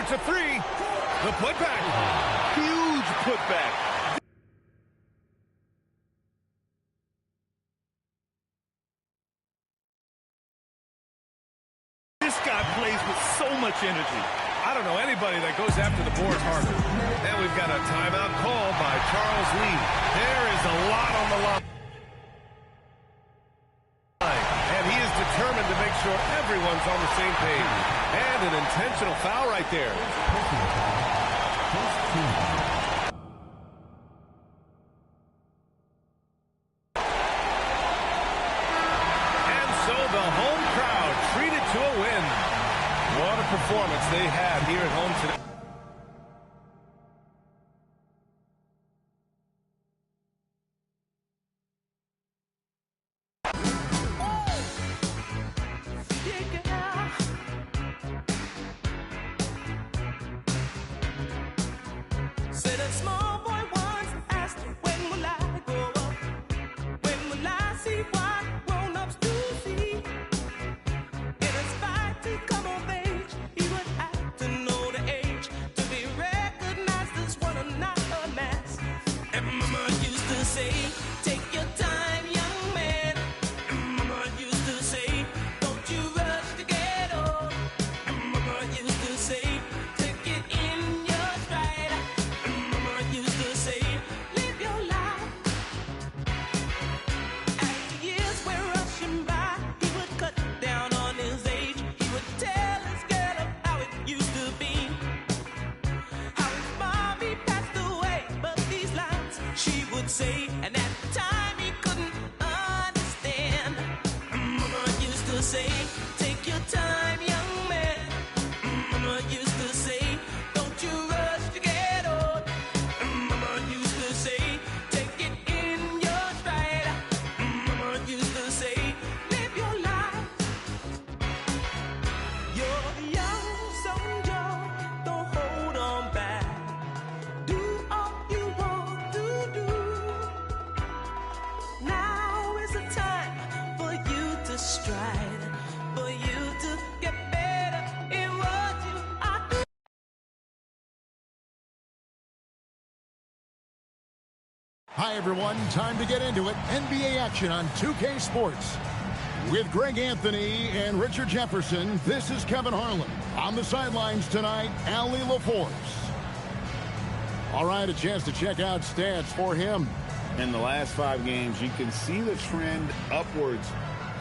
shoots a three. The putback. Huge putback. This guy plays with so much energy. I don't know anybody that goes after the boards harder. And we've got a timeout called by Charles Lee. There is a lot on the line. And he is determined to make sure everyone's on the same page. And an intentional foul right there. And so the home crowd treated to a win. What a performance they had here at home today. And at the time he couldn't understand. Mama used to say, take your time, young man. Mama used to say, don't you rush to get old. Mama used to say, take it in your stride. Mama used to say, live your life. You're young, so young, don't hold on back. Do all you want to do. Now is the time for you to stride, for you to get better in what you are doing. Hi, everyone. Time to get into it. NBA action on 2K Sports. With Greg Anthony and Richard Jefferson, this is Kevin Harlan. On the sidelines tonight, Allie LaForce. All right, a chance to check out stats for him. In the last 5 games, you can see the trend upwards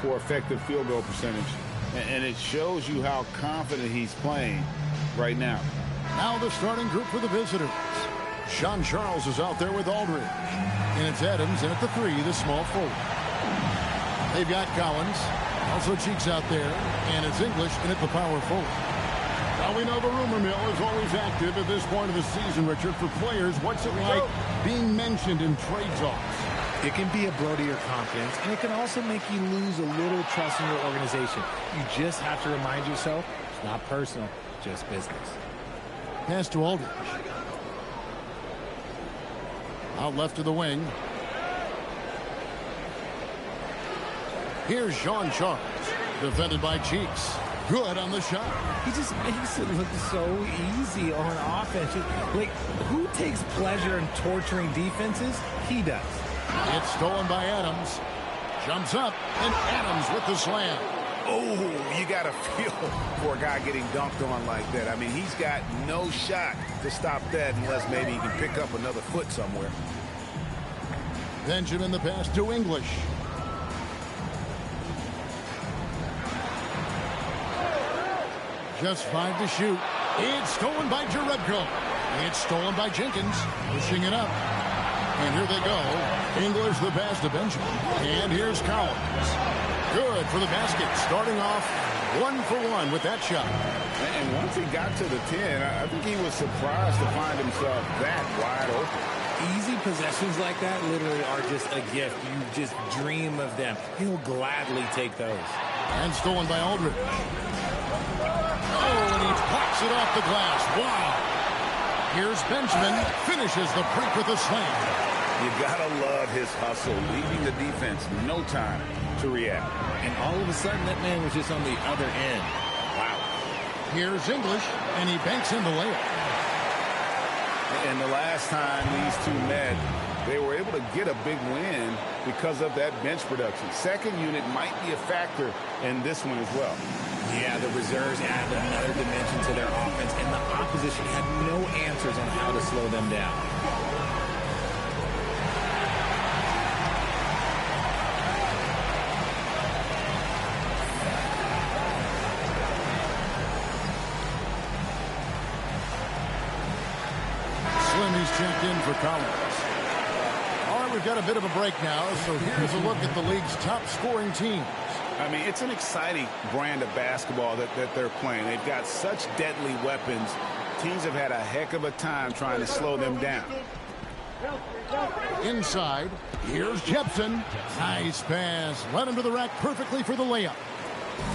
for effective field goal percentage. And it shows you how confident he's playing right now. Now the starting group for the visitors. Sean Charles is out there with Aldridge. And it's Adams, and at the 3, the small forward. They've got Collins. Also Cheeks out there. And it's English, and at the power forward. Now we know the rumor mill is always active at this point of the season, Richard. For players, what's it like being mentioned in trade talks? It can be a blow to your confidence, and it can also make you lose a little trust in your organization. You just have to remind yourself, it's not personal, just business. Pass to Aldridge. Out left to the wing. Here's Sean Charles. Defended by Cheeks. Good on the shot. He just makes it look so easy on offense. Like, who takes pleasure in torturing defenses? He does. It's stolen by Adams. Jumps up, and Adams with the slam. Oh, you got to feel for a guy getting dunked on like that. I mean, he's got no shot to stop that unless maybe he can pick up another foot somewhere. Benjamin the pass to English. Just 5 to shoot. It's stolen by Jerebko. It's stolen by Jenkins. Pushing it up. And here they go. English the pass to Benjamin. And here's Collins. Good for the basket. Starting off 1 for 1 with that shot. And once he got to the 10, I think he was surprised to find himself that wide open. Easy possessions like that literally are just a gift. You just dream of them. He'll gladly take those. And stolen by Aldridge. Oh, and he pops it off the glass. Wow. Here's Benjamin. Finishes the break with a slam. You gotta love his hustle, leaving the defense no time to react. And all of a sudden, that man was just on the other end. Wow. Here's English, and he banks in the layup. And the last time these two met, they were able to get a big win because of that bench production. Second unit might be a factor in this one as well. Yeah, the reserves add another dimension to their offense, and the opposition had no answers on how to slow them down. He's checked in for Collins. All right, we've got a bit of a break now, so here's a look at the league's top scoring teams. I mean, it's an exciting brand of basketball that they're playing. They've got such deadly weapons. Teams have had a heck of a time trying to slow them down. Inside, here's Jepson. Nice pass. Led him to the rack perfectly for the layup.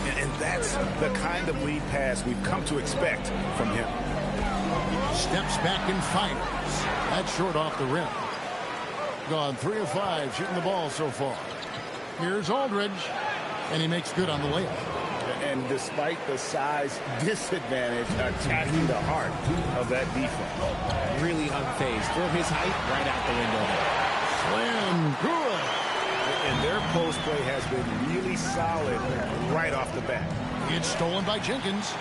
And that's the kind of lead pass we've come to expect from him. Steps back and fires. That's short off the rim. Gone 3 of 5 shooting the ball so far. Here's Aldridge, and he makes good on the layup. And despite the size disadvantage, attacking the heart of that defense. Really unfazed. Throw his height right out the window. Slam, good. And their post play has been really solid right off the bat. It's stolen by Jenkins.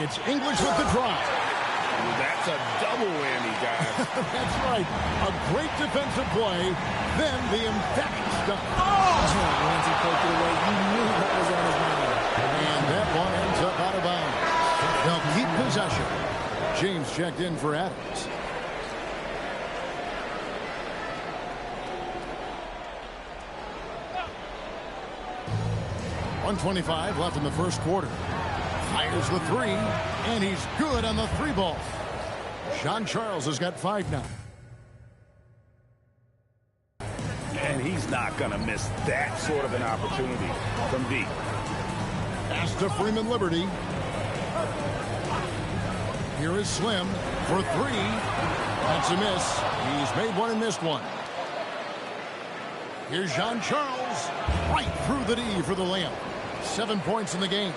It's English with the drive. That's a double whammy, guys. That's right. A great defensive play, then the emphatic stuff. Once he poked it away, you knew what was on his mind. And that one ends up out of bounds. They'll keep possession. James checked in for Adams. .125 left in the first quarter. Fires the three, and he's good on the three ball. Sean Charles has got 5 now. And he's not going to miss that sort of an opportunity from deep. Pass to Freeman Liberty. Here is Slim for 3. That's a miss. He's made one and missed one. Here's Jean Charles. Right through the D for the layup. 7 points in the game.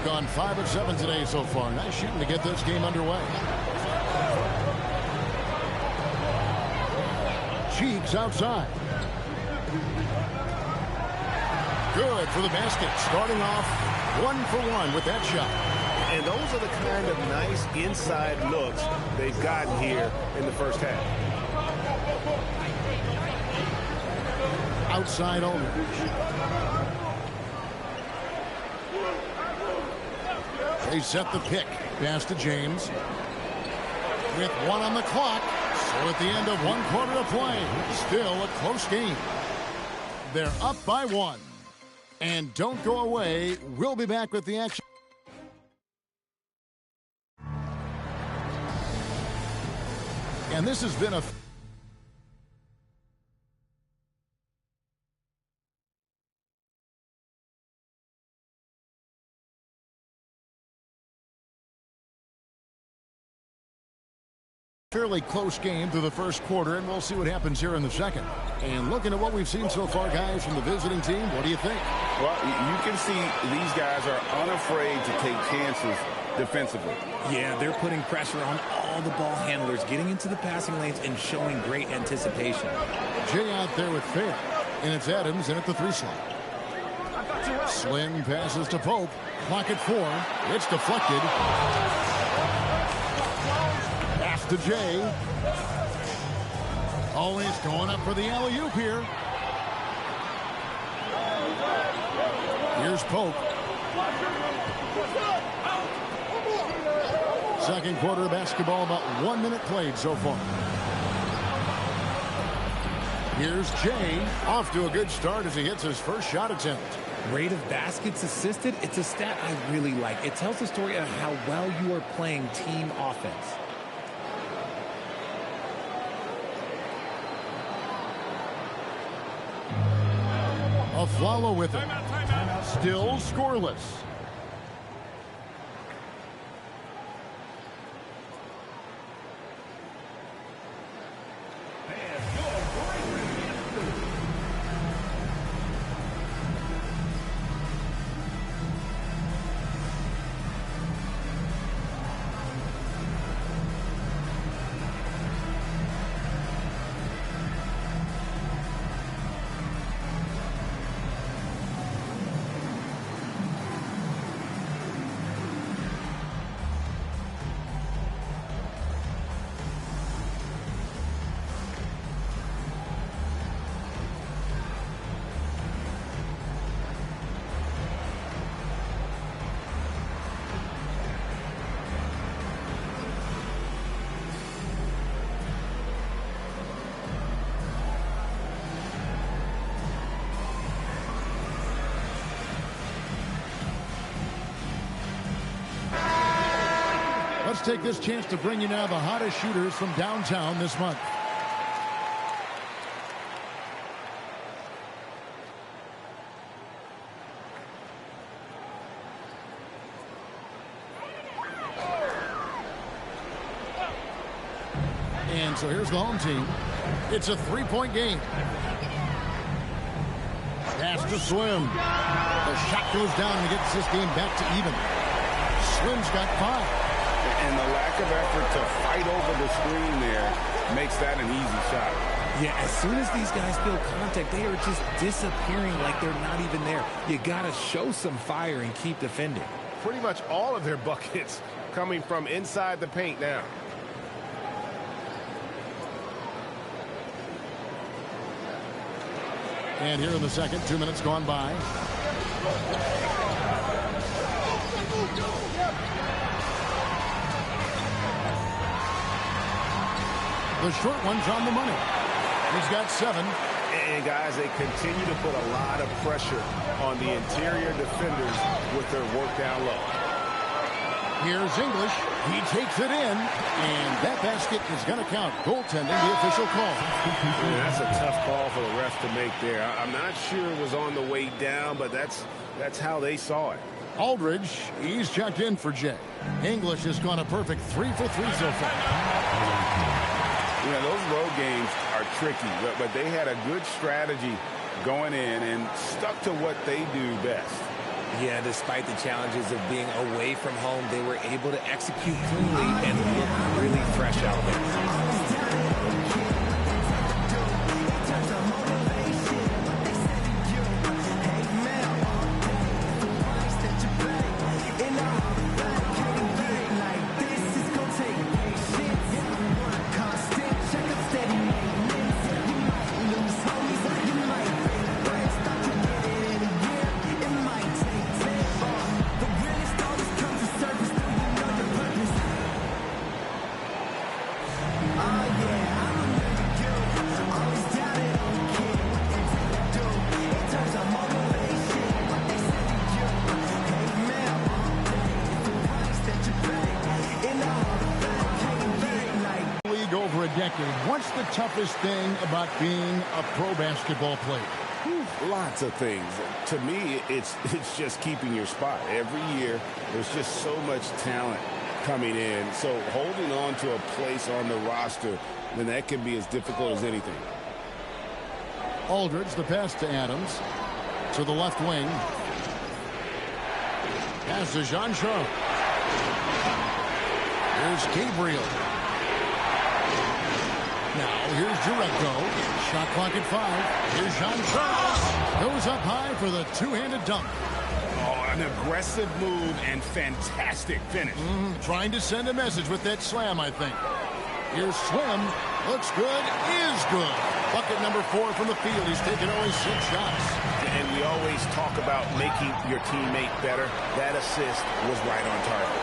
Gone 5 of 7 today so far. Nice shooting to get this game underway. Cheeks outside. Good for the basket. Starting off 1 for 1 with that shot. And those are the kind of nice inside looks they've gotten here in the first half. Outside Aldridge. They set the pick. Pass to James. With 1 on the clock. So at the end of 1 quarter of play, still a close game. They're up by 1. And don't go away. We'll be back with the action. And this has been a fairly close game through the first quarter, and we'll see what happens here in the second. And looking at what we've seen so far, guys, from the visiting team, what do you think? Well, you can see these guys are unafraid to take chances defensively. Yeah, they're putting pressure on all the ball handlers, getting into the passing lanes and showing great anticipation. Jay out there with Fair, and it's Adams in at the 3 slot. Slim passes to Pope. Clock at 4. It's deflected. Pass to Jay. Always going up for the alley-oop here. Here's Pope. Second quarter of basketball, about 1 minute played so far. Here's Jay, off to a good start as he hits his first shot attempt. Rate of baskets assisted, it's a stat I really like. It tells the story of how well you are playing team offense. Afflalo with it. Still scoreless. Let's take this chance to bring you now the hottest shooters from downtown this month. And so here's the home team. It's a three-point game. Pass to Swim. The shot goes down and gets this game back to even. Swim's got 5. And the lack of effort to fight over the screen there makes that an easy shot. Yeah, as soon as these guys feel contact, they are just disappearing like they're not even there. You got to show some fire and keep defending. Pretty much all of their buckets coming from inside the paint now. And here in the second, 2 minutes gone by. The short one's on the money. He's got 7. And guys, they continue to put a lot of pressure on the interior defenders with their work down low. Here's English. He takes it in, and that basket is going to count. Goaltending, the official call. Yeah, that's a tough call for the refs to make there. I'm not sure it was on the way down, but that's how they saw it. Aldridge, he's checked in for Jay. English has gone a perfect 3 for 3 so far. You know, those road games are tricky, but they had a good strategy going in and stuck to what they do best. Yeah, despite the challenges of being away from home, they were able to execute cleanly and look really fresh out there. What's the toughest thing about being a pro basketball player? Lots of things. To me, it's just keeping your spot. Every year, there's just so much talent coming in. So holding on to a place on the roster, then that can be as difficult as anything. Aldridge, the pass to Adams. To the left wing. Pass to Jean-Charles. Here's Gabriel. Now, here's Jurecko. Shot clock at 5. Here's Jean-Charles. Goes up high for the two-handed dunk. Oh, an aggressive move and fantastic finish. Trying to send a message with that slam, I think. Here's Swim. Looks good. Is good. Bucket number 4 from the field. He's taken only 6 shots. And we always talk about making your teammate better. That assist was right on target.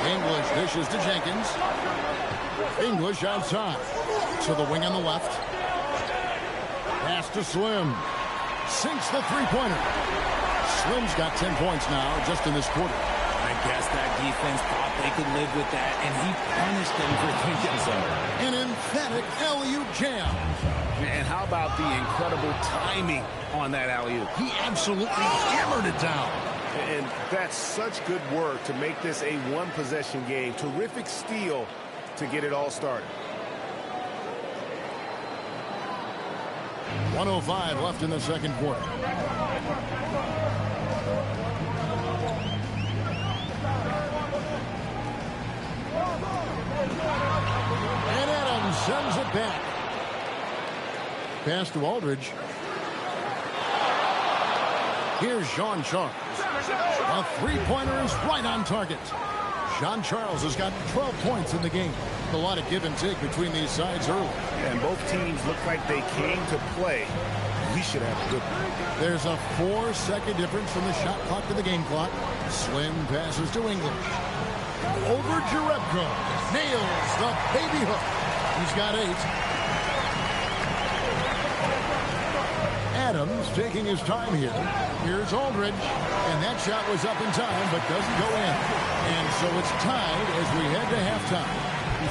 English dishes to Jenkins. English outside. To the wing on the left. Pass to Slim. Sinks the three-pointer. Slim's got 10 points now just in this quarter. I guess that defense thought they could live with that, and he punished them for thinking so. An emphatic alley-oop jam. And how about the incredible timing on that alley-oop? He absolutely hammered it down. And that's such good work to make this a one-possession game. Terrific steal to get it all started. 1:05 left in the second quarter. And Adams sends it back. Pass to Aldridge. Here's Sean Charles. A three-pointer is right on target. Sean Charles has got 12 points in the game. A lot of give and take between these sides early. And both teams look like they came to play. We should have a good one. There's a 4-second difference from the shot clock to the game clock. Slim passes to English. Over Jerebko. Nails the baby hook. He's got 8. Adams taking his time here. Here's Aldridge. And that shot was up in time, but doesn't go in. And so it's tied as we head to halftime.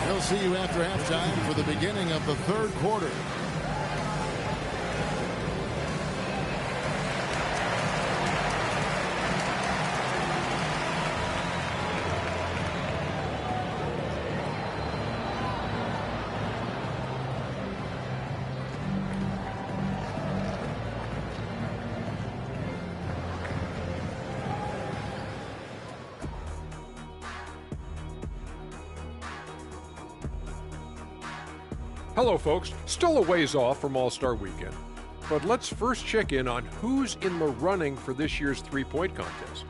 We'll see you after halftime for the beginning of the third quarter. Hello, folks. Still a ways off from All-Star Weekend, but let's first check in on who's in the running for this year's three-point contest.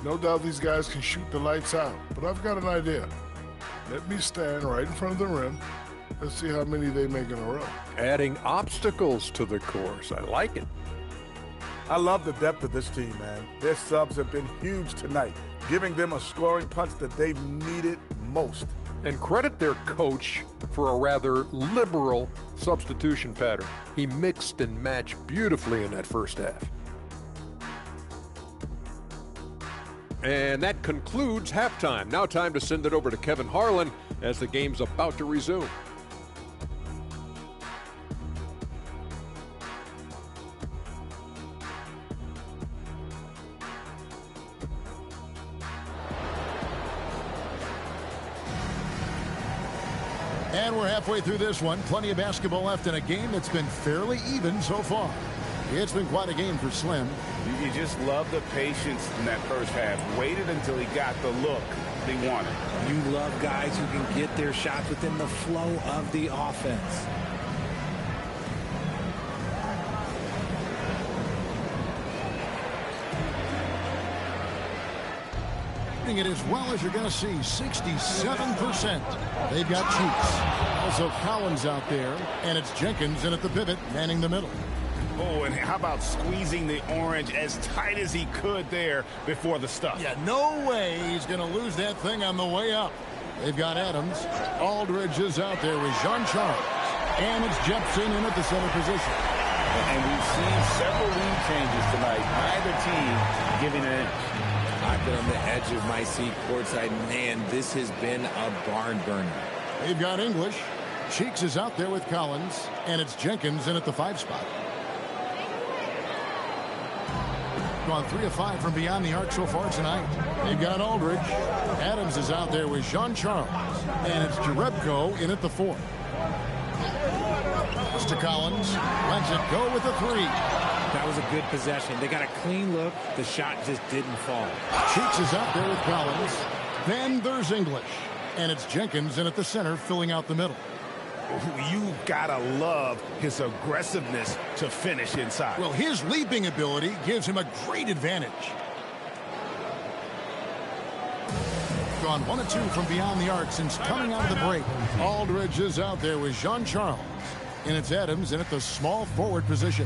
No doubt these guys can shoot the lights out, but I've got an idea. Let me stand right in front of the rim. Let's see how many they make in a row. Adding obstacles to the course. I like it. I love the depth of this team, man. Their subs have been huge tonight, giving them a scoring punch that they've needed most. And credit their coach for a rather liberal substitution pattern. He mixed and matched beautifully in that first half. And that concludes halftime. Now time to send it over to Kevin Harlan as the game's about to resume. And we're halfway through this one. Plenty of basketball left in a game that's been fairly even so far. It's been quite a game for Slim. You just love the patience in that first half. Waited until he got the look he wanted. You love guys who can get their shots within the flow of the offense. It as well as you're going to see, 67%. They've got Cheeks. Also Collins out there, and it's Jenkins in at the pivot, manning the middle. Oh, and how about squeezing the orange as tight as he could there before the stuff? Yeah, no way he's going to lose that thing on the way up. They've got Adams. Aldridge is out there with Sean Charles. And it's Jepson in at the center position. And we've seen several lead changes tonight. Neither team giving an inch. I've been on the edge of my seat courtside. Man, this has been a barn burner. They've got English. Cheeks is out there with Collins. And it's Jenkins in at the 5 spot. Gone 3 of 5 from beyond the arc so far tonight. They've got Aldridge. Adams is out there with Sean Charles. And it's Jerebko in at the 4. Pass to Collins. Lets it go with the 3. That was a good possession. They got a clean look. The shot just didn't fall. Cheeks is out there with Collins. Then there's English. And it's Jenkins in at the center, filling out the middle. You gotta love his aggressiveness to finish inside. Well, his leaping ability gives him a great advantage. Gone 1 of 2 from beyond the arc since coming out of the break. Aldridge is out there with Sean Charles. And it's Adams in at the small forward position.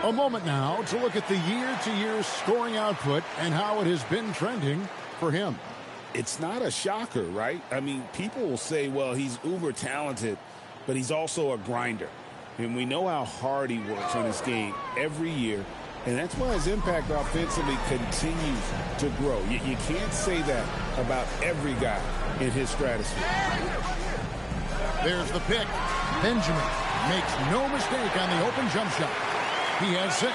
A moment now to look at the year-to-year scoring output and how it has been trending for him. It's not a shocker, right? I mean, people will say, well, he's uber talented, but he's also a grinder. And we know how hard he works on his game every year. And that's why his impact offensively continues to grow. You can't say that about every guy in his stratosphere. There's the pick. Benjamin makes no mistake on the open jump shot. He has 6.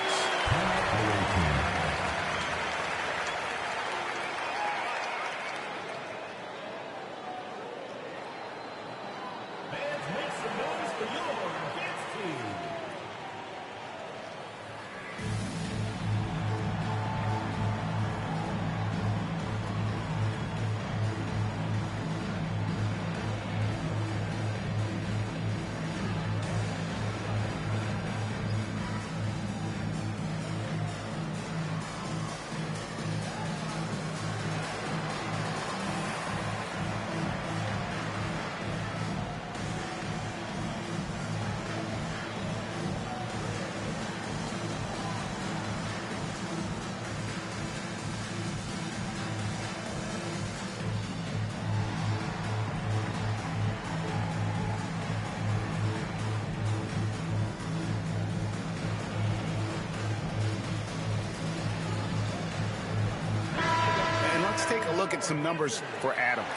Take a look at some numbers for Adams.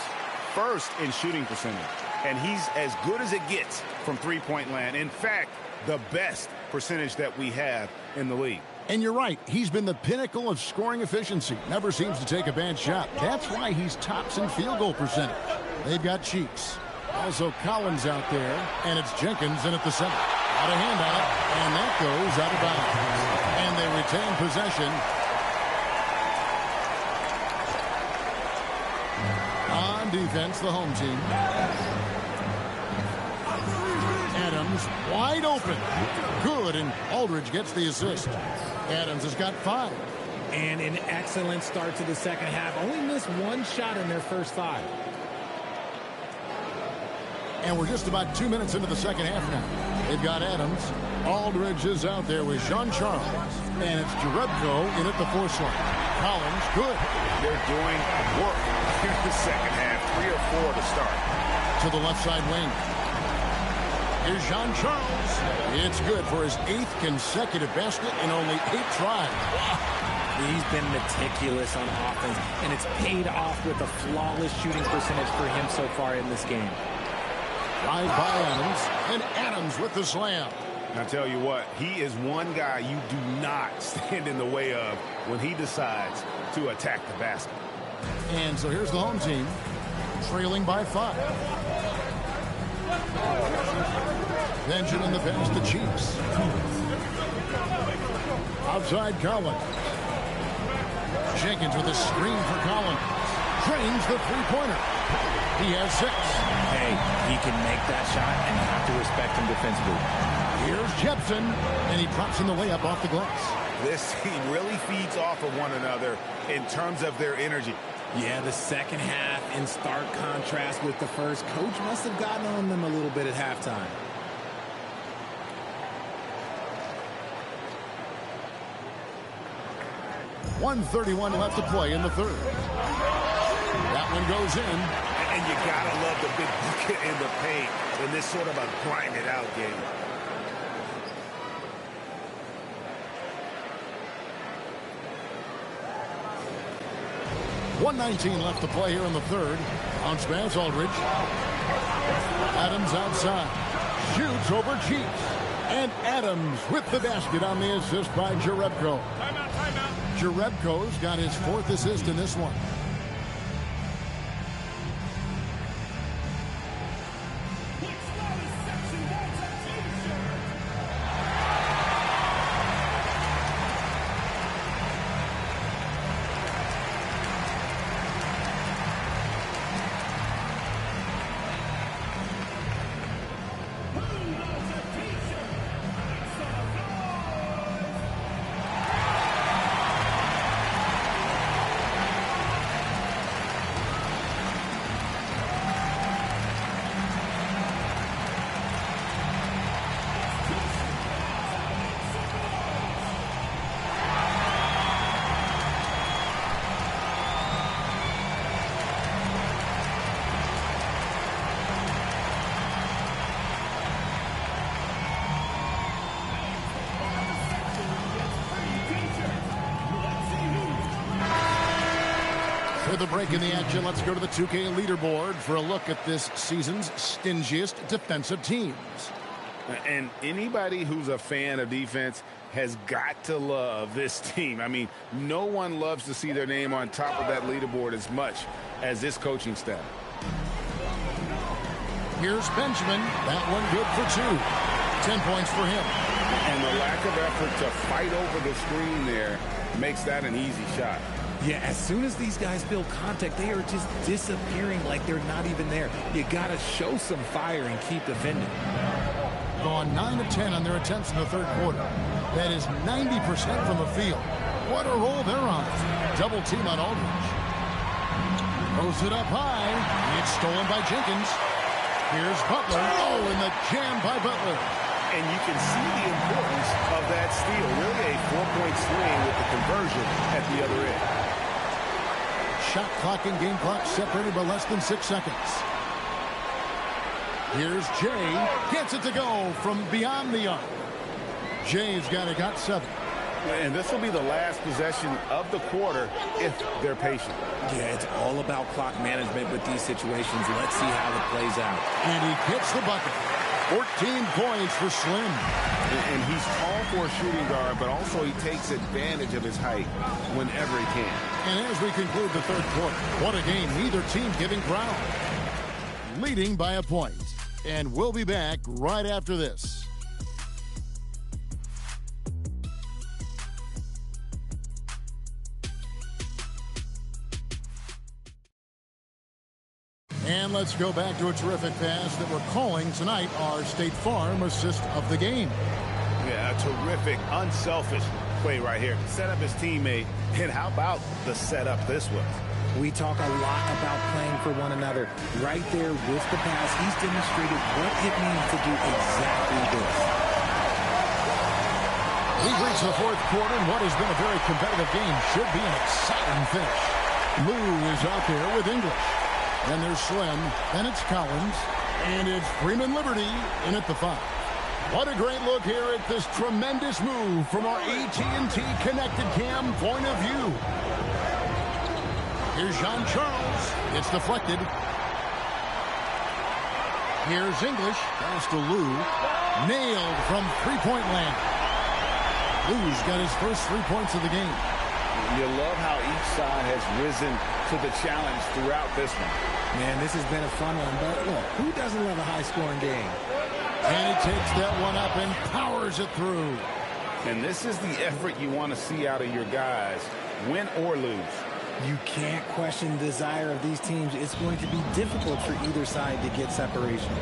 First in shooting percentage, and he's as good as it gets from three-point land. In fact, the best percentage that we have in the league. And you're right, he's been the pinnacle of scoring efficiency. Never seems to take a bad shot. That's why he's tops in field goal percentage. They've got Cheeks. Also Collins out there, and it's Jenkins in at the center. Out of hand on it, and that goes out of bounds. And they retain possession. On defense, the home team. Adams wide open. Good, and Aldridge gets the assist. Adams has got 5. And an excellent start to the second half. Only missed 1 shot in their first 5. And we're just about 2 minutes into the second half now. They've got Adams. Aldridge is out there with Jean-Charles. And it's Jerebko in at the 4th line. Collins, good. They're doing work here in the second half. 3 or 4 to start. To the left side wing. Here's Jean-Charles. It's good for his 8th consecutive basket in only 8 tries. He's been meticulous on offense, and it's paid off with a flawless shooting percentage for him so far in this game. Drive by Adams, and Adams with the slam. I'll tell you what, he is one guy you do not stand in the way of when he decides to attack the basket. And so here's the home team, trailing by 5. Benjamin the pass to Cheeks. Outside Collins. Jenkins with a screen for Collins. Drains the three-pointer. He has 6. Hey, he can make that shot and have to respect him defensively. Here's Jepson, and he drops in the layup off the glass. This team really feeds off of one another in terms of their energy. Yeah, the second half in stark contrast with the first. Coach must have gotten on them a little bit at halftime. .131 left to play in the third. That one goes in. And you gotta love the big bucket in the paint in this sort of a grind-it-out game. .119 left to play here in the third. Bounce pass, Aldridge. Adams outside. Shoots over Cheeks. And Adams with the basket on the assist by Jerebko. Timeout. Jerebko's got his 4th assist in this one. With a break in the action, let's go to the 2K leaderboard for a look at this season's stingiest defensive teams. And anybody who's a fan of defense has got to love this team. I mean, no one loves to see their name on top of that leaderboard as much as this coaching staff. Here's Benjamin. That one good for 2. 10 points for him. And the lack of effort to fight over the screen there makes that an easy shot. Yeah, as soon as these guys build contact, they are just disappearing like they're not even there. You got to show some fire and keep defending. Gone 9 of 10 on their attempts in the third quarter. That is 90% from the field. What a roll they're on. Double team on Aldridge. Throws it up high. It's stolen by Jenkins. Here's Butler. Oh, and the jam by Butler. And you can see the importance of that steal. Really a 4-point swing with the conversion at the other end. Shot clock and game clock separated by less than 6 seconds. Here's Jay. Gets it to go from beyond the arc. Jay's got 7. And this will be the last possession of the quarter if they're patient. Yeah, it's all about clock management with these situations. Let's see how it plays out. And he hits the bucket. 14 points for Slim. And he's tall for a shooting guard, but also he takes advantage of his height whenever he can. And as we conclude the third quarter, what a game. Neither team giving ground. Leading by a point. And we'll be back right after this. And let's go back to a terrific pass that we're calling tonight our State Farm assist of the game. Yeah, a terrific, unselfish play right here. Set up his teammate. And how about the setup this was? We talk a lot about playing for one another. Right there with the pass, he's demonstrated what it means to do exactly this. We've reached the fourth quarter, and what has been a very competitive game should be an exciting finish. Lou is out there with English. Then there's Slim, then it's Collins, and it's Freeman Liberty in at the 5. What a great look here at this tremendous move from our AT&T Connected Cam point of view. Here's Jean Charles. It's deflected. Here's English. Pass to Lou. Nailed from three-point land. Lou's got his first 3 points of the game. You love how each side has risen to the challenge throughout this one. Man, this has been a fun one, but look, who doesn't love a high-scoring game? And he takes that one up and powers it through. And this is the effort you want to see out of your guys, win or lose. You can't question the desire of these teams. It's going to be difficult for either side to get separation.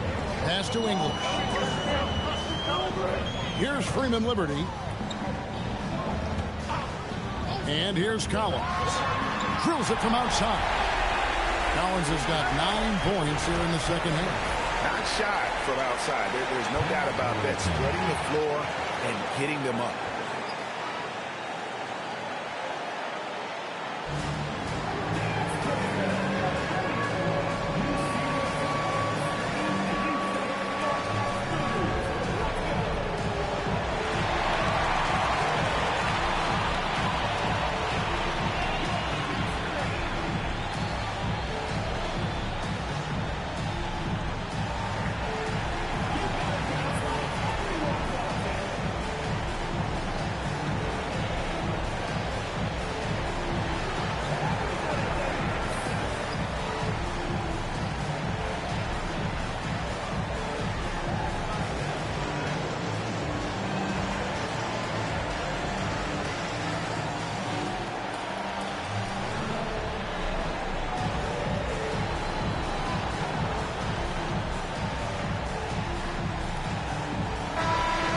Pass to English. Here's Freeman Liberty. And here's Collins. Drills it from outside. Collins has got 9 points here in the second half. Not shot from outside. There's no doubt about that. Spreading the floor and getting them up.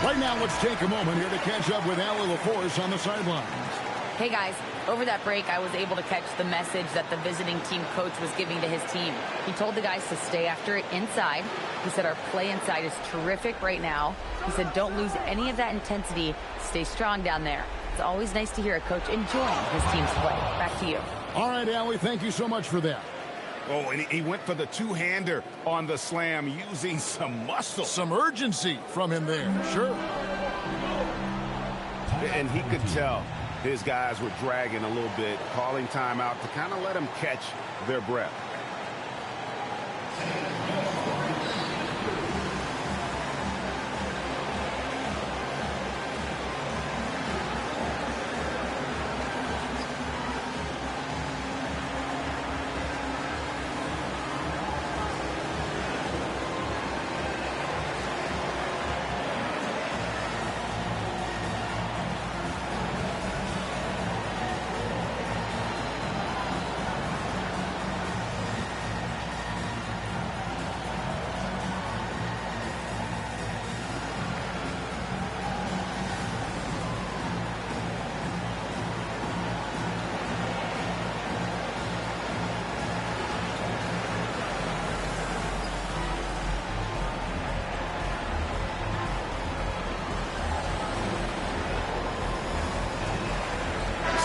Right now, let's take a moment here to catch up with Allie LaForce on the sidelines. Hey guys, over that break, I was able to catch the message that the visiting team coach was giving to his team. He told the guys to stay after it inside. He said our play inside is terrific right now. He said don't lose any of that intensity. Stay strong down there. It's always nice to hear a coach enjoying his team's play. Back to you. All right, Allie, thank you so much for that. Oh, and he went for the two-hander on the slam using some muscle. Some urgency from him there, sure. And he could tell his guys were dragging a little bit, calling timeout to kind of let them catch their breath.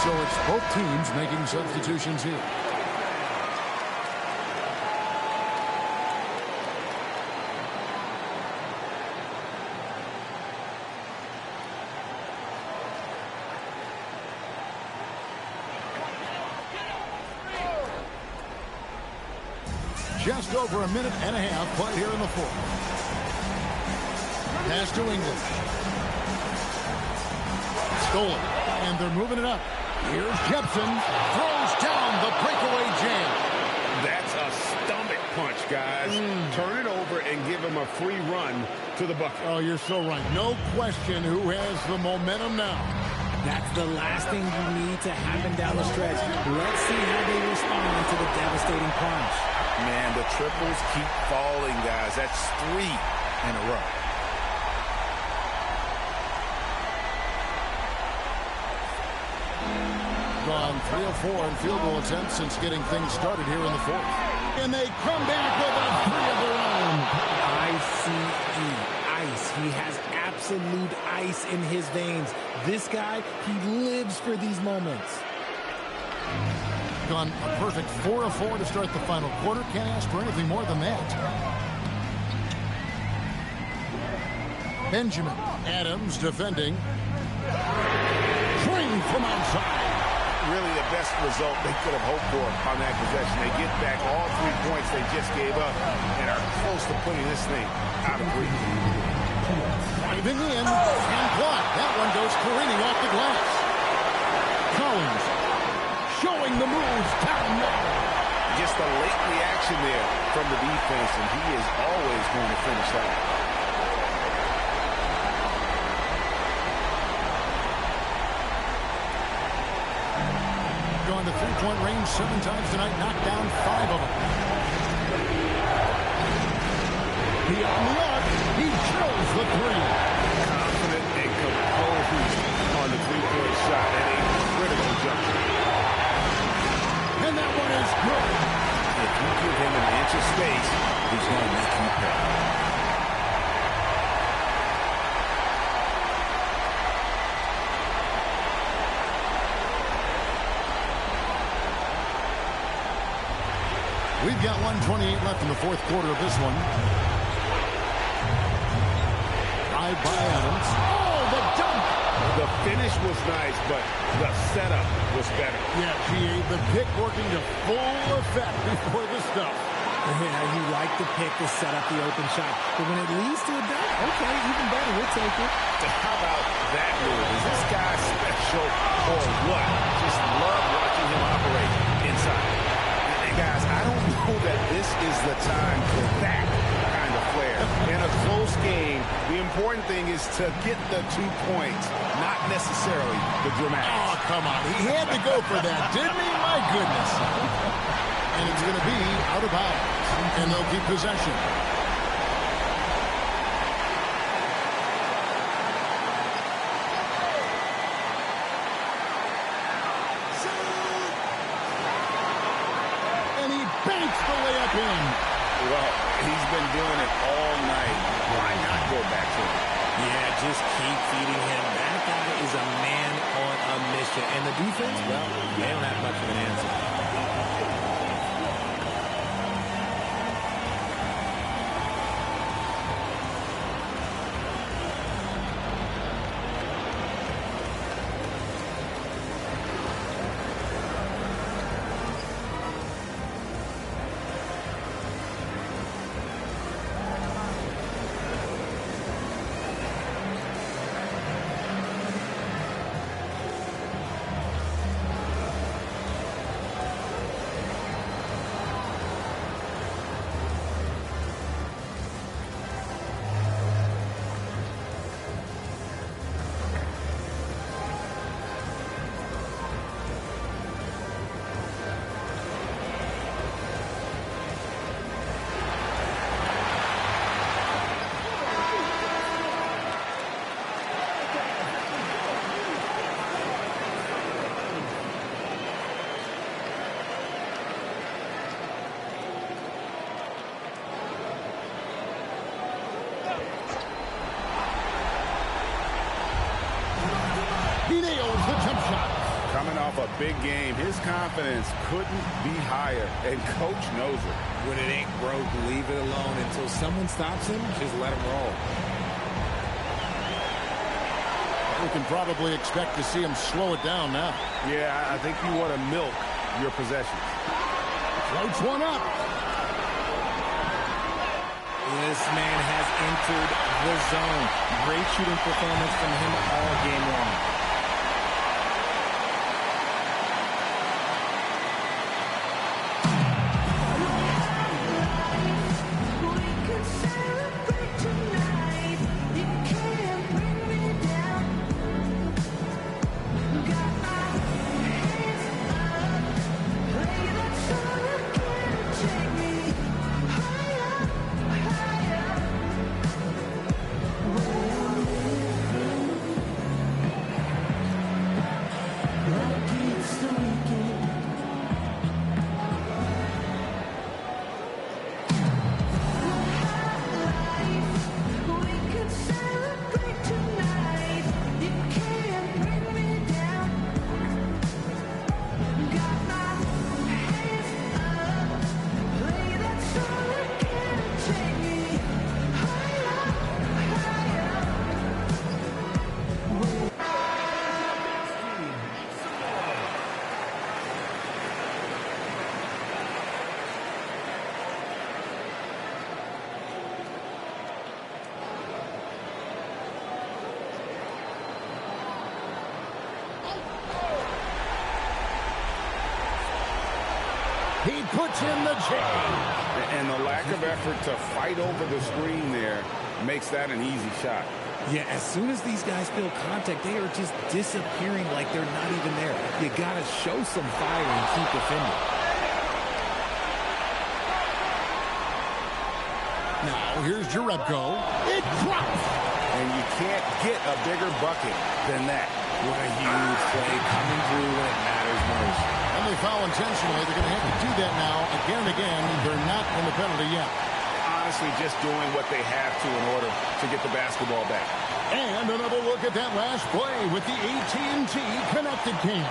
So it's both teams making substitutions here. Just over a minute and a half played here in the fourth. Pass to English. Stolen. And they're moving it up. Here's Jepson. Throws down the breakaway jam. That's a stomach punch, guys. Turn it over and give him a free run to the bucket. Oh, you're so right. No question who has the momentum now. That's the last thing you need to happen down the stretch. Let's see how they respond to the devastating punch. Man, the triples keep falling, guys. That's 3 in a row. Gone 3 of 4 in field goal attempts since getting things started here in the fourth. And they come back with a 3 of their own. I-C-E, ice. He has absolute ice in his veins. This guy, he lives for these moments. Gone a perfect 4 of 4 to start the final quarter. Can't ask for anything more than that. Benjamin Adams defending. Train from outside. Really the best result they could have hoped for on that possession. They get back all 3 points they just gave up and are close to putting this thing out of reach. Driving in and blocked. That one goes careening off the glass. Collins showing the moves down low. Just a late reaction there from the defense, and he is always going to finish that. Gone to three-point range 7 times tonight, knocked down 5 of them. Beyond the arc, he drills the 3. Confident and composed on the 3-point shot at a critical juncture. And that one is good. If you give him an inch of space, he's going to make you pay. We've got 1:28 left in the fourth quarter of this one. Drive by Adams. Oh, the dunk! The finish was nice, but the setup was better. Yeah, G.A., the pick working to full effect before the stuff. Yeah, you like the pick to set up the open shot. But when it leads to a dunk, okay, even better, we'll take it. How about that move? Is this guy special or what? Just love watching him operate inside. And guys, I don't know that this is the time for that kind of flair. In a close game, the important thing is to get the 2 points, not necessarily the dramatics. Oh, come on. He had to go for that, didn't he? My goodness. And it's going to be out of bounds. And they'll keep possession. And he banks the layup in. Well, he's been doing it all night. Why not go back to him? Yeah, just keep feeding him. That guy is a man on a mission. And the defense, well, they don't have much of an answer. off a big game. His confidence couldn't be higher, and Coach knows it. When it ain't broke, leave it alone. Until someone stops him, just let him roll. We can probably expect to see him slow it down now. Yeah, I think you want to milk your possessions. Floats one up. This man has entered the zone. Great shooting performance from him all game long. He puts in the J. And the lack of effort to fight over the screen there makes that an easy shot. Yeah, as soon as these guys feel contact, they are just disappearing like they're not even there. You got to show some fire and keep defending. Now, here's Jerebko. It drops. And you can't get a bigger bucket than that. What a huge play coming through when it matters most. And they foul intentionally. They're going to have to do that now again and again. They're not in the penalty yet. Honestly, just doing what they have to in order to get the basketball back. And another look at that last play with the AT&T connected cam.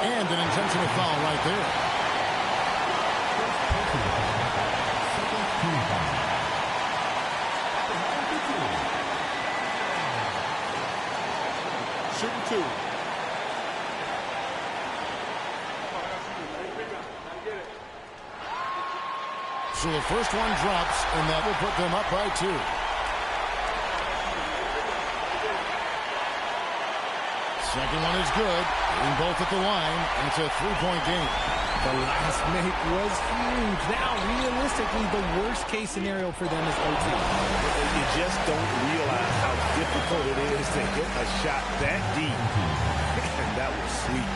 And an intentional foul right there. Shooting two. So the first one drops, and that will put them up by 2. Second one is good. Hitting both at the line, and it's a 3-point game. The last make was huge. Now, realistically, the worst case scenario for them is OT. You just don't realize how difficult it is to hit a shot that deep. And that was sweet.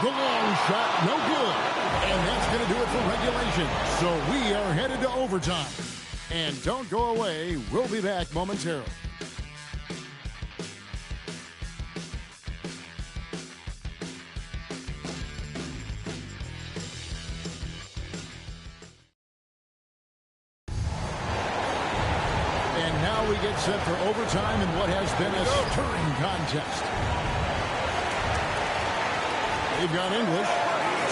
The long shot, no good. And that's going to do it for regulation. So we are headed to overtime. And don't go away. We'll be back momentarily. And And now we get set for overtime in what has been a stirring contest. They've got English.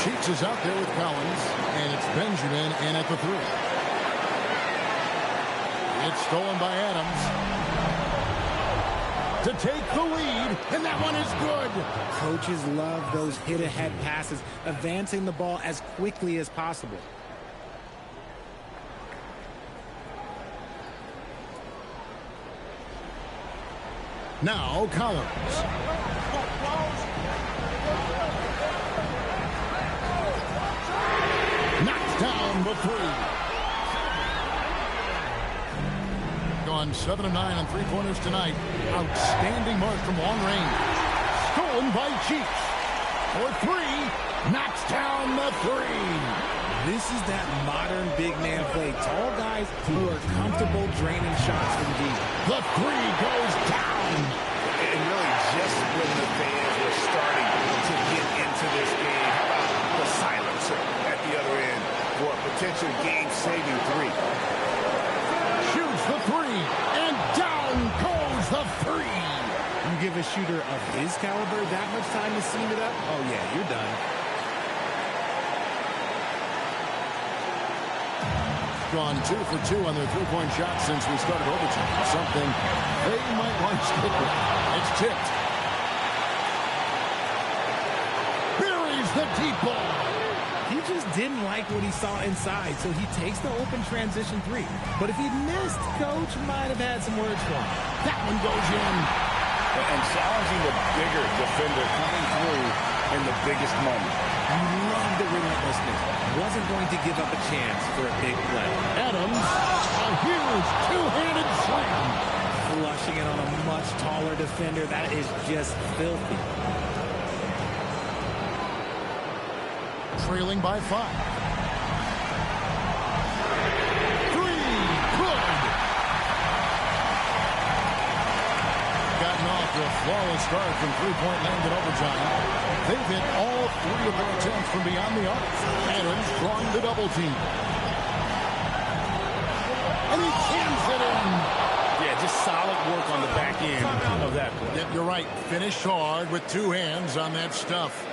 Cheeks is out there with Collins. And it's Benjamin in at the 3. It's stolen by Adams to take the lead, and that one is good. Coaches love those hit-ahead passes, advancing the ball as quickly as possible. Now Collins. Knocks down the 3. Gone 7 of 9 on three-pointers tonight. Outstanding mark from long range. Stolen by Cheeks. For 3. Knocks down the 3. This is that modern big man play. Tall guys who are comfortable draining shots from deep. The 3 goes down. And really just when the fans were starting to get into this game, how about the silencer at the other end for a potential game-saving 3? Shoots the 3, and down goes the 3. You give a shooter of his caliber that much time to seam it up, oh yeah, you're done. Gone 2 for 2 on their three-point shots since we started overtime. Something they might want to stick with. It's tipped. Buries the deep ball. He just didn't like what he saw inside, so he takes the open transition 3. But if he missed, Coach might have had some words for him. That one goes in. And challenging the bigger defender coming through in the biggest moment. You love the relentlessness. Wasn't going to give up a chance for a big play. Adams, a huge two-handed slam. Flushing it on a much taller defender. That is just filthy. Trailing by 5. 3, good. Gotten off to a flawless start from three-point land in overtime. They've hit all 3 of their attempts from beyond the arc. Adams drawing the double team. And he jams it in. Yeah, just solid work on the back end of that play. Yep, you're right. Finished hard with 2 hands on that stuff.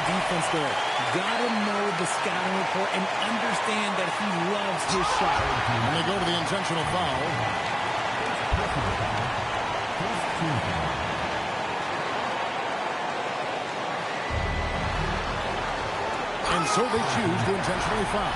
Defense there. Gotta know the scouting report and understand that he loves his shot. And they go to the intentional foul. And so they choose to intentionally foul.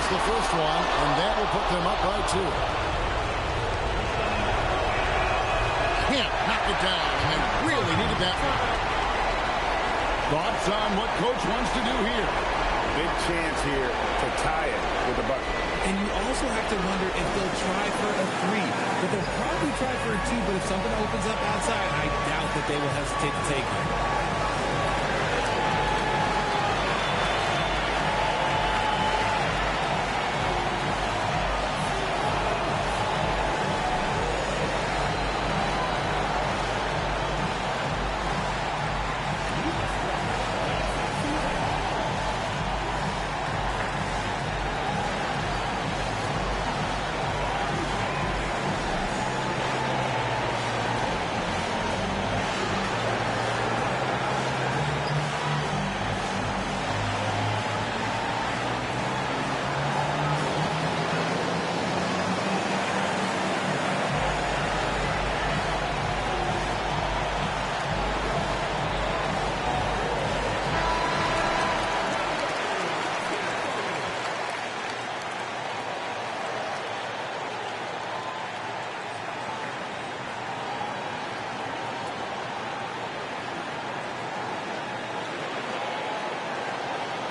The first one, and that will put them up by 2. Can't knock it down, and they really needed that one. Thoughts on what Coach wants to do here? Big chance here to tie it with the bucket. And you also have to wonder if they'll try for a 3. But they'll probably try for a 2, but if something opens up outside, I doubt that they will hesitate to take it.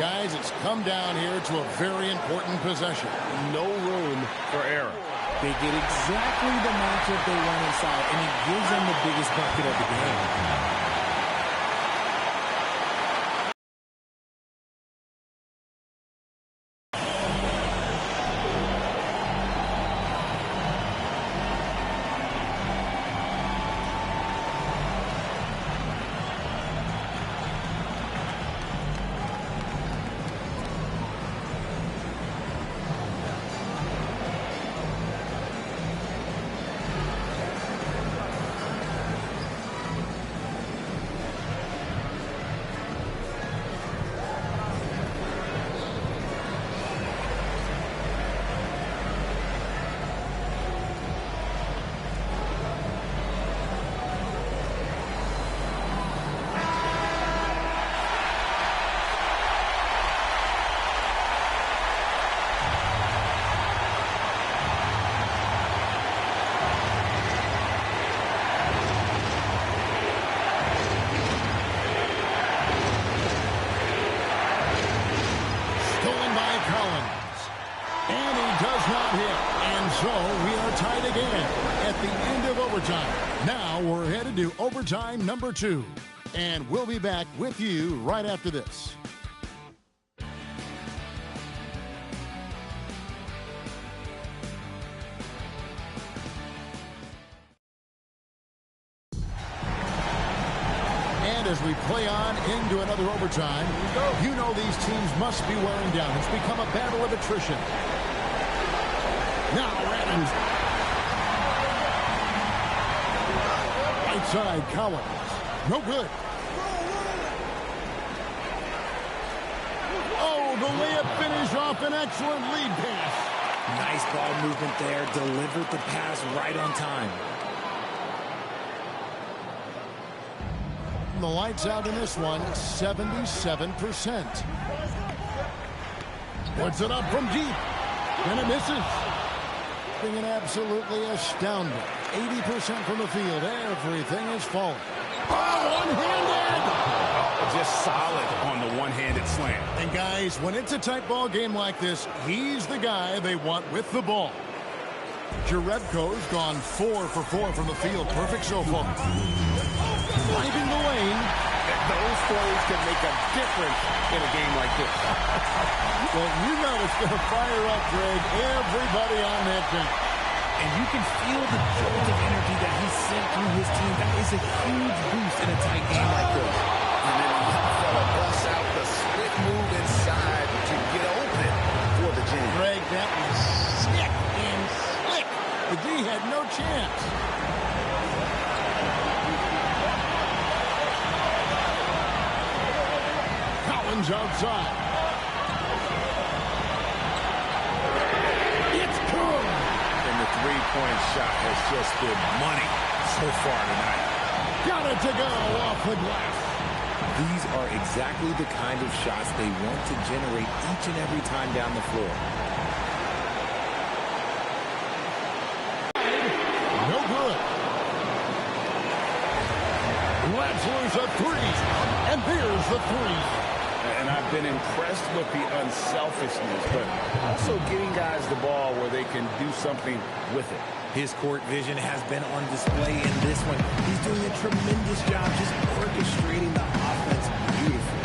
guys, it's come down here to a very important possession. No room for error. They get exactly the matchup they want inside, and it gives them the biggest bucket of the game. Now we're headed to overtime number 2, and we'll be back with you right after this. And as we play on into another overtime, you know these teams must be wearing down. It's become a battle of attrition. Now Adams. Right side, Collins. No good. Oh, the layup finish off an excellent lead pass. Nice ball movement there. Delivered the pass right on time. The lights out in this one, 77%. Puts it up from deep. And it misses. Being absolutely astounding. 80% from the field. Everything is falling. Oh, one-handed! Just solid on the one-handed slam. And guys, when it's a tight ball game like this, he's the guy they want with the ball. Jerebko's gone 4 for 4 from the field. Perfect so far. Finding the lane. Those plays can make a difference in a game like this. Well, you know it's going to fire up, Greg, everybody on that bench. And you can feel the jolt of energy that he sent through his team. That is a huge boost in a tight game like this. And then the young fella busts out the split move inside to get open for the jam. Greg, that was sick and slick. The D had no chance. Collins outside. It's good. And the three-point shot has just been money so far tonight. Got it to go off the glass. These are exactly the kind of shots they want to generate each and every time down the floor. No good. Let's lose a three. And there's the three. And I've been impressed with the unselfishness, but also getting guys the ball where they can do something with it. His court vision has been on display in this one. He's doing a tremendous job just orchestrating the offense beautifully.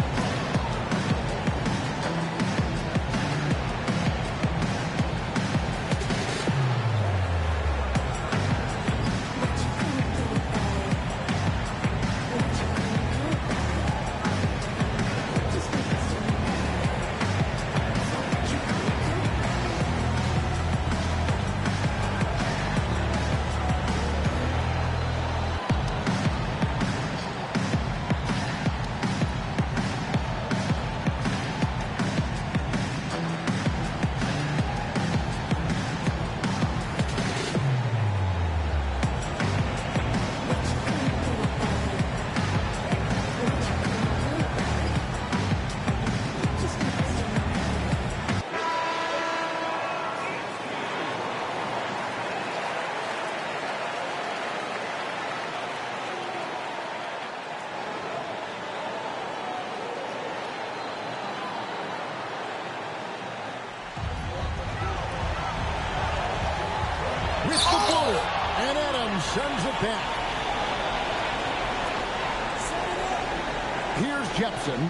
with the ball. And Adams sends it back. Here's Jepson.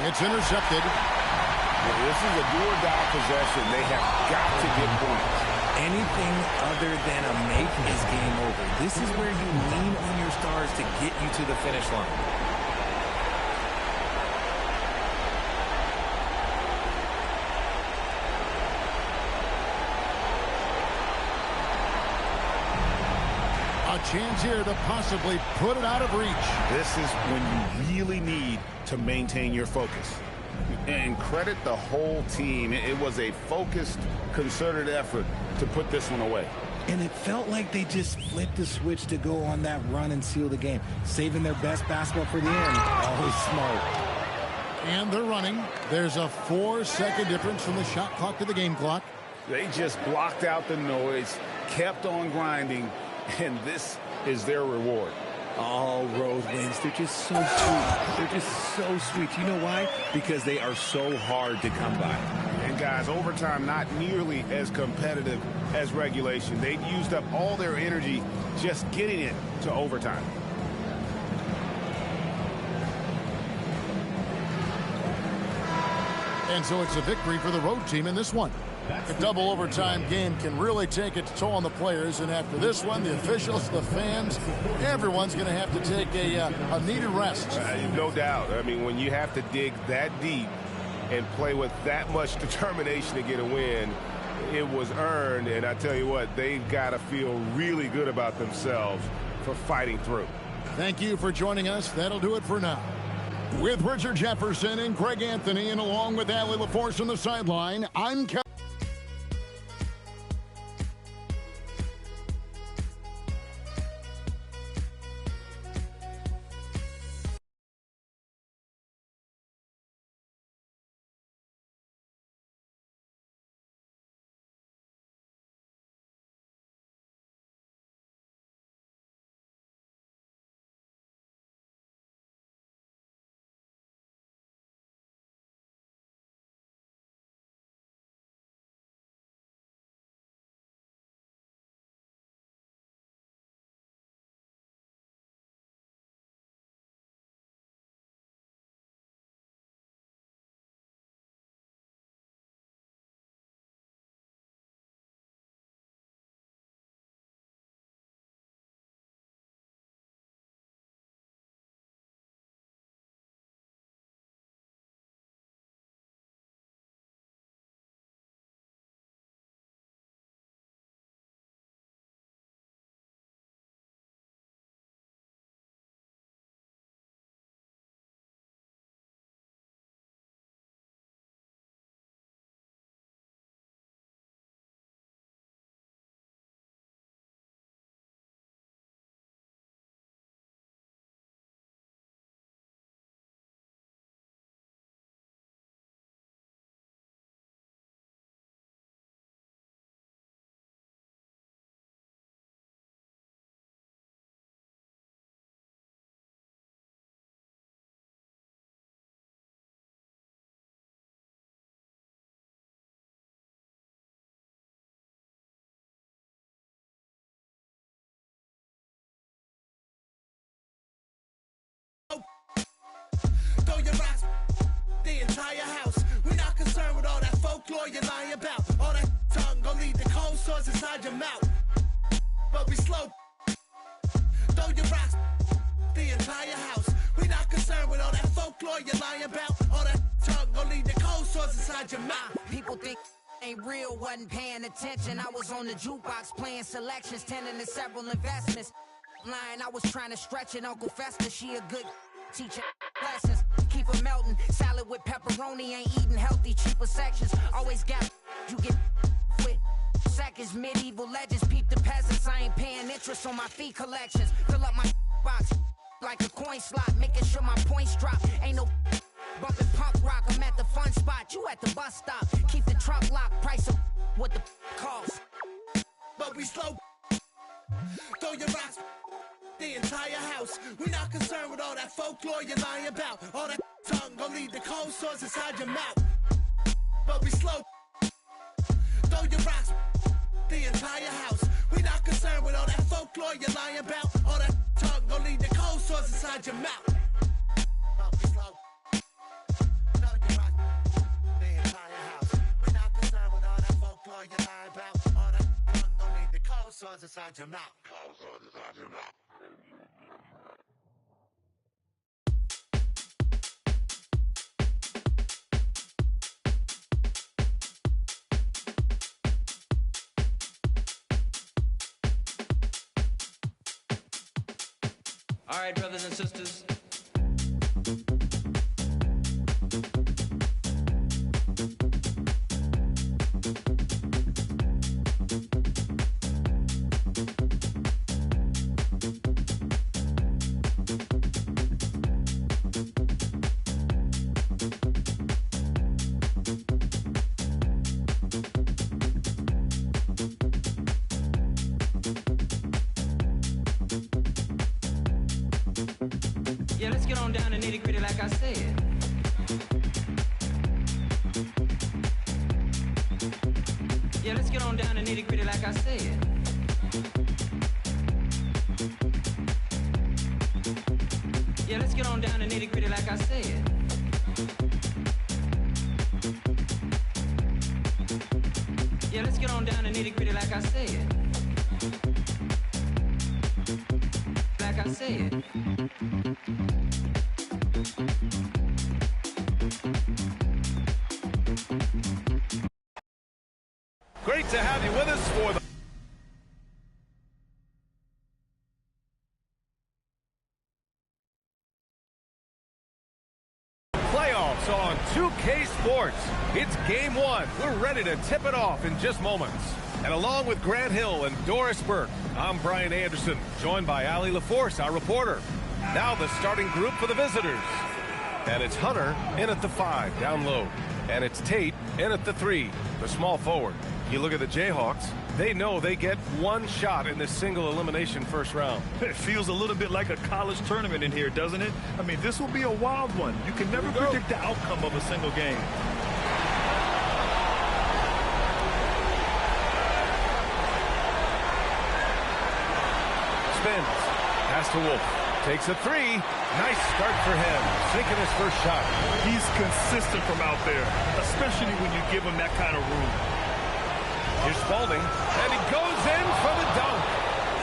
It's intercepted. Well, this is a do-or-die possession. They have got to get points. Anything other than a make is game over. This is where you lean on your stars to get you to the finish line. A chance here to possibly put it out of reach. This is when you really need to maintain your focus. And credit the whole team. It was a focused, concerted effort to put this one away. And it felt like they just flipped the switch to go on that run and seal the game. Saving their best basketball for the end. Always smart. And they're running. There's a 4-second difference from the shot clock to the game clock. They just blocked out the noise, kept on grinding, and this is their reward. All road wins. They're just so sweet. They're just so sweet. You know why? Because they are so hard to come by. And guys, overtime not nearly as competitive as regulation. They used up all their energy just getting it to overtime. And so it's a victory for the road team in this one. A double overtime game can really take its toll on the players, and after this one, the officials, the fans, everyone's going to have to take a needed rest. No doubt. I mean, when you have to dig that deep and play with that much determination to get a win, it was earned, and I tell you what, they've got to feel really good about themselves for fighting through. Thank you for joining us. That'll do it for now. With Richard Jefferson and Greg Anthony, and along with Allie LaForce on the sideline, I'm Kevin. Throw your rocks, the entire house. We're not concerned with all that folklore you lie about. All that tongue gon' lead the cold sores inside your mouth. But we slow. Throw your rocks, the entire house. We're not concerned with all that folklore you lie about. All that tongue gon' lead the cold sores inside your mouth. People think ain't real, wasn't paying attention. I was on the jukebox playing selections, tending to several investments. Line, I was trying to stretch it. Uncle Fester, she a good teacher. Lessons, keep her melting. Salad with pepperoni, ain't eating healthy. Cheaper sections, always got you get with seconds. Medieval legends, peep the peasants. I ain't paying interest on my fee collections. Fill up my box like a coin slot, making sure my points drop. Ain't no bumping punk rock. I'm at the fun spot, you at the bus stop. Keep the truck locked, price of what the cost. But we slow. Throw your rocks, the entire house. We're not concerned with all that folklore you lie about. All that tongue gon' lead the cold sores inside your mouth. But we slow. Throw your rocks, the entire house. We're not concerned. boy you're lying about. All that talk gon' lead to cold sores inside your mouth. Swords inside your mouth. All right, brothers and sisters. Yeah, let's get on down to nitty-gritty like I said. Yeah, let's get on down to nitty-gritty like I said. Yeah, let's get on down to nitty-gritty like I said. Yeah, let's get on down to nitty-gritty like I said. Like I said. Great to have you with us for the playoffs on 2K Sports. It's game one. We're ready to tip it off in just moments. And along with Grant Hill and Doris Burke, I'm Brian Anderson, joined by Allie LaForce, our reporter. Now the starting group for the visitors. And it's Hunter in at the 5, down low. And it's Tate in at the 3, the small forward. You look at the Jayhawks, they know they get one shot in this single elimination first round. It feels a little bit like a college tournament in here, doesn't it? I mean, this will be a wild one. You can never predict the outcome of a single game. Spins, pass to Wolf, takes a 3. Nice start for him, sinking his first shot. He's consistent from out there, especially when you give him that kind of room. Here's Spalding, and he goes in for the dunk.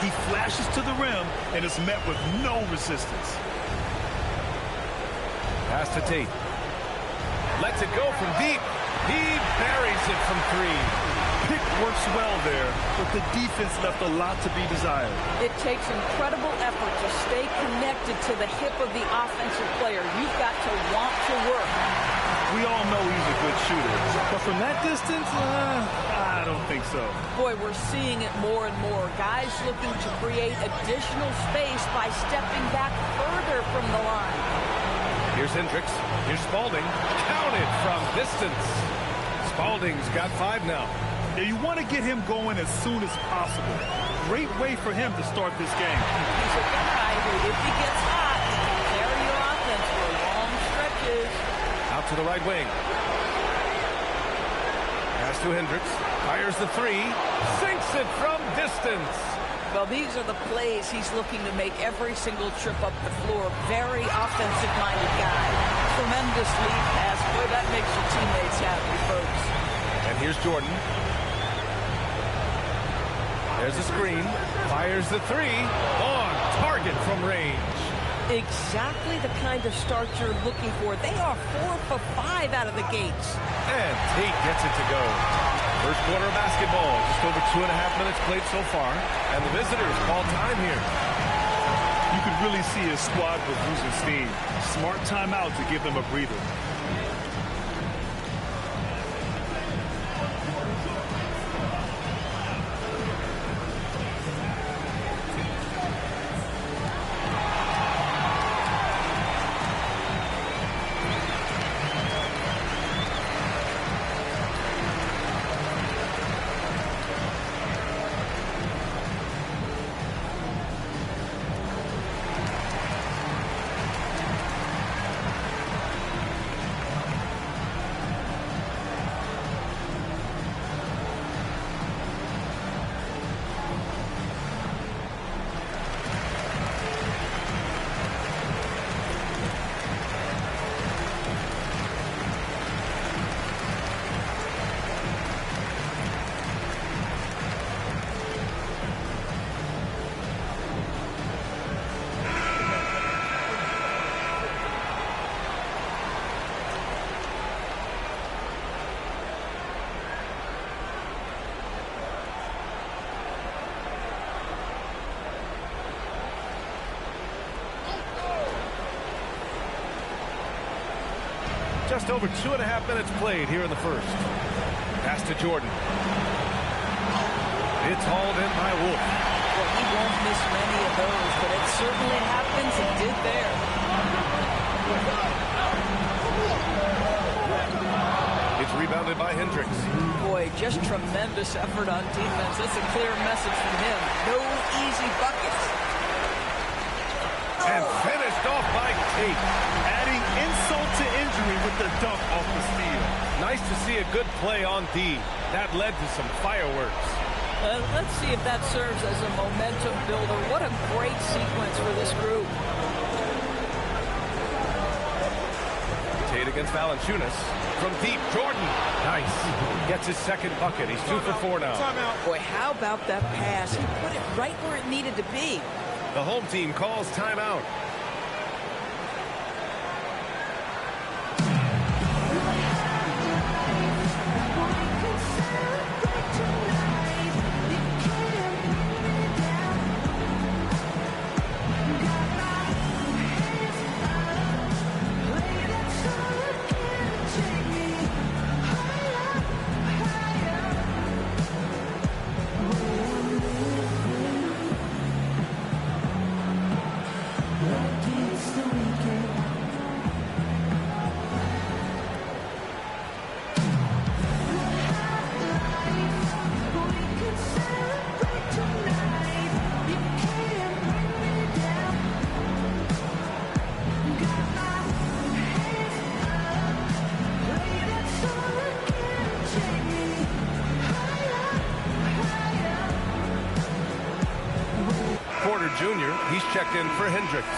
He flashes to the rim and is met with no resistance. Pass to Tate. Lets it go from deep. He buries it from 3. Pick works well there, but the defense left a lot to be desired. It takes incredible effort to stay connected to the hip of the offensive player. You've got to want to work. We all know he's a good shooter, but from that distance, I don't think so. Boy, we're seeing it more and more. Guys looking to create additional space by stepping back further from the line. Here's Hendricks. Here's Spalding. Counted from distance. Spalding's got 5 now. Yeah, you want to get him going as soon as possible. Great way for him to start this game. He's a guy who, if he gets hot, can carry your offense for long stretches. Out to the right wing. Pass to Hendricks. Fires the 3. Sinks it from distance. Well, these are the plays he's looking to make every single trip up the floor. Very offensive-minded guy. Tremendous lead pass. Boy, that makes your teammates happy, folks. And here's Jordan. There's a screen. Fires the 3. On target from range. Exactly the kind of start you're looking for. They are 4 for 5 out of the gates. And Tate gets it to go. First quarter of basketball. Just over 2.5 minutes played so far. And the visitors call time here. You could really see his squad was losing steam. Smart timeout to give them a breather. Just over 2.5 minutes played here in the first. Pass to Jordan. It's hauled in by Wolf. Well, he won't miss many of those, but it certainly happens. It did there. It's rebounded by Hendricks. Boy, just tremendous effort on defense. That's a clear message from him. No easy buckets. And finished off by Tate. Adding insult to injury with the dunk off the steal. Nice to see a good play on D. That led to some fireworks. Let's see if that serves as a momentum builder. What a great sequence for this group. Tate against Valanciunas. From deep, Jordan. Nice. Gets his second bucket. He's 2 for 4 now. Boy, how about that pass? He put it right where it needed to be. The home team calls timeout. Porter Jr., he's checked in for Hendricks.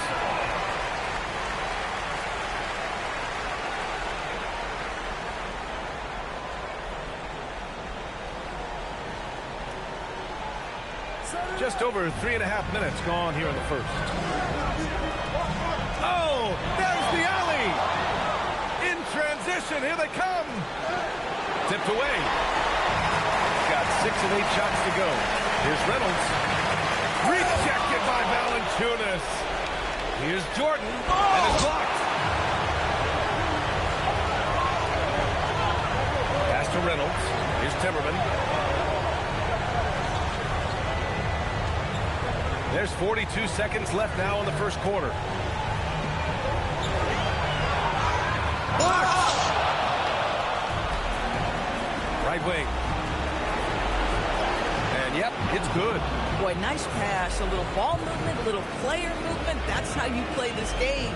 Just over 3.5 minutes gone here in the first. Oh, there's the alley. In transition, here they come. Tipped away. Got 6 of 8 shots to go. Here's Reynolds. Rejected by Valanciunas. Here's Jordan. And it's blocked. Pass to Reynolds. Here's Timmerman. There's 42 seconds left now in the first quarter. Blocked. Right wing. And yep, it's good. Boy, nice pass. A little ball movement, a little player movement. That's how you play this game.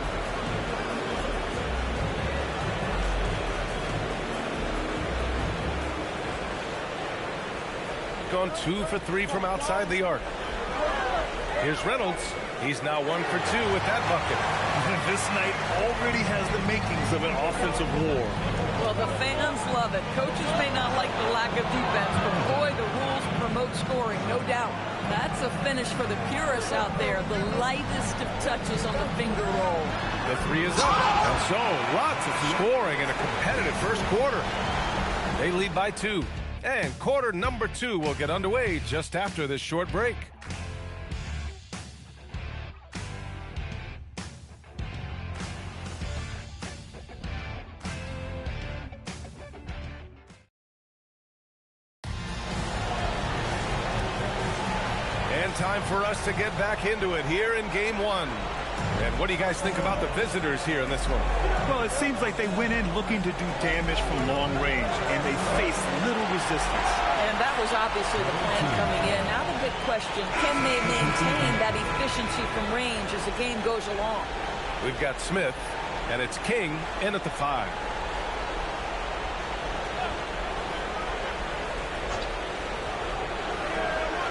Gone 2 for 3 from outside the arc. Here's Reynolds. He's now 1 for 2 with that bucket. This night already has the makings of an offensive war. Well, the fans love it. Coaches may not like the lack of defense, but boy, the rules promote scoring, no doubt. That's a finish for the purists out there. The lightest of touches on the finger roll. The 3 is up. And so, lots of scoring in a competitive first quarter. They lead by 2. And quarter number 2 will get underway just after this short break. Time for us to get back into it here in game 1. And what do you guys think about the visitors here in this one? Well, it seems like they went in looking to do damage from long range, and they faced little resistance. And that was obviously the plan coming in. Now the big question, can they maintain that efficiency from range as the game goes along? We've got Smith, and it's King in at the 5.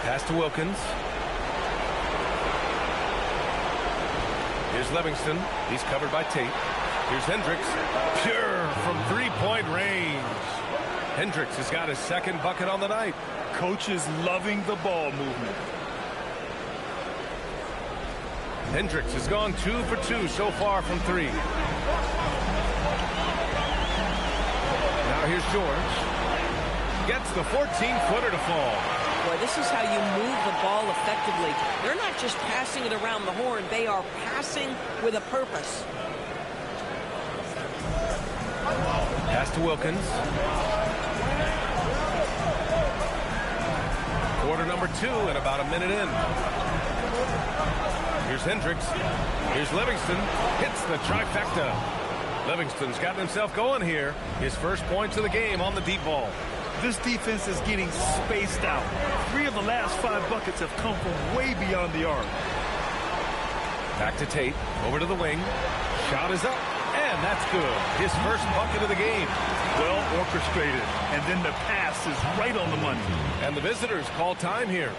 Pass to Wilkins. Here's Livingston. He's covered by Tate. Here's Hendricks. Pure from three-point range. Hendricks has got his second bucket on the night. Coach is loving the ball movement. Hendricks has gone 2 for 2 so far from 3. Now here's George. Gets the 14-footer to fall. Boy, this is how you move the ball effectively. They're not just passing it around the horn. They are passing with a purpose. Pass to Wilkins. Quarter number 2 and about a minute in. Here's Hendricks. Here's Livingston. Hits the trifecta. Livingston's gotten himself going here. His first points of the game on the deep ball. This defense is getting spaced out. 3 of the last 5 buckets have come from way beyond the arc. Back to Tate. Over to the wing. Shot is up. And that's good. His first bucket of the game. Well orchestrated. And then the pass is right on the money. And the visitors call time here.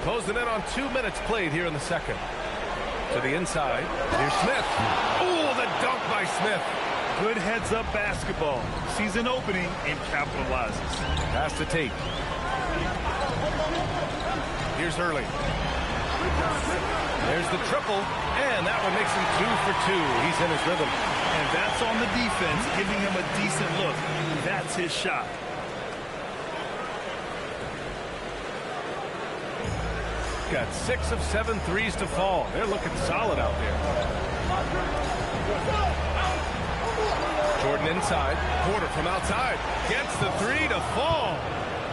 Closing in on 2 minutes played here in the second. To the inside. Here's Smith. Ooh, the dunk by Smith. Good heads-up basketball. Sees an opening and capitalizes. Pass to Tate. Here's Hurley. There's the triple, and that one makes him 2 for 2. He's in his rhythm. And that's on the defense, giving him a decent look. That's his shot. Got 6 of 7 threes to fall. They're looking solid out there. Jordan inside. Porter from outside. Gets the 3 to fall.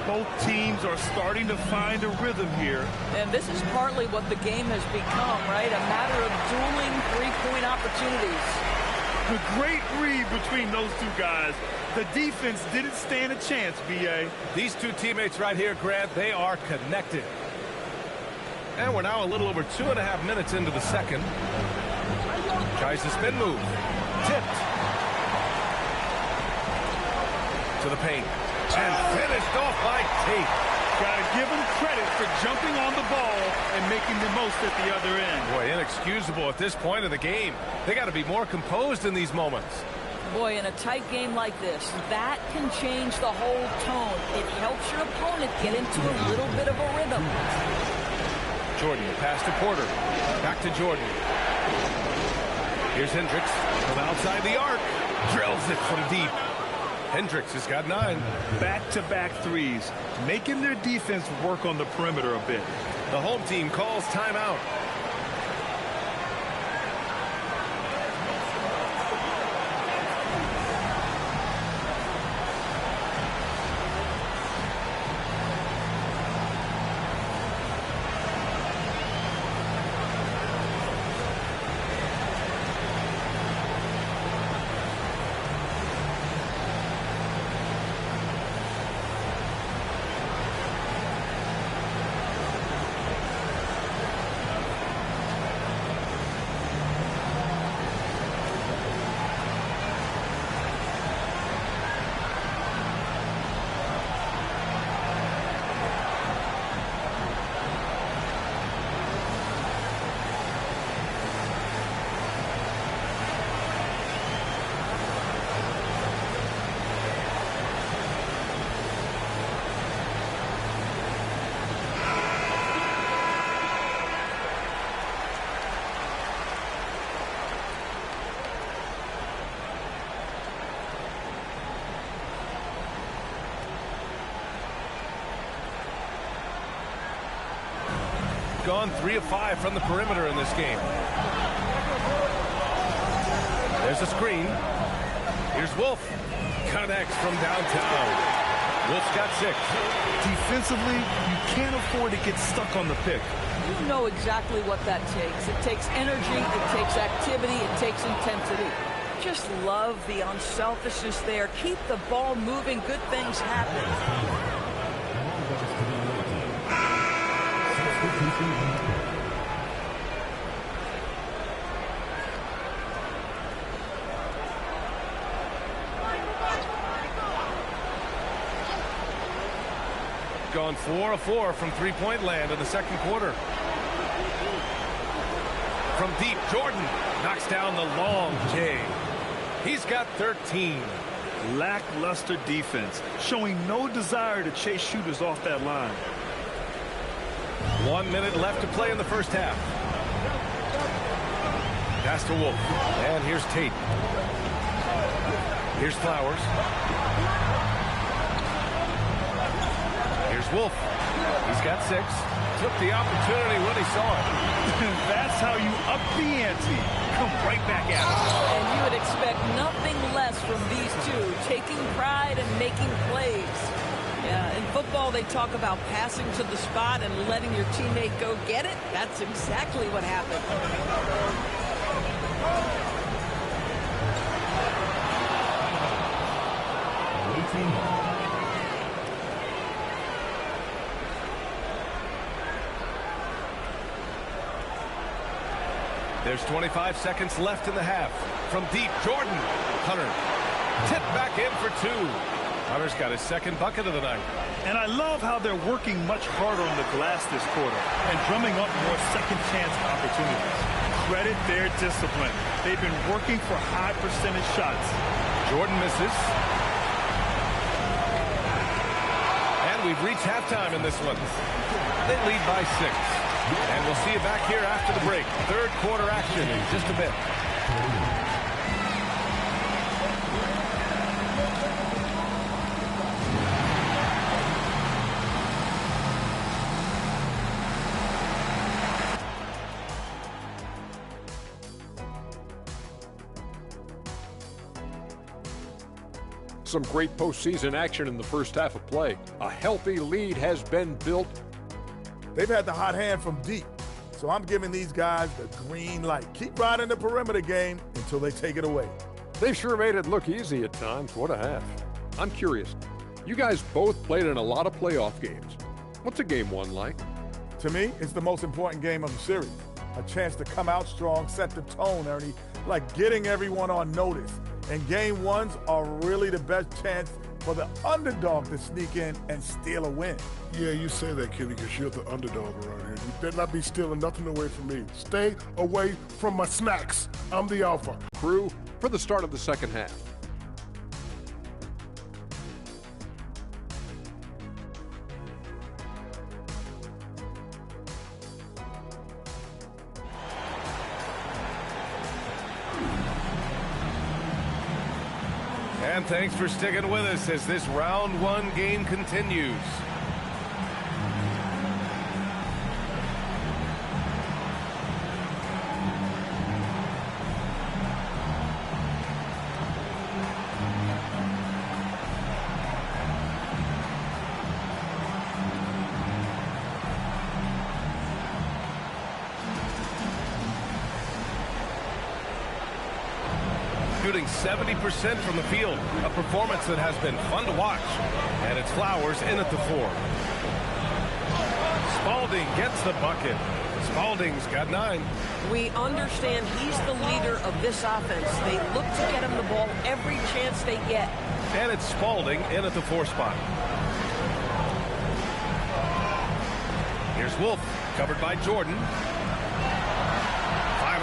Both teams are starting to find a rhythm here. And this is partly what the game has become, right? A matter of dueling three-point opportunities. A great read between those two guys. The defense didn't stand a chance, B.A. These two teammates right here, Grant, they are connected. And we're now a little over 2.5 minutes into the second. Tries the spin move. Tipped. To the paint. And finished off by Tate. Gotta give him credit for jumping on the ball and making the most at the other end. Boy, inexcusable at this point of the game. They got to be more composed in these moments. Boy, in a tight game like this, that can change the whole tone. It helps your opponent get into a little bit of a rhythm. Jordan, pass to Porter. Back to Jordan. Here's Hendricks from outside the arc. Drills it from deep. Hendricks has got 9. Back-to-back threes, making their defense work on the perimeter a bit. The home team calls timeout. Gone 3 of 5 from the perimeter in this game. There's a screen. Here's Wolf. Connects from downtown. Wolf's got 6. Defensively, you can't afford to get stuck on the pick. You know exactly what that takes. It takes energy, it takes activity, it takes intensity. Just love the unselfishness there. Keep the ball moving. Good things happen. Gone 4 of 4 from three-point land in the second quarter. From deep, Jordan knocks down the long J. He's got 13. Lackluster defense, showing no desire to chase shooters off that line. 1 minute left to play in the first half. Pass to Wolf. And here's Tate. Here's Flowers. Here's Wolf. He's got 6. Took the opportunity when he saw it. That's how you up the ante. Come right back at it. And you would expect nothing less from these two, taking pride and making plays. Yeah, in football, they talk about passing to the spot and letting your teammate go get it. That's exactly what happened. There's 25 seconds left in the half. From deep, Jordan. Hunter. Tipped back in for 2. Hunter's got his second bucket of the night. And I love how they're working much harder on the glass this quarter and drumming up more second chance opportunities. Credit their discipline. They've been working for high percentage shots. Jordan misses. And we've reached halftime in this one. They lead by 6. And we'll see you back here after the break. Third quarter action in just a bit. Some great postseason action in the first half of play. A healthy lead has been built. They've had the hot hand from deep, so I'm giving these guys the green light. Keep riding the perimeter game until they take it away. They sure made it look easy at times. What a half. I'm curious. You guys both played in a lot of playoff games. What's a game 1 like? To me, it's the most important game of the series. A chance to come out strong, set the tone, Ernie, like getting everyone on notice. And game 1s are really the best chance for the underdog to sneak in and steal a win. Yeah, you say that, Kenny, because you're the underdog around here. You better not be stealing nothing away from me. Stay away from my snacks. I'm the alpha. Crew, for the start of the second half. And thanks for sticking with us as this round 1 game continues. Shooting 70% from the field, a performance that has been fun to watch. And it's Flowers in at the 4. Spalding gets the bucket. Spalding's got 9. We understand he's the leader of this offense. They look to get him the ball every chance they get. And it's Spalding in at the 4 spot. Here's Wolf, covered by Jordan. 5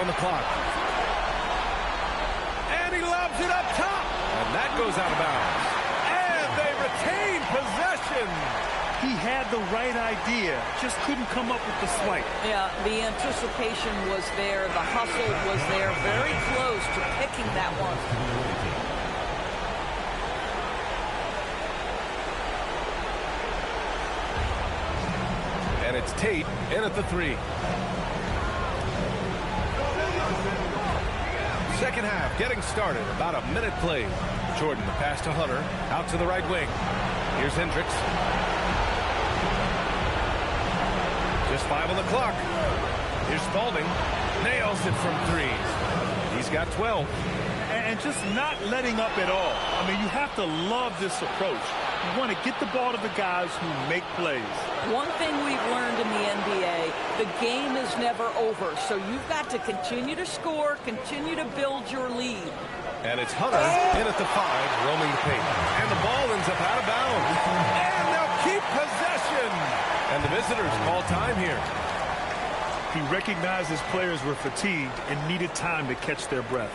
on the clock. It up top, and that goes out of bounds. And they retain possession. He had the right idea, just couldn't come up with the swipe. Yeah, the anticipation was there, the hustle was there, very close to picking that one. And it's Tate in at the 3. Second half getting started. About a minute played. Jordan, the pass to Hunter. Out to the right wing. Here's Hendricks. Just 5 on the clock. Here's Spalding. Nails it from 3. He's got 12. And just not letting up at all. I mean, you have to love this approach. You want to get the ball to the guys who make plays. One thing we've learned in the NBA, the game is never over. So you've got to continue to score, continue to build your lead. And it's Hunter in at the 5, roaming the paint. And the ball ends up out of bounds. And they'll keep possession. And the visitors call time here. He recognized his players were fatigued and needed time to catch their breath.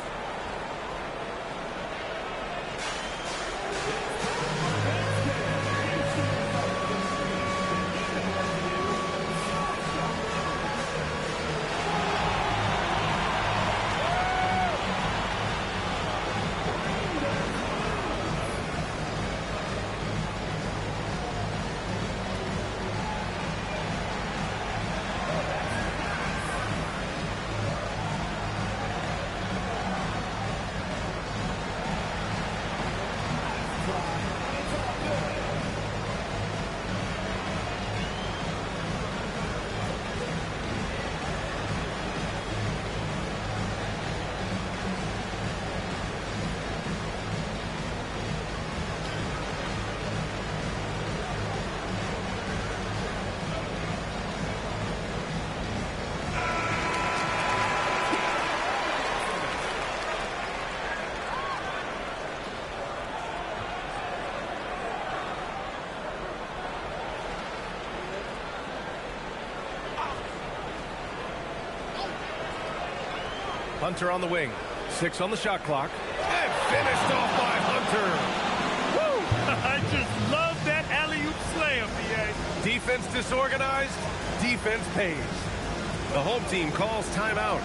Hunter on the wing. 6 on the shot clock. And finished off by Hunter. Woo! I just love that alley-oop slam, B.A. Defense disorganized. Defense pays. The home team calls timeout.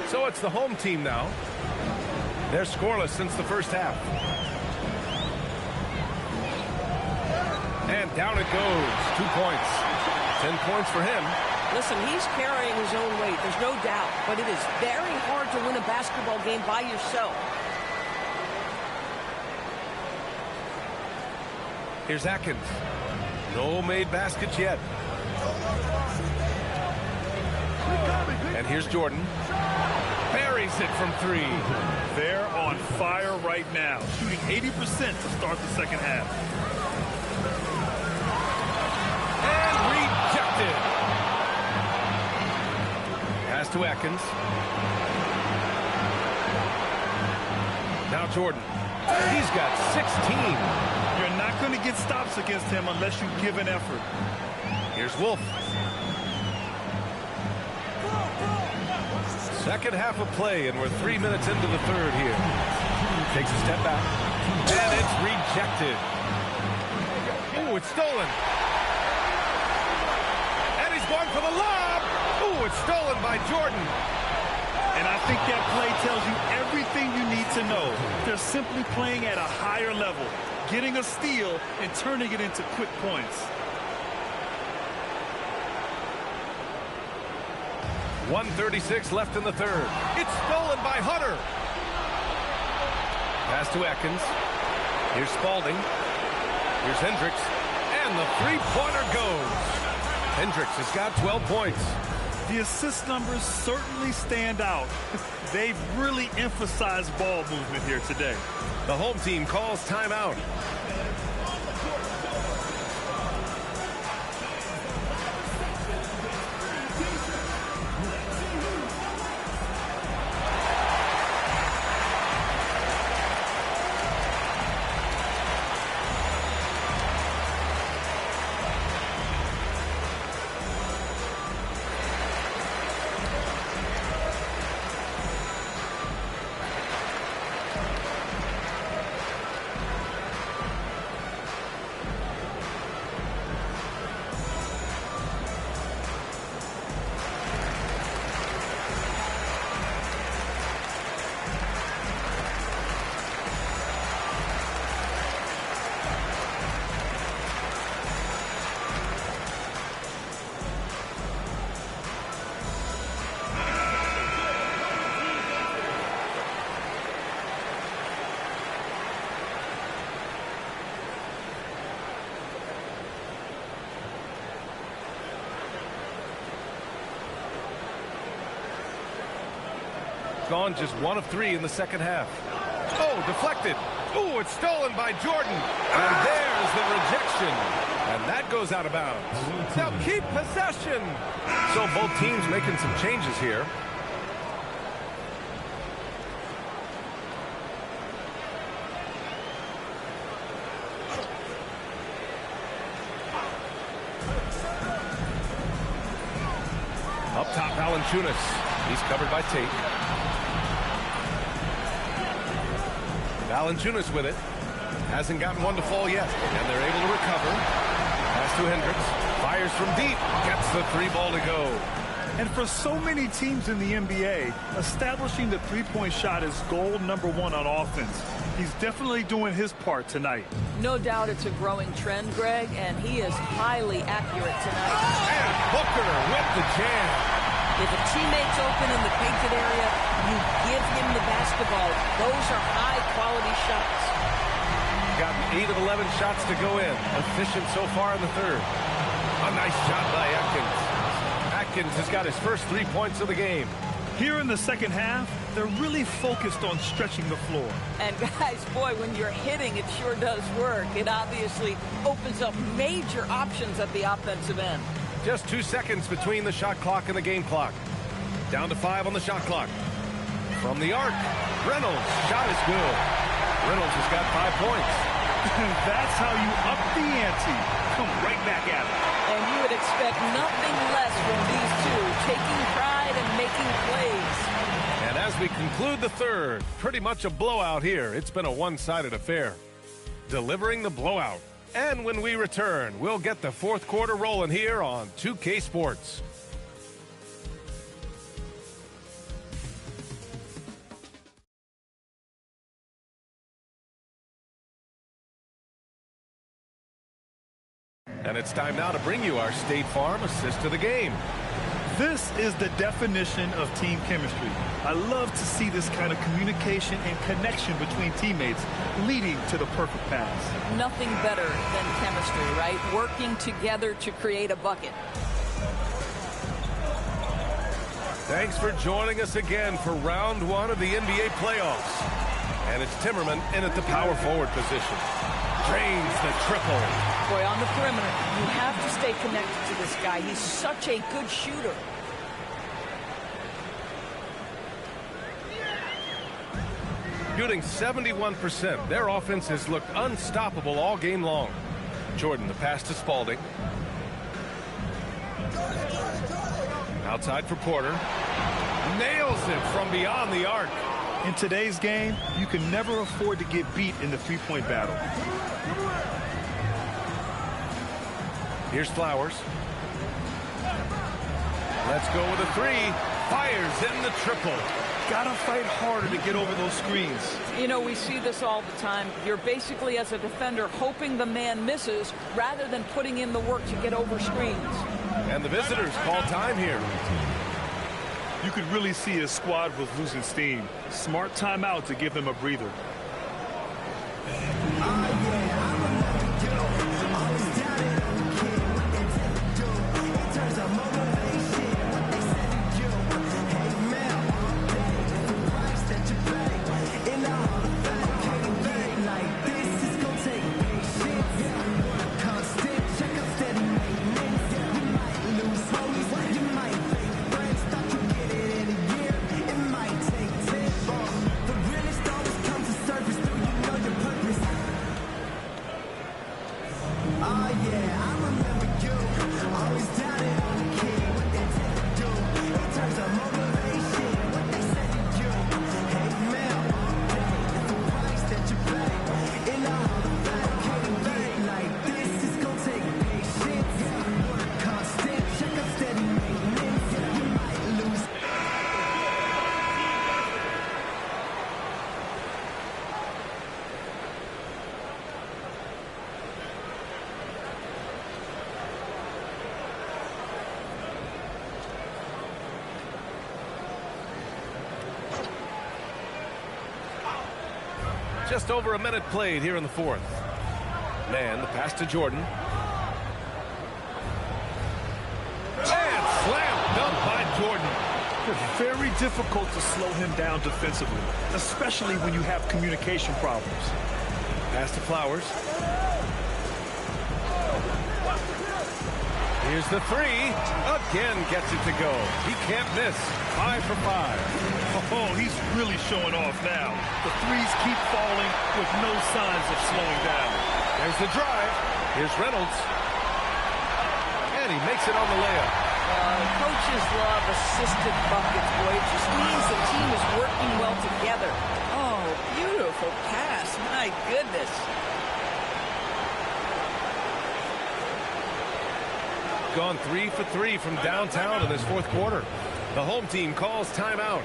So it's the home team now. They're scoreless since the first half. And down it goes. 2 points. 10 points for him. Listen, he's carrying his own weight. There's no doubt. But it is very hard to win a basketball game by yourself. Here's Atkins. No made baskets yet. And here's Jordan. Buries it from 3. They're on fire right now, shooting 80% to start the second half. And rejected. Pass to Atkins. Now Jordan. He's got 16. You're not going to get stops against him unless you give an effort. Here's Wolf. Second half of play, and we're 3 minutes into the third here. Takes a step back, and it's rejected. Ooh, it's stolen. And he's going for the lob. Ooh, it's stolen by Jordan. And I think that play tells you everything you need to know. They're simply playing at a higher level, getting a steal and turning it into quick points. 1:36 left in the third. It's stolen by Hunter. Pass to Atkins. Here's Spalding. Here's Hendricks. And the three-pointer goes. Hendricks has got 12 points. The assist numbers certainly stand out. They've really emphasized ball movement here today. The home team calls timeout. Gone just 1 of 3 in the second half. Oh, deflected. Oh, it's stolen by Jordan. And there's the rejection. And that goes out of bounds. Now keep possession. So both teams making some changes here. Up top, Valanciunas. He's covered by Tate. Valanciunas with it. Hasn't gotten one to fall yet. And they're able to recover. Pass to Hendricks. Fires from deep. Gets the 3 ball to go. And for so many teams in the NBA, establishing the three-point shot is goal number 1 on offense. He's definitely doing his part tonight. No doubt it's a growing trend, Greg, and he is highly accurate tonight. And Booker with the jam. If a teammate's open in the painted area, you give him the basketball. Those are high-quality shots. Got 8 of 11 shots to go in. Efficient so far in the third. A nice job by Atkins. Atkins has got his first 3 points of the game. Here in the second half, they're really focused on stretching the floor. And guys, boy, when you're hitting, it sure does work. It obviously opens up major options at the offensive end. Just 2 seconds between the shot clock and the game clock. Down to 5 on the shot clock. From the arc, Reynolds. Shot is good. Reynolds has got 5 points. That's how you up the ante. Come right back at it. And you would expect nothing less from these two, taking pride and making plays. And as we conclude the third, pretty much a blowout here. It's been a one-sided affair. Delivering the blowout. And when we return, we'll get the fourth quarter rolling here on 2K Sports. And it's time now to bring you our State Farm assist of the game. This is the definition of team chemistry. I love to see this kind of communication and connection between teammates leading to the perfect pass. Nothing better than chemistry, right? Working together to create a bucket. Thanks for joining us again for round 1 of the NBA playoffs. And it's Timmerman in at the power forward position. Drains the triple. Boy, on the perimeter, you have to stay connected to this guy. He's such a good shooter. Shooting 71%. Their offense has looked unstoppable all game long. Jordan, the pass to Spalding. Outside for Porter. Nails it from beyond the arc. In today's game, you can never afford to get beat in the three-point battle. Here's Flowers. Let's go with a 3. Fires in the triple. Gotta fight harder to get over those screens. You know, we see this all the time. You're basically, as a defender, hoping the man misses rather than putting in the work to get over screens. And the visitors call time here. You could really see his squad was losing steam. Smart timeout to give them a breather. Just over a minute played here in the fourth. Man, the pass to Jordan. And slam dunk by Jordan. It's very difficult to slow him down defensively, especially when you have communication problems. Pass to Flowers. Here's the three. Again gets it to go. He can't miss. 5 for 5. Oh, he's really showing off now. The threes keep falling with no signs of slowing down. There's the drive. Here's Reynolds. And he makes it on the layup. Coaches love assisted buckets, boy. It just means the team is working well together. Oh, beautiful pass. My goodness. Gone 3 for 3 from downtown in this fourth quarter. The home team calls timeout.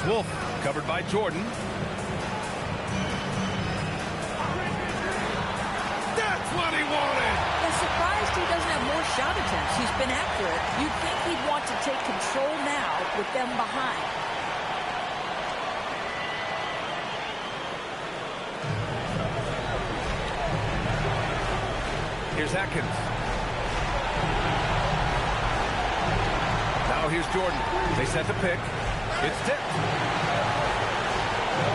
Wolf, covered by Jordan. That's what he wanted! I'm surprised he doesn't have more shot attempts. He's been after it. You'd think he'd want to take control now with them behind. Here's Atkins. Now here's Jordan. They set the pick. It's tipped.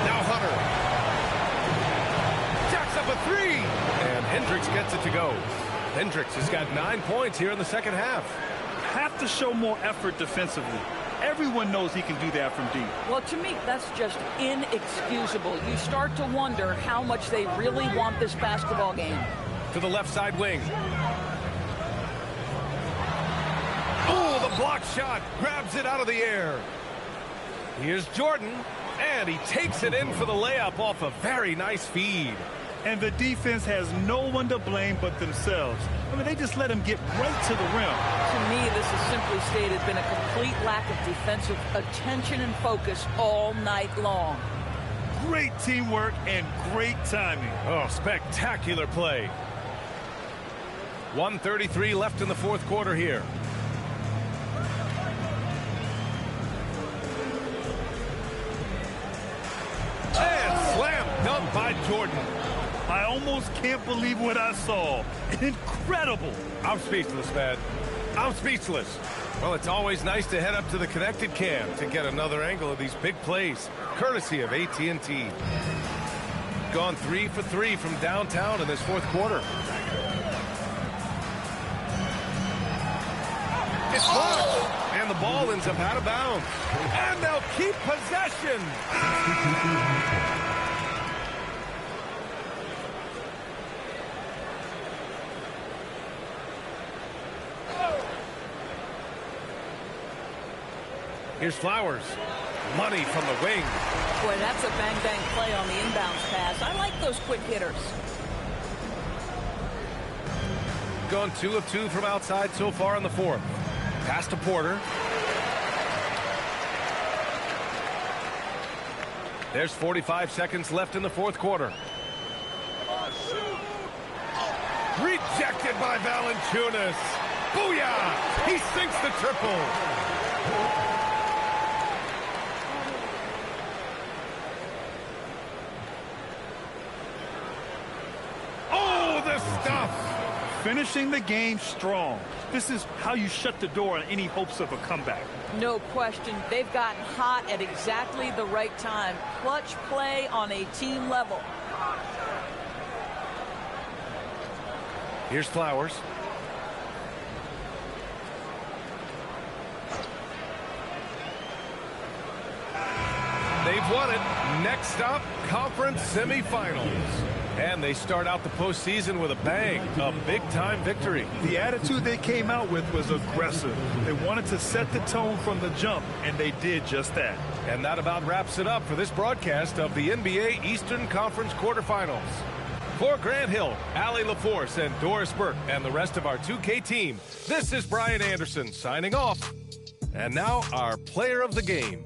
Now Hunter. Jacks up a three. And Hendricks gets it to go. Hendricks has got 9 points here in the second half. Have to show more effort defensively. Everyone knows he can do that from deep. Well, to me, that's just inexcusable. You start to wonder how much they really want this basketball game. To the left side wing. Oh, the block shot. Grabs it out of the air. Here's Jordan, and he takes it in for the layup off a very nice feed. And the defense has no one to blame but themselves. I mean, they just let him get right to the rim. To me, this has simply stated been a complete lack of defensive attention and focus all night long. Great teamwork and great timing. Oh, spectacular play. 1:33 left in the fourth quarter here. Dunk by Jordan. I almost can't believe what I saw. Incredible. I'm speechless, man. I'm speechless. Well, it's always nice to head up to the connected cam to get another angle of these big plays, courtesy of AT&T. Gone 3 for 3 from downtown in this fourth quarter. It's blocked, and the ball ends up out of bounds. And they'll keep possession. Here's Flowers. Money from the wing. Boy, that's a bang-bang play on the inbounds pass. I like those quick hitters. Gone 2 of 2 from outside so far in the fourth. Pass to Porter. There's 45 seconds left in the fourth quarter. Rejected by Valanciunas. Booyah! He sinks the triple. finishing the game strong. This is how you shut the door on any hopes of a comeback. No question. They've gotten hot at exactly the right time. Clutch play on a team level. Here's Flowers. They've won it. Next stop, conference semifinals. And they start out the postseason with a bang, a big-time victory. The attitude they came out with was aggressive. They wanted to set the tone from the jump, and they did just that. And that about wraps it up for this broadcast of the NBA Eastern Conference quarterfinals. For Grant Hill, Allie LaForce, and Doris Burke, and the rest of our 2K team, this is Brian Anderson signing off. And now our player of the game.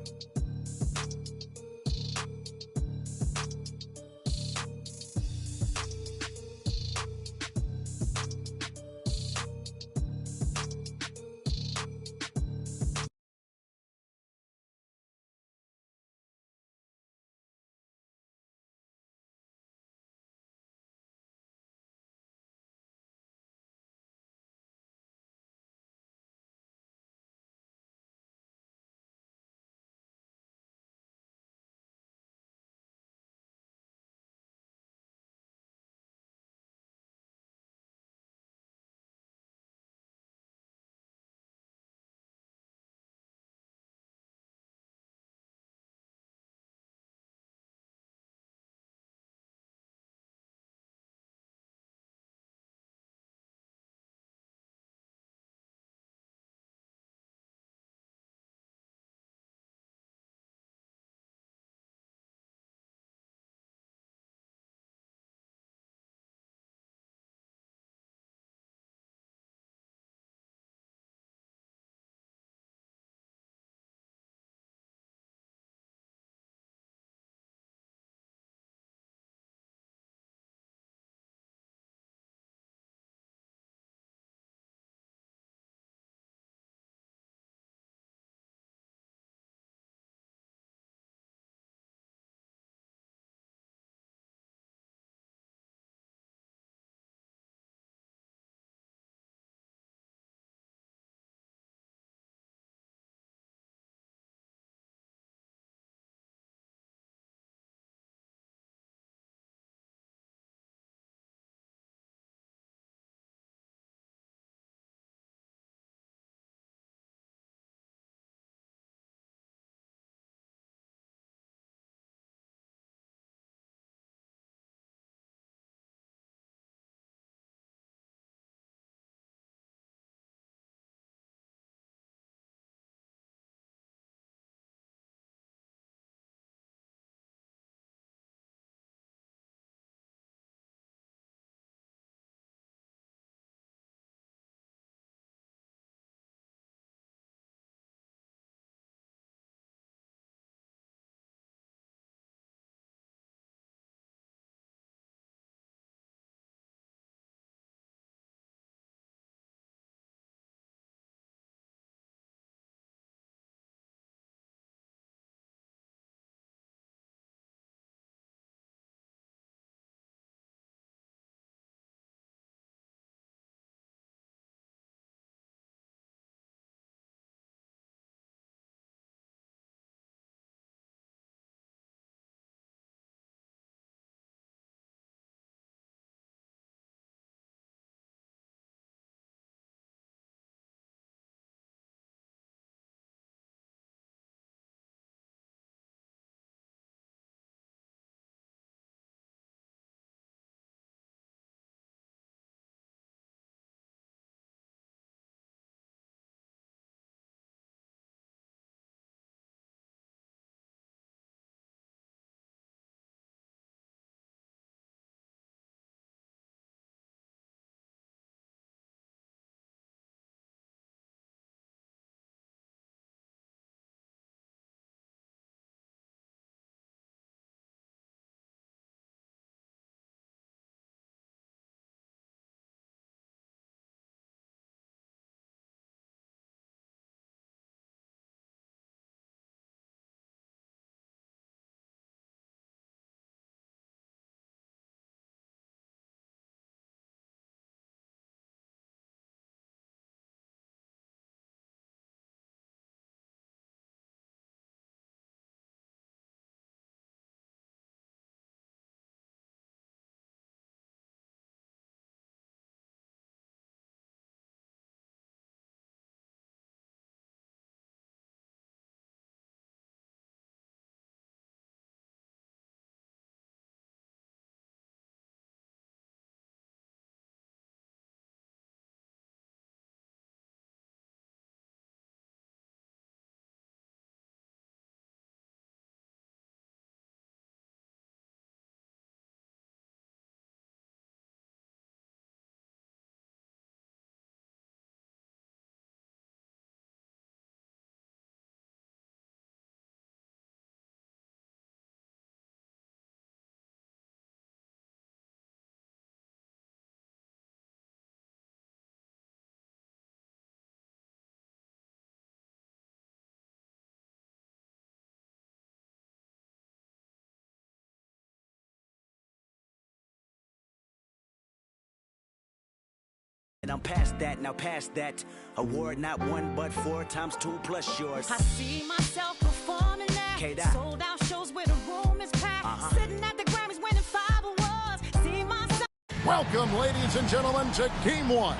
And I'm past that, now past that. Award not 1 but 4 times 2 plus yours. I see myself performing that. K-Dot. Sold out shows where the room is packed. Sitting at the Grammys winning 5 awards. See myself. Welcome, ladies and gentlemen, to Game 1.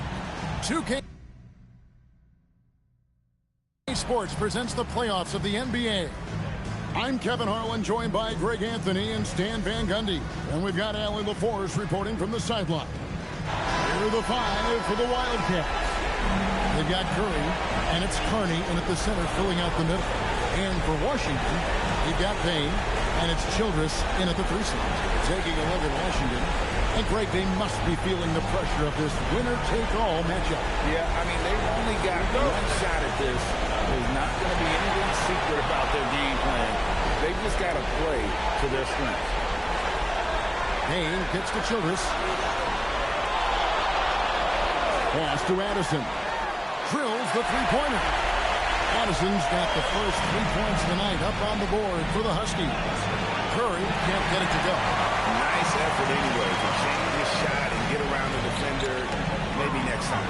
2K Sports presents the playoffs of the NBA. I'm Kevin Harlan, joined by Greg Anthony and Stan Van Gundy. And we've got Allie LaForce reporting from the sideline. Here are the 5 for the Wildcats. They've got Curry, and it's Carney in at the center, filling out the middle. And for Washington, they've got Payne, and it's Childress in at the 3 slot. Taking a look at Washington. And Greg, they must be feeling the pressure of this winner-take-all matchup. Yeah, I mean, they've only got one shot at this. There's not going to be anything secret about their game plan. They've just got to play to their strengths. Payne gets to Childress. Pass to Addison. Drills the three-pointer. Addison's got the first 3 points tonight up on the board for the Huskies. Curry can't get it to go. Nice effort anyway to change his shot and get around the defender maybe next time.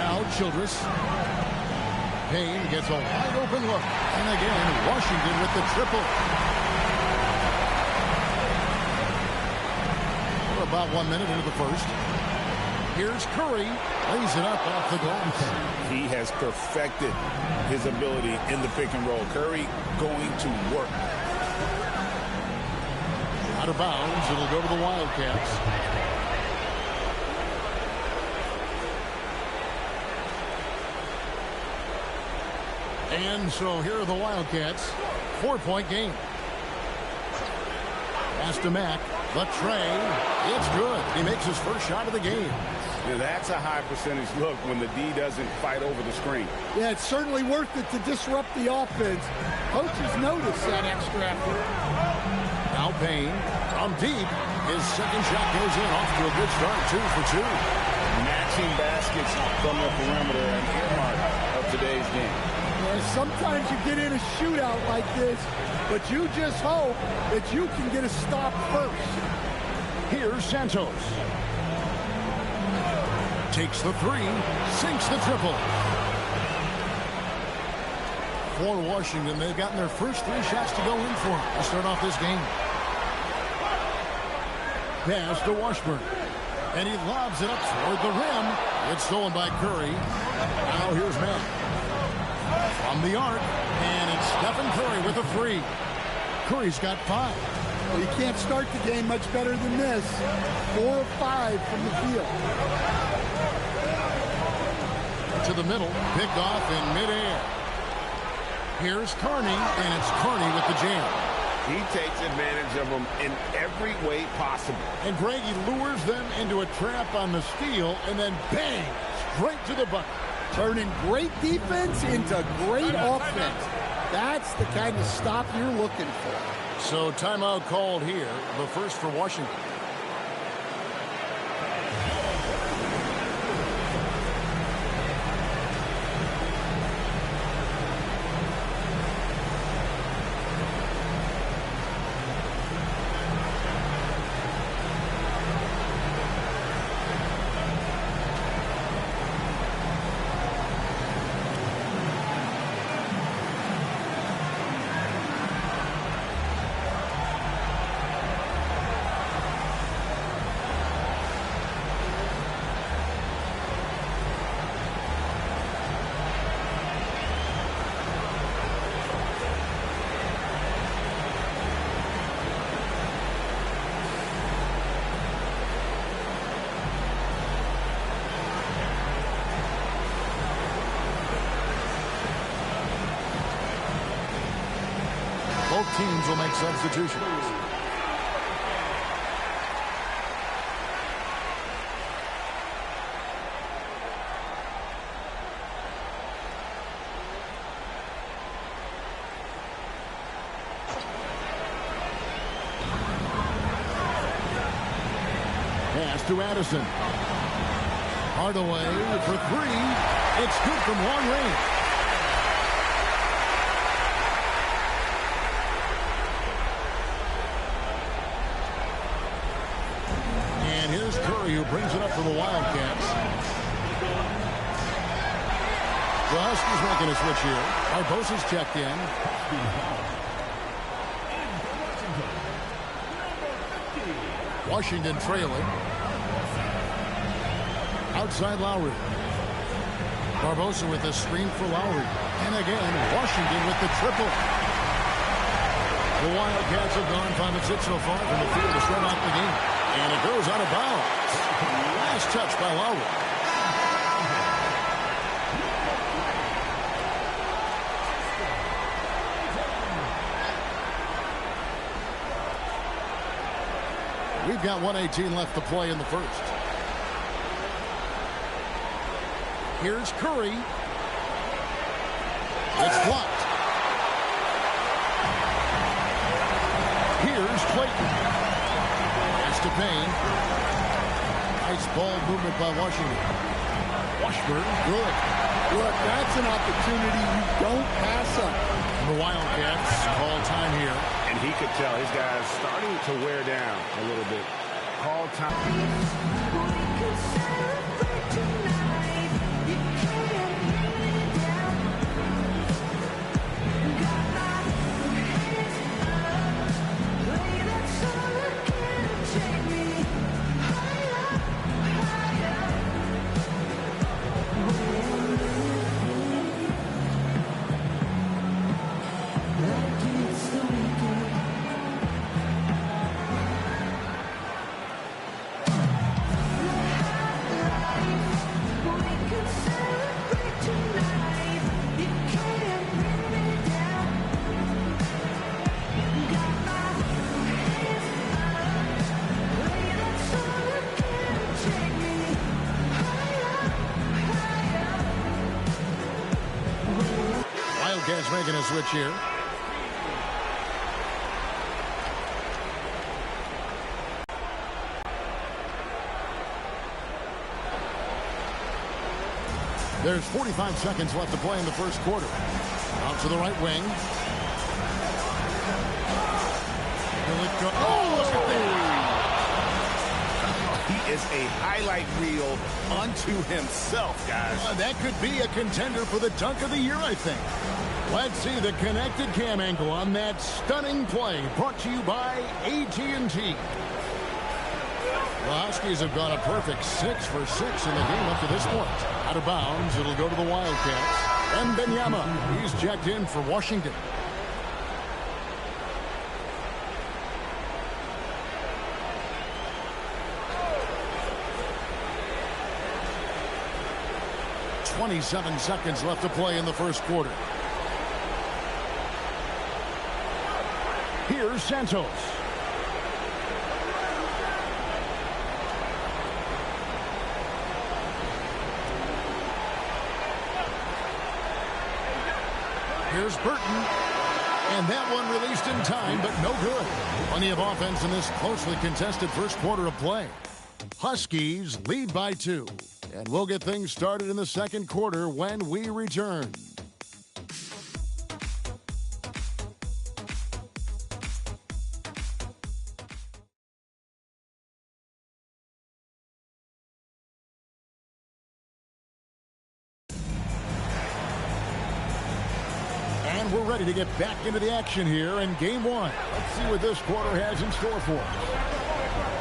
Now Childress. Payne gets a wide open look. And again, Washington with the triple. We're about 1 minute into the first. Here's Curry. Lays it up off the glass. He has perfected his ability in the pick and roll. Curry going to work. Out of bounds. It'll go to the Wildcats. And so here are the Wildcats. 4-point game. Pass to Mack. The tray. It's good. He makes his first shot of the game. Now that's a high percentage look when the D doesn't fight over the screen. Yeah, it's certainly worth it to disrupt the offense. Coaches notice that extra effort. Now Payne from deep. His second shot goes in. Off to a good start. 2 for 2. Matching baskets from the perimeter, an earmark of today's game. Yeah, sometimes you get in a shootout like this, but you just hope that you can get a stop first. Here's Santos. Takes the 3, sinks the triple. For Washington, they've gotten their first 3 shots to go in for them to start off this game. Pass to Washburn. And he lobs it up toward the rim. It's stolen by Curry. Now here's Mack. From the arc. And it's Stephen Curry with a 3. Curry's got 5. Well, you can't start the game much better than this. 4 of 5 from the field. To the middle, picked off in midair. Here's Carney, and it's Carney with the jam. He takes advantage of them in every way possible. And Greg, he lures them into a trap on the steal, and then bang, straight to the bucket. Turning great defense into great offense. That's the kind of stop you're looking for. So timeout called here, the first for Washington. Both teams will make substitutions. Pass to Addison. Hardaway for 3. It's good from long range. And here's Curry, who brings it up for the Wildcats. The Huskies making a switch here. Barbosa's checked in. Washington trailing. Outside Lowry. Barbosa with the screen for Lowry. And again, Washington with the triple. The Wildcats have gone 5 of 6 so far from the field to start off the game. And it goes out of bounds. Last touch by Lowry. We've got 1:18 left to play in the first. Here's Curry. It's blocked. Here's Clayton. That's to Payne. Nice ball movement by Washington. Washburn, good. Look, that's an opportunity you don't pass up. And the Wildcats call time here. And he could tell his guys starting to wear down a little bit. Call time. Wildcats making a switch here. There's 45 seconds left to play in the first quarter. Out to the right wing. Oh, look at this. He is a highlight reel unto himself, guys. That could be a contender for the dunk of the year, I think. Let's see the connected cam angle on that stunning play, brought to you by AT&T. The Huskies have gone a perfect 6 for 6 in the game up to this point. Out of bounds, it'll go to the Wildcats. And Benyama, he's checked in for Washington. .27 seconds left to play in the first quarter. Here's Santos. Here's Burton. And that one released in time, but no good. Plenty of offense in this closely contested first quarter of play. Huskies lead by 2. And we'll get things started in the second quarter when we return. And we're ready to get back into the action here in game 1. Let's see what this quarter has in store for us.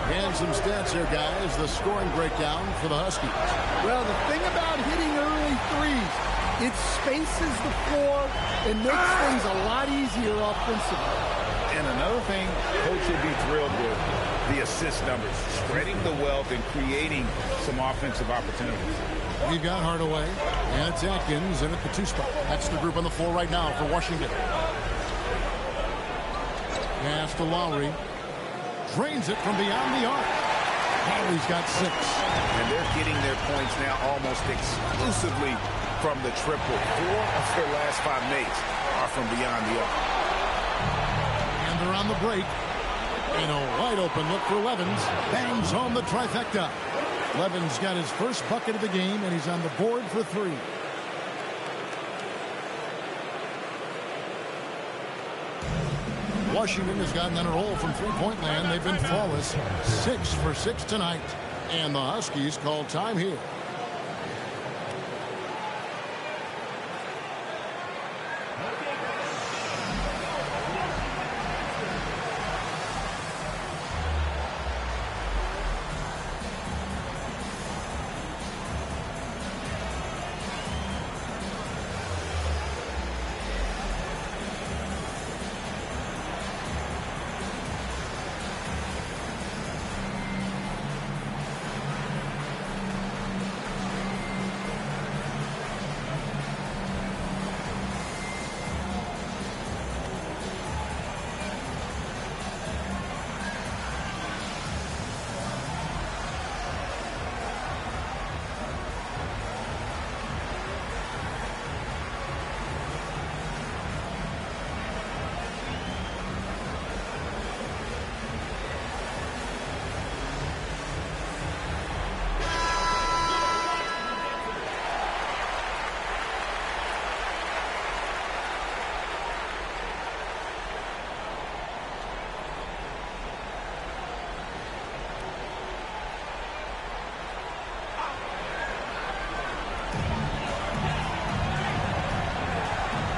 And some stats here, guys. The scoring breakdown for the Huskies. Well, the thing about hitting early threes, it spaces the floor and makes things a lot easier offensively. And another thing, Coach would be thrilled with, the assist numbers, spreading the wealth and creating some offensive opportunities. We've got Hardaway, and it's Atkins in at the 2 spot. That's the group on the floor right now for Washington. Pass to Lowry. Drains it from beyond the arc. Lowry's got 6. And they're getting their points now almost exclusively from the triple. 4 of their last 5 makes are from beyond the arc. And they're on the break. And a wide open look for Levens. Bangs home the trifecta. Levens got his first bucket of the game, and he's on the board for 3. Washington has gotten on a roll from three-point land. They've been flawless, 6 for 6 tonight. And the Huskies call time here.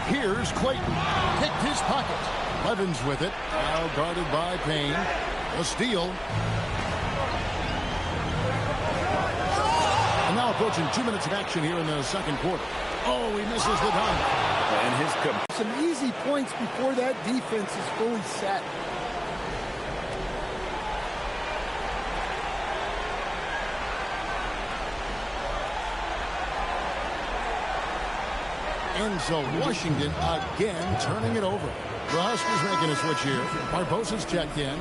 Here's Clayton. Kicked his pocket. Levens with it. Now guarded by Payne. A steal. And now approaching 2 minutes of action here in the second quarter. Oh, he misses the dunk. And some easy points before that defense is fully set. And so Washington again turning it over. The Huskers making a switch here. Barbosa's checked in.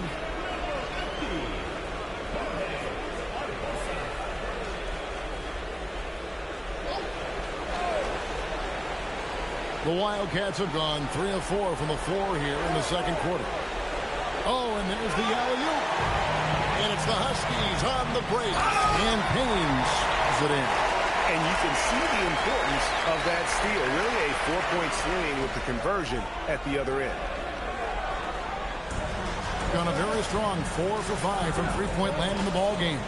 The Wildcats have gone 3 of 4 from the floor here in the second quarter. Oh, and there's the alley-oop. And it's the Huskies on the break. And Payne is it in. And you can see the importance of that steal. Really a 4-point swing with the conversion at the other end. Gone a very strong 4 for 5 from three-point land in the ball game.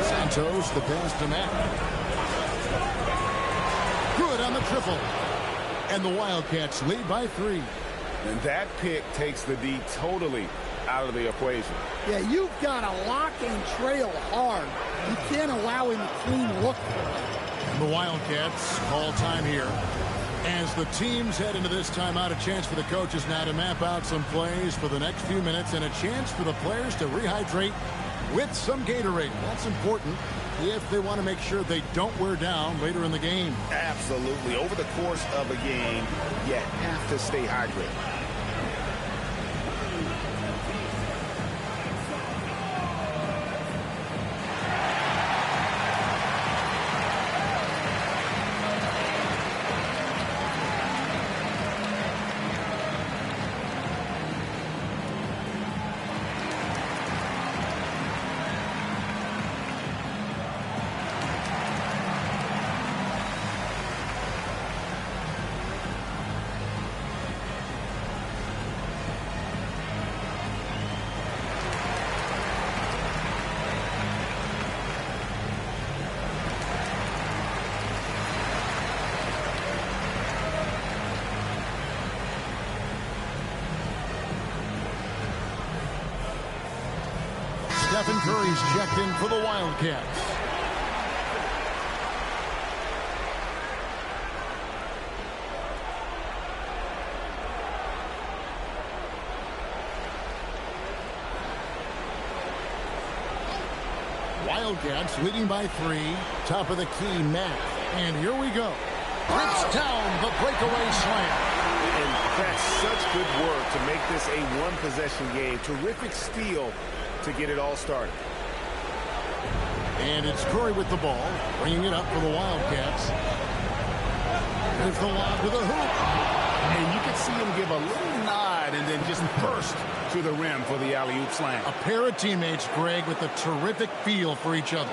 Santos, the pass to Matt. Good on the triple. And the Wildcats lead by 3. And that pick takes the D totally out of the equation. Yeah, you've got to lock and trail hard. You can't allow him a clean look. The Wildcats call time here. As the teams head into this timeout, a chance for the coaches now to map out some plays for the next few minutes and a chance for the players to rehydrate with some Gatorade. That's important if they want to make sure they don't wear down later in the game. Absolutely. Over the course of a game, you have to stay hydrated. Stephen Curry's checked in for the Wildcats. Wildcats leading by 3. Top of the key, Matt. And here we go. Rips down the breakaway slam. And that's such good work to make this a one-possession game. Terrific steal to get it all started. And it's Curry with the ball, bringing it up for the Wildcats. There's the lob with a hoop. And you can see him give a little nod and then just burst to the rim for the alley-oop slam. A pair of teammates, Greg, with a terrific feel for each other.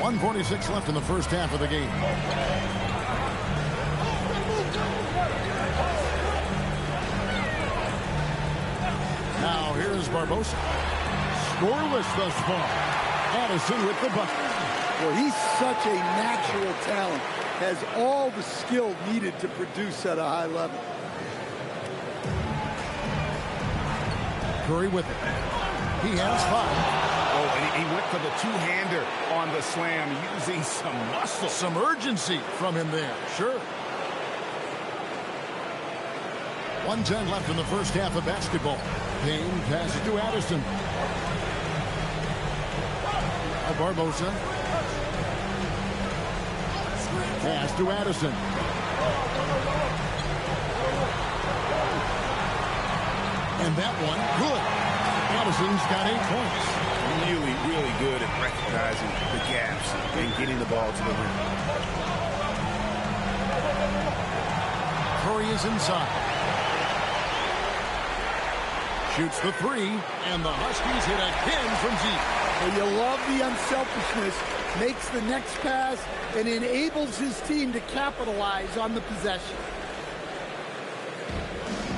1:46 left in the first half of the game. Here's Barbosa. Scoreless thus far. Addison with the bucket. Well, he's such a natural talent. Has all the skill needed to produce at a high level. Curry with it. He has 5. Oh, and he went for the two-hander on the slam, using some muscle. Some urgency from him there, sure. 1:10 left in the first half of basketball. Payne passes to Addison. Barbosa. Pass to Addison. And that one, good. Addison's got 8 points. Really, really good at recognizing the gaps and getting the ball to the rim. Curry is inside. Shoots the 3, and the Huskies hit again from deep. Well, you love the unselfishness. Makes the next pass and enables his team to capitalize on the possession.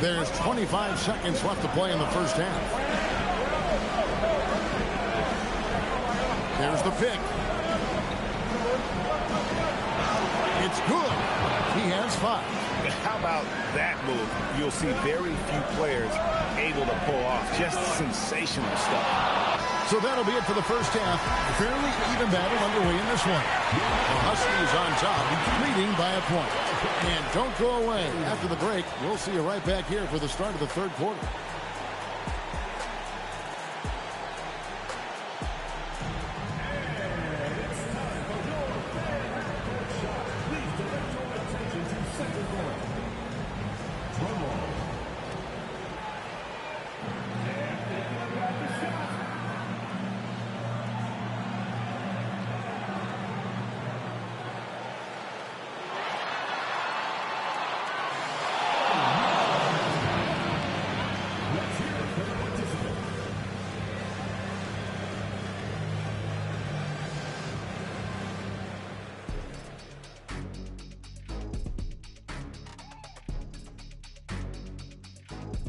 There's 25 seconds left to play in the first half. There's the pick. It's good. He has 5. How about that move? You'll see very few players able to pull off just sensational stuff. So that'll be it for the first half. Fairly even battle underway in this one. The Huskies on top, leading by a point. And don't go away. After the break, we'll see you right back here for the start of the third quarter.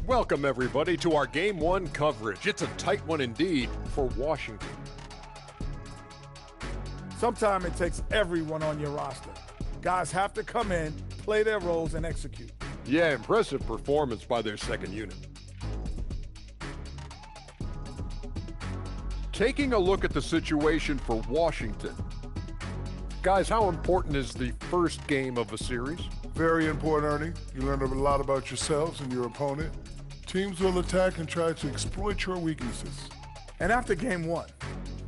Welcome, everybody, to our Game 1 coverage. It's a tight one indeed for Washington. Sometimes it takes everyone on your roster. Guys have to come in, play their roles, and execute. Yeah, impressive performance by their second unit. Taking a look at the situation for Washington. Guys, how important is the first game of a series? Very important, Ernie. You learn a lot about yourselves and your opponent. Teams will attack and try to exploit your weaknesses. And after game 1,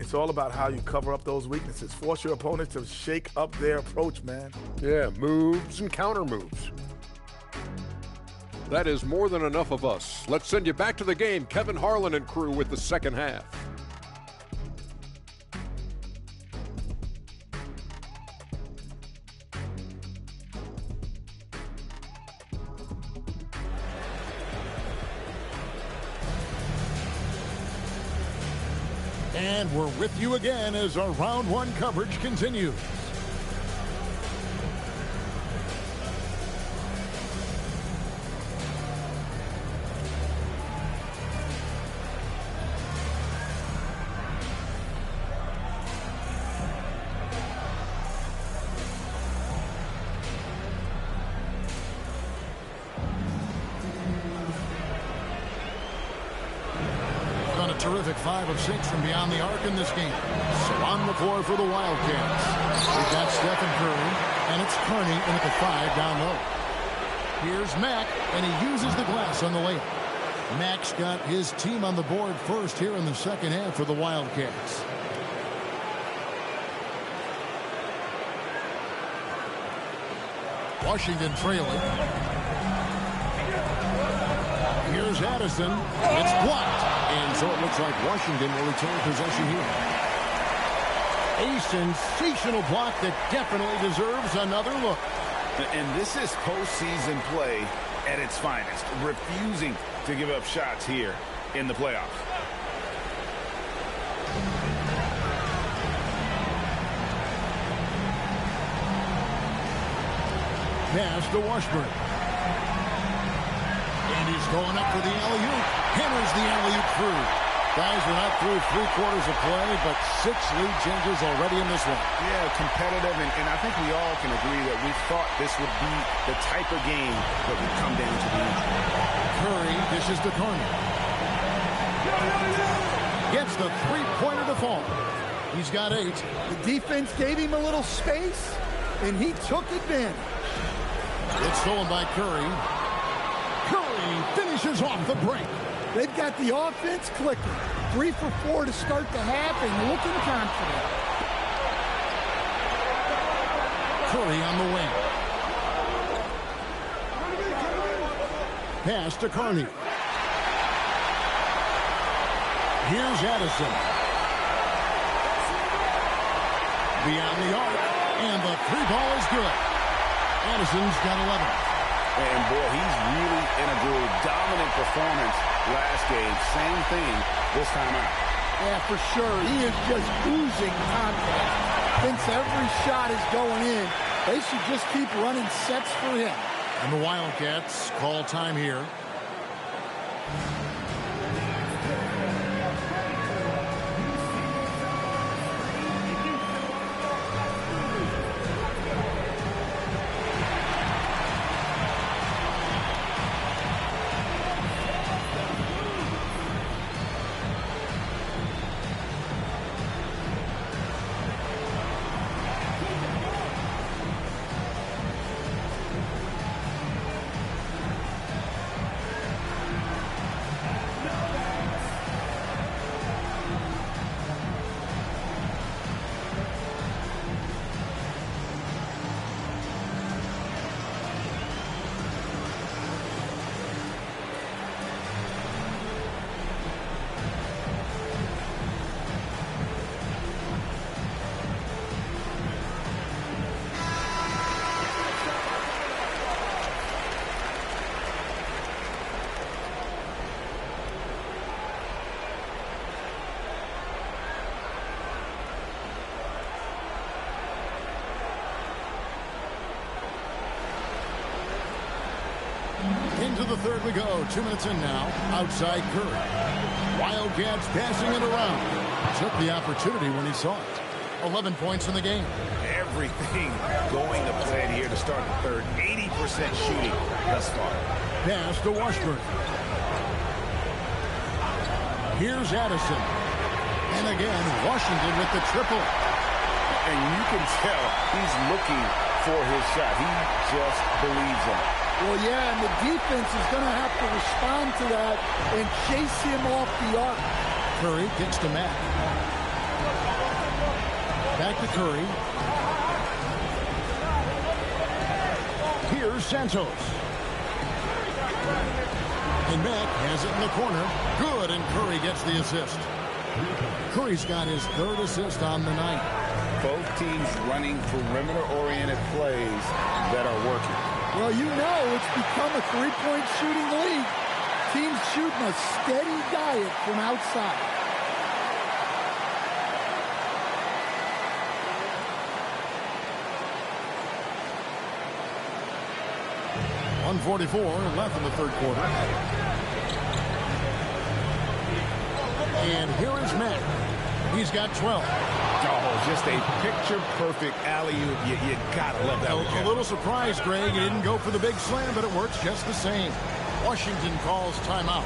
it's all about how you cover up those weaknesses. Force your opponent to shake up their approach, man. Yeah, moves and counter moves. That is more than enough of us. Let's send you back to the game. Kevin Harlan and crew with the second half. And we're with you again as our round 1 coverage continues. Terrific 5 of 6 from beyond the arc in this game. So on the floor for the Wildcats. We've got Stephen Curry, and it's Kearney in at the 5 down low. Here's Mack, and he uses the glass on the layup. Mack's got his team on the board first here in the second half for the Wildcats. Washington trailing. Here's Addison. It's blocked. And so it looks like Washington will retain possession here. A sensational block that definitely deserves another look. And this is postseason play at its finest, refusing to give up shots here in the playoffs. Pass to Washburn. And Curry's going up for the alley-oop. Hammers the alley-oop through. Guys, we're not through 3 quarters of play, but 6 lead changes already in this one. Yeah, competitive, and I think we all can agree that we thought this would be the type of game that would come down to the end. Curry dishes to Carney. Gets the three-pointer to fall. He's got 8. The defense gave him a little space, and he took advantage. It's stolen by Curry. Curry finishes off the break. They've got the offense clicking. 3 for 4 to start the half and looking confident. Curry on the wing. Pass to Carney. Here's Addison. Beyond the arc, and the 3 ball is good. Addison's got 11. And boy, he's really in a groove. Dominant performance last game. Same thing this time out. Yeah, for sure. He is just oozing confidence. Thinks every shot is going in. They should just keep running sets for him. And the Wildcats call time here. Into the third we go. 2 minutes in now. Outside Curry. Wildcats passing it around. Took the opportunity when he saw it. 11 points in the game. Everything going to plan here to start the third. 80% shooting thus far. Pass to Washburn. Here's Addison. And again, Washington with the triple. And you can tell he's looking for his shot. He just believes in it. Well, yeah, and the defense is going to have to respond to that and chase him off the arc. Curry gets to Mack. Back to Curry. Here's Santos. And Mack has it in the corner. Good, and Curry gets the assist. Curry's got his 3rd assist on the night. Both teams running perimeter-oriented plays that are working. Well, you know it's become a 3-point shooting league. Teams shooting a steady diet from outside. .144 left in the third quarter. And here is Mack. He's got 12. Oh, just a picture-perfect alley-oop. You gotta love that. A little surprised, Greg. He didn't go for the big slam, but it works just the same. Washington calls timeout.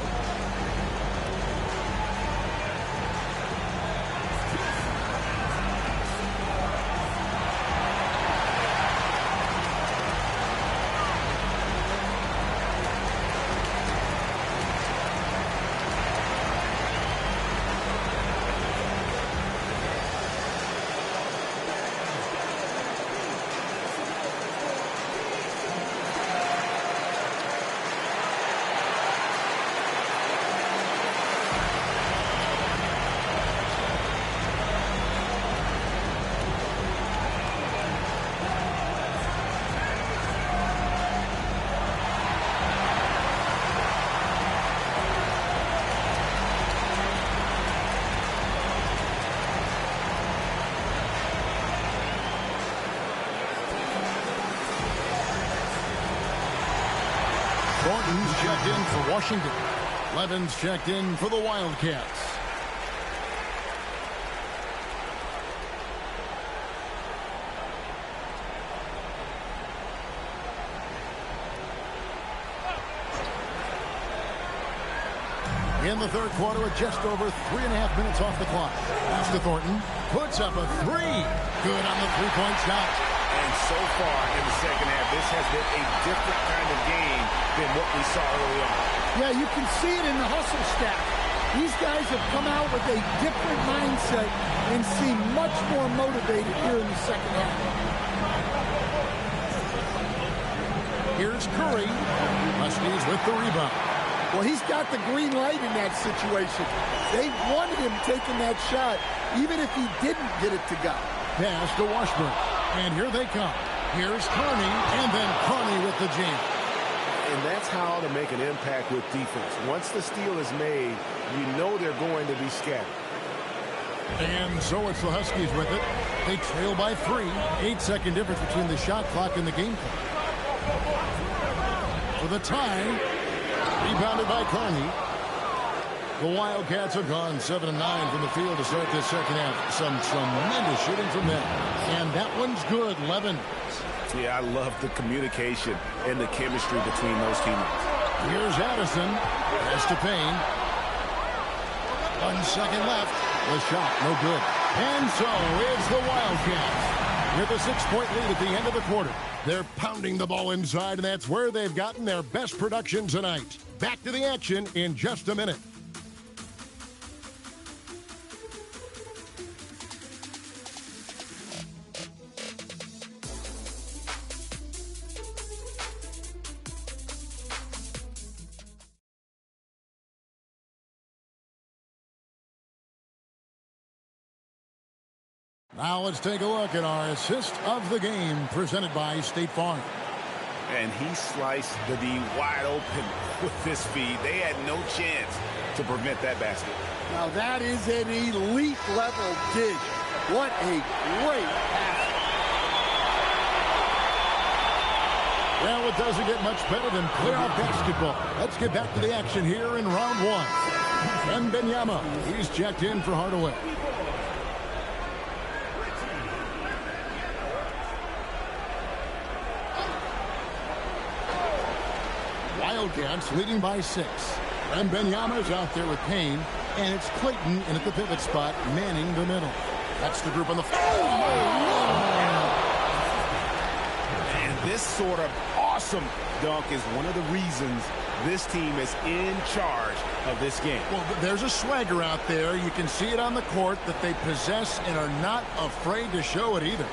checked in for Washington. Levin's checked in for the Wildcats. In the third quarter with just over 3.5 minutes off the clock. Pass to Thornton. Puts up a three. Good on the three-point shot. And so far in the second half, this has been a different kind of game than what we saw early on. Yeah, you can see it in the hustle stat. These guys have come out with a different mindset and seem much more motivated here in the second half. Here's Curry. Huskies with the rebound. Well, he's got the green light in that situation. They wanted him taking that shot, even if he didn't get it to go. Pass to Washburn. And here they come. Here's Carney, and then Carney with the jam. And that's how to make an impact with defense. Once the steal is made, you know they're going to be scattered. And so it's the Huskies with it. They trail by 3. 8-second difference between the shot clock and the game clock. For the tie, rebounded by Carney. The Wildcats have gone 7 of 9 from the field to start this second half. Some tremendous shooting from them. And that one's good, Levin. Yeah, I love the communication and the chemistry between those teammates. Here's Addison. Pass to Payne. 1 second left. The shot, no good. And so it's the Wildcats with a 6-point lead at the end of the quarter. They're pounding the ball inside, and that's where they've gotten their best production tonight. Back to the action in just a minute. Now let's take a look at our assist of the game presented by State Farm. And he sliced the D wide open with this feed. They had no chance to prevent that basket. Now that is an elite level dig. What a great pass. Well, it doesn't get much better than playoff basketball. Let's get back to the action here in round 1. Wembanyama, he's checked in for Hardaway. Wildcats leading by 6. Wembanyama's out there with Payne, and it's Clayton in at the pivot spot, manning the middle. That's the group on the floor. And this sort of awesome dunk is one of the reasons this team is in charge of this game. Well, there's a swagger out there. You can see it on the court that they possess and are not afraid to show it either.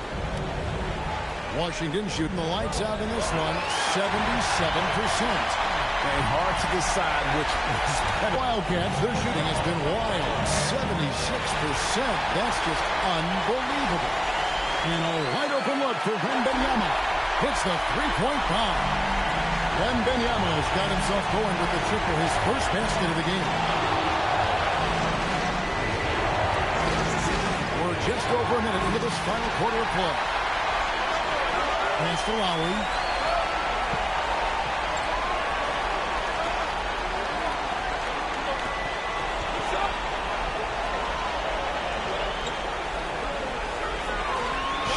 Washington shooting the lights out in this one, 77%. And hard to decide which is better. Wildcats, their shooting has been wild, 76%. That's just unbelievable. And a wide open look for Wembanyama. Hits the three-point bomb. Wembanyama has got himself going with the triple, his first basket of the game. We're just over a minute into this final quarter of play. Pass to Lowry.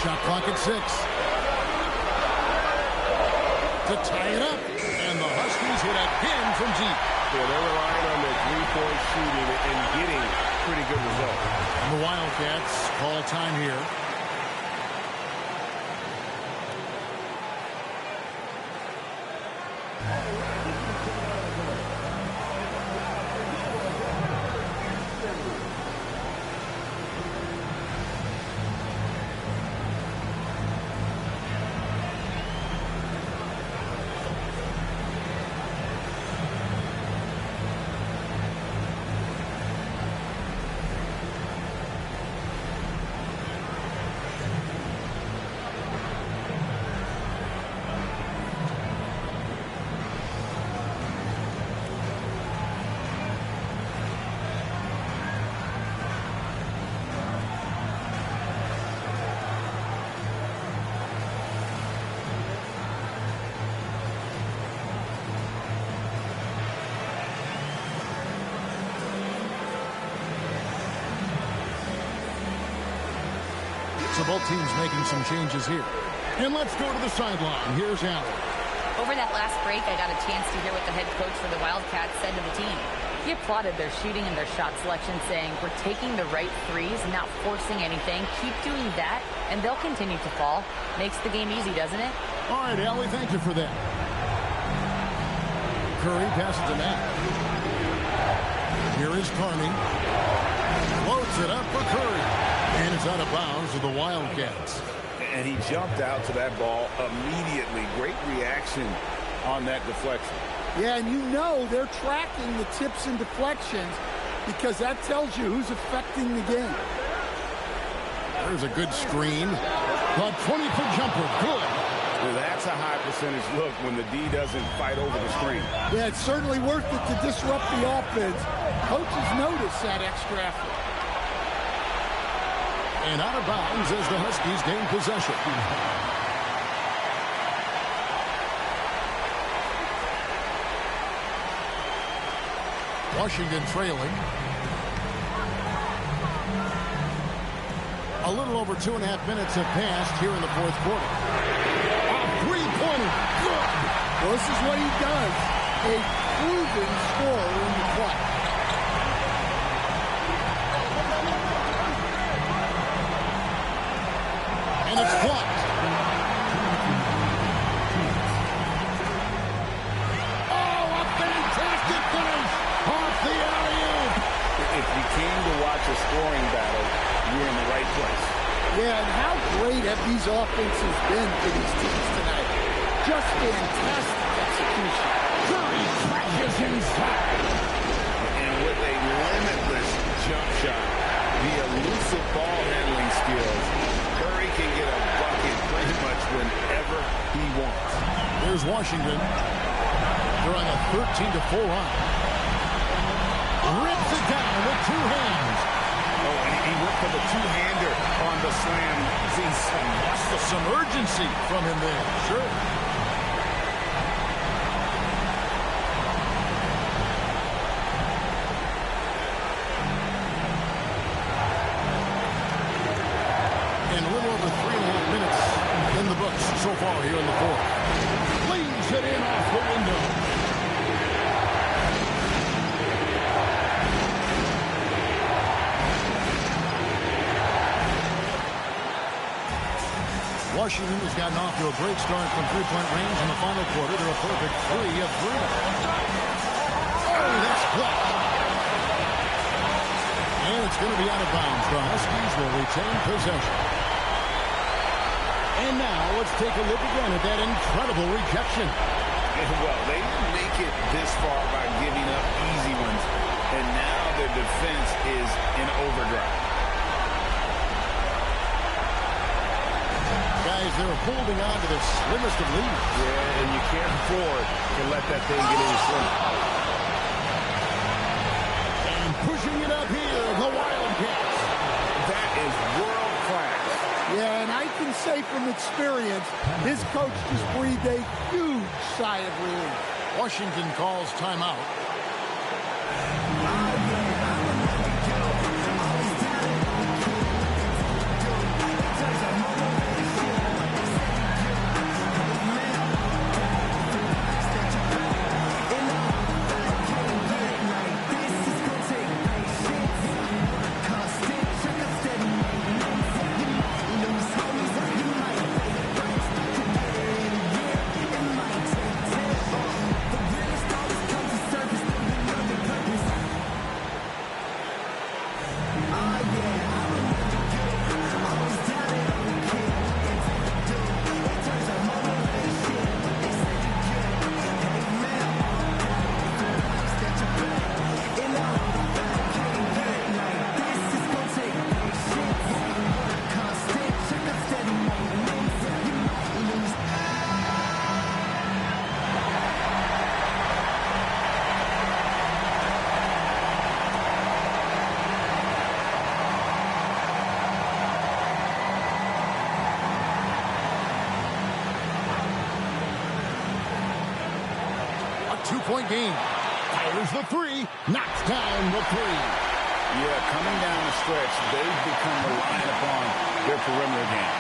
Shot clock at 6. To tie it up. And the Huskies hit again from deep. Yeah, they're relying on their three-point shooting and getting pretty good results. And the Wildcats call time here. So both teams making some changes here. And let's go to the sideline. Here's Allen. Over that last break, I got a chance to hear what the head coach for the Wildcats said to the team. He applauded their shooting and their shot selection, saying, "We're taking the right threes, not forcing anything. Keep doing that, and they'll continue to fall." Makes the game easy, doesn't it? All right, Allie, thank you for that. Curry passes to Matt. Here is Carney. Floats it up for Curry. And it's out of bounds to the Wildcats. And he jumped out to that ball immediately. Great reaction on that deflection. Yeah, and you know they're tracking the tips and deflections because that tells you who's affecting the game. There's a good screen. The 20-foot jumper, good. Well, that's a high percentage look when the D doesn't fight over the screen. Yeah, it's certainly worth it to disrupt the offense. Coaches notice that extra effort. And out of bounds as the Huskies gain possession. Washington trailing. A little over 2.5 minutes have passed here in the fourth quarter. A three-pointer. Good. Well, this is what he does. A proven scorer in the play. And it's blocked. Oh, a fantastic finish off the alley-oop. If you came to watch a scoring battle, you're in the right place. Yeah, and how great have these offenses been for these teams tonight? Just fantastic execution. Curry crashes inside. And with a limitless jump shot, the elusive ball handling skills, Curry can get a bucket pretty much whenever he wants. There's Washington. They're on a 13-4 run. Rips it down with two hands. Oh, and he went for the two-hander on the slam. Some urgency from him there. Sure. And a little over 3.5 minutes in the books so far here in the fourth. Leaves it in off the window. Washington has gotten off to a great start from three-point range in the final quarter. They're a perfect 3 of 3. Oh, that's blocked. And it's going to be out of bounds. The Huskies will retain possession. And now let's take a look again at that incredible rejection. Well, they didn't make it this far by giving up easy ones. And now their defense is in overdrive. Guys, they're holding on to the slimmest of leads. Yeah, and you can't afford to let that thing get any slimmer. And pushing it up here, the Wildcats. That is world class. Yeah, and I can say from experience, his coach just breathed a huge sigh of relief. Washington calls timeout. Two-point game. Fires the three. Knocks down the three. Yeah, coming down the stretch, they've become reliant upon their perimeter game.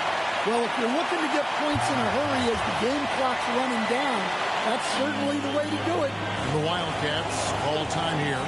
Well, if you're looking to get points in a hurry as the game clock's running down, that's certainly the way to do it. The Wildcats call time here.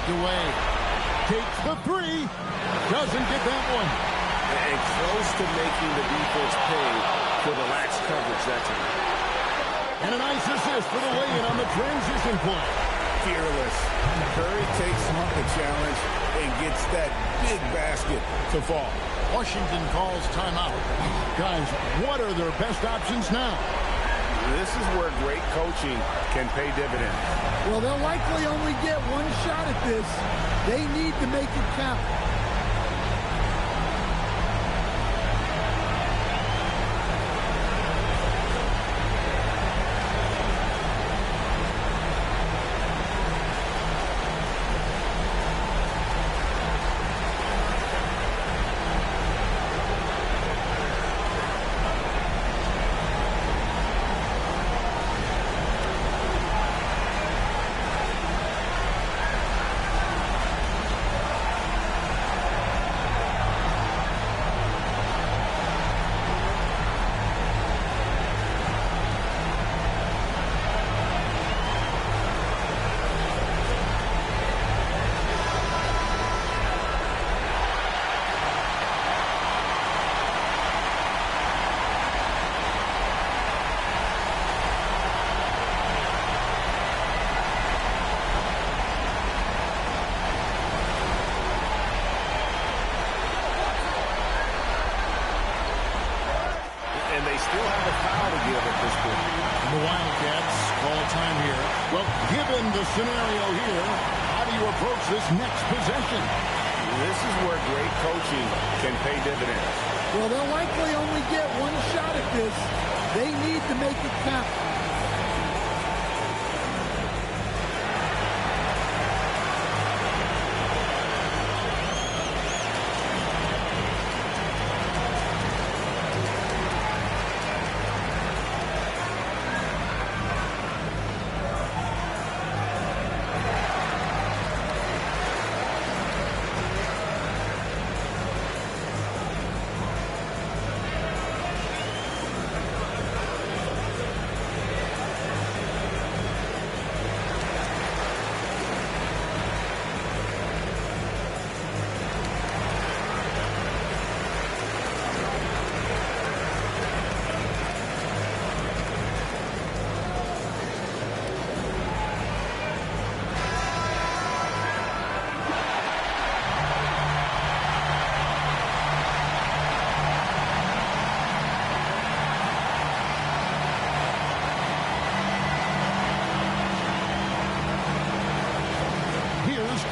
Away. Takes the three. Doesn't get that one. And close to making the defense pay for the lax coverage that time. And a nice assist for the lay-in on the transition play. Fearless. Curry takes the challenge and gets that big basket to fall. Washington calls timeout. Guys, what are their best options now? This is where great coaching can pay dividends. Well, they'll likely only get one shot at this. They need to make it count. Scenario here. How do you approach this next possession? This is where great coaching can pay dividends. Well, they'll likely only get one shot at this. They need to make it count.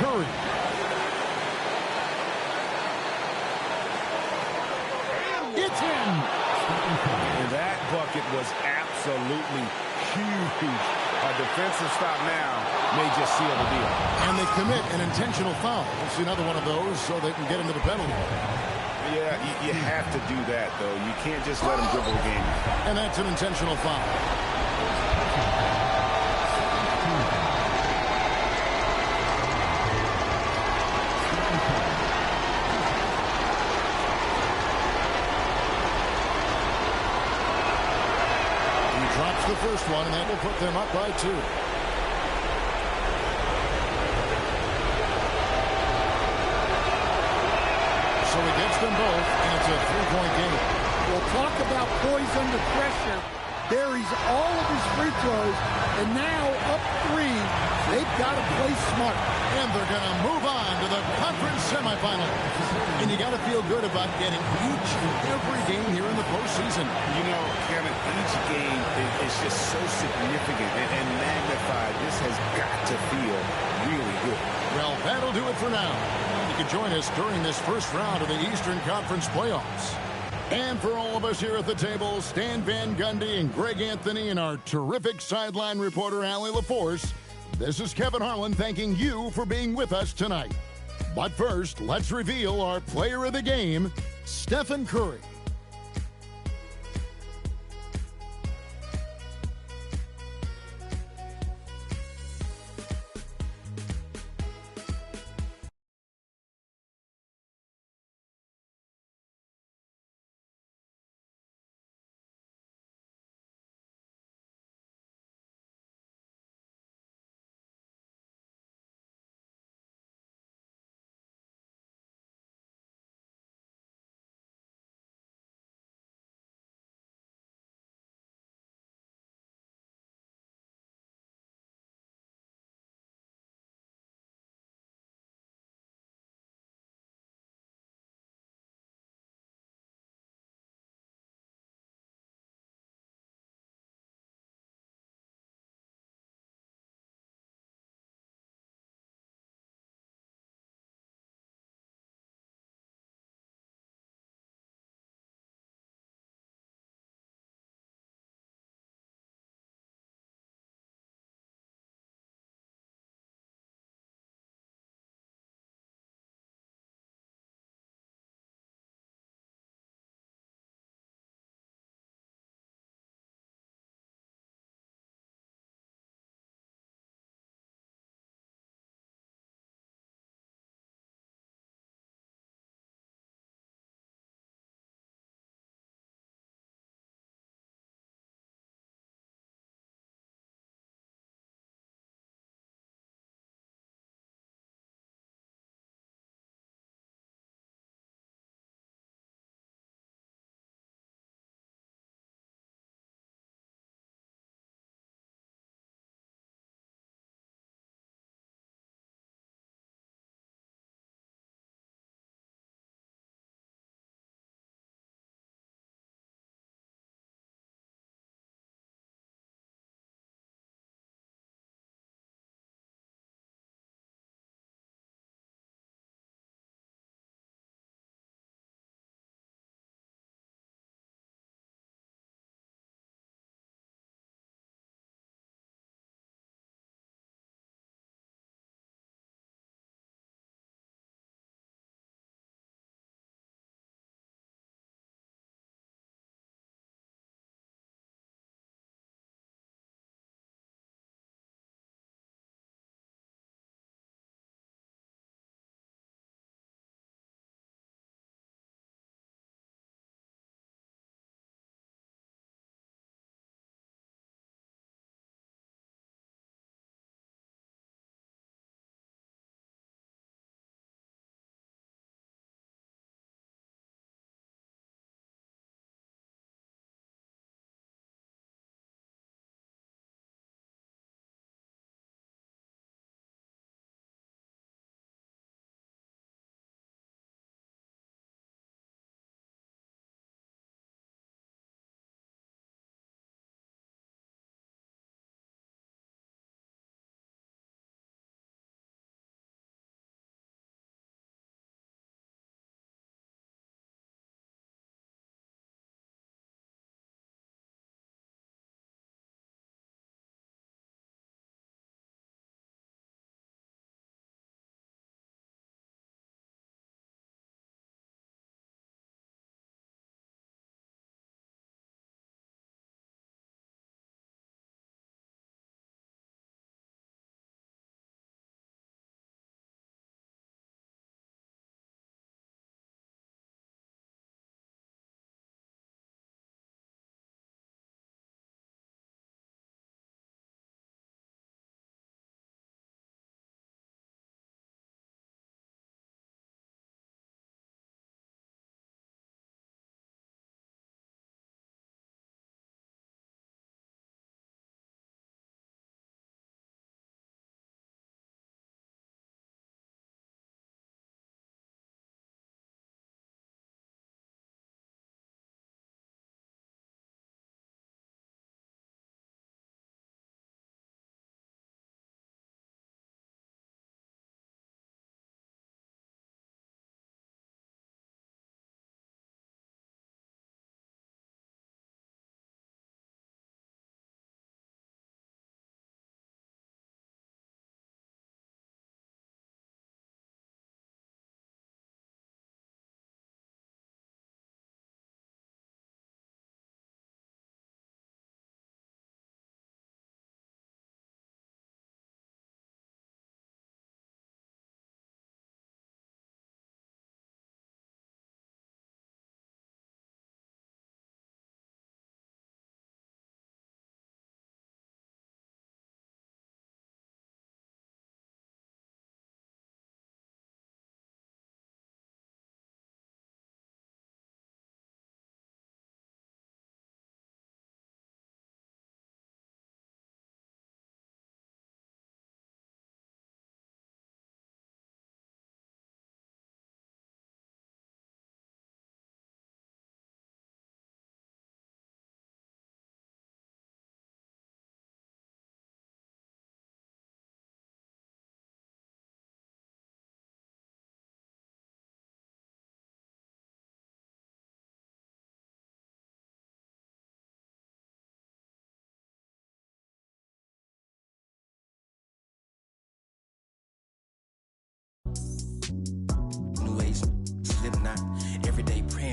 Curry. It's in. And that bucket was absolutely huge. A defensive stop now may just seal the deal. And they commit an intentional foul. We'll see another one of those so they can get into the penalty. Yeah, you have to do that, though. You can't just let them dribble the game. And that's an intentional foul. catch the first one, and that will put them up by 2. So he gets them both, and it's a 3-point game. Well, talk about poise under pressure. Buries all of his free throws, and now up 3. They've got to play smart. And they're going to move on to the conference semifinals. And you got to feel good about getting each and every game here in the postseason. You know, Kevin, each game is just so significant and magnified. This has got to feel really good. Well, that'll do it for now. You can join us during this first round of the Eastern Conference playoffs. And for all of us here at the table, Stan Van Gundy and Greg Anthony and our terrific sideline reporter, Allie LaForce, this is Kevin Harlan thanking you for being with us tonight. But first, let's reveal our player of the game, Stephen Curry.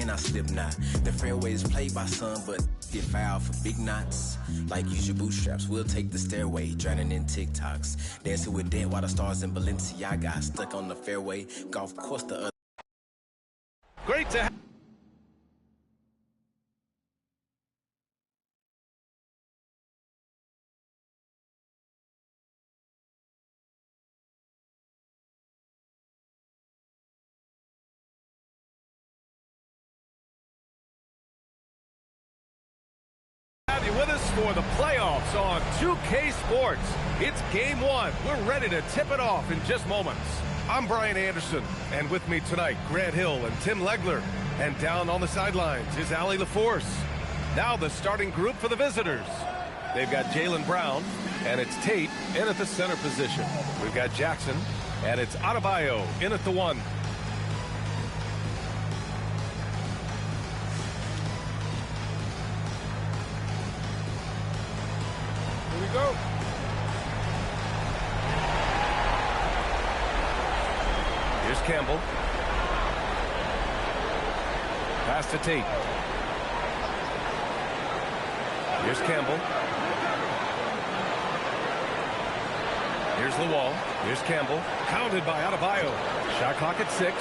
then I slip knot. The fairway is played by some, but get foul for big knots. Like use your bootstraps, we'll take the stairway. Drowning in TikToks. Dancing with dead while the stars in Balenciaga. Stuck on the fairway, golf course the other. Great to have. You with us for the playoffs on 2K Sports. It's game one. We're ready to tip it off in just moments. I'm Brian Anderson, and with me tonight, Grant Hill and Tim Legler. And down on the sidelines is Allie LaForce. Now the starting group for the visitors. They've got Jaylen Brown, and it's Tate in at the center position. We've got Jackson, and it's Adebayo in at the 1. Go. Here's Campbell. Pass to Tate. Here's Campbell. Here's Lawal. Here's Campbell. Pounded by Adebayo. Shot clock at 6.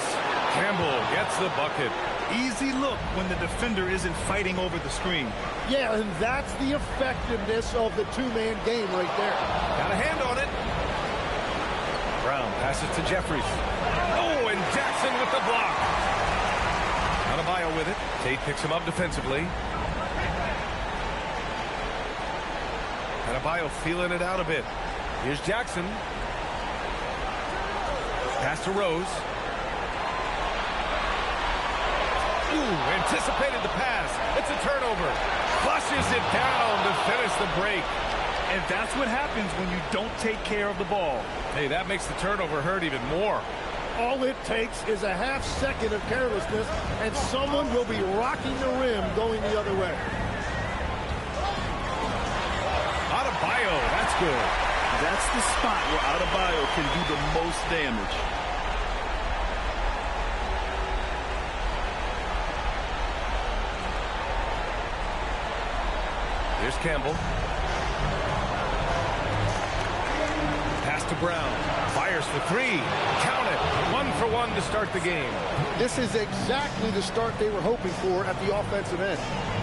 Campbell gets the bucket. Easy look when the defender isn't fighting over the screen. Yeah, and that's the effectiveness of the two-man game right there. Got a hand on it. Brown passes to Jeffries. Oh, and Jackson with the block. Adebayo with it. Tate picks him up defensively. Adebayo feeling it out a bit. Here's Jackson. Pass to Rose. Ooh, anticipated the pass. It's a turnover. Flushes it down to finish the break. And that's what happens when you don't take care of the ball. Hey, that makes the turnover hurt even more. All it takes is a half second of carelessness, and someone will be rocking the rim going the other way. Adebayo, that's good. That's the spot where Adebayo can do the most damage. Here's Campbell. Pass to Brown. Fires for 3. Count it. 1 for 1 to start the game. This is exactly the start they were hoping for at the offensive end.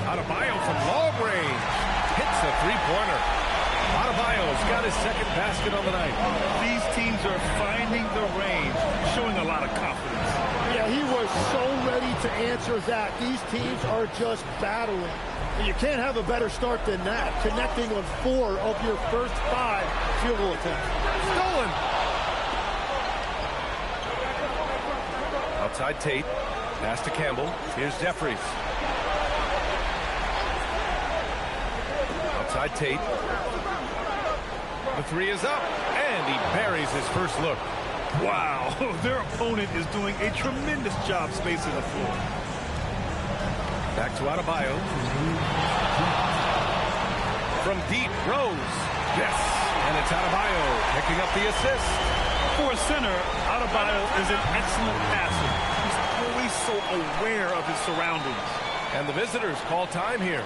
Adebayo from long range. Hits a three-pointer. Adebayo's got his second basket on the night. These teams are finding the range, showing a lot of confidence. Yeah, he was so ready to answer that. These teams are just battling. You can't have a better start than that, connecting on 4 of your first 5 field goal attempts. Stolen. Outside Tate. Pass to Campbell. Here's Jeffries. Outside Tate. The 3 is up, and he buries his first look. Wow, their opponent is doing a tremendous job spacing the floor. Back to Adebayo. From deep, Rose. Yes, and it's Adebayo picking up the assist. For a center, Adebayo is an excellent passer. He's always so aware of his surroundings. And the visitors call time here.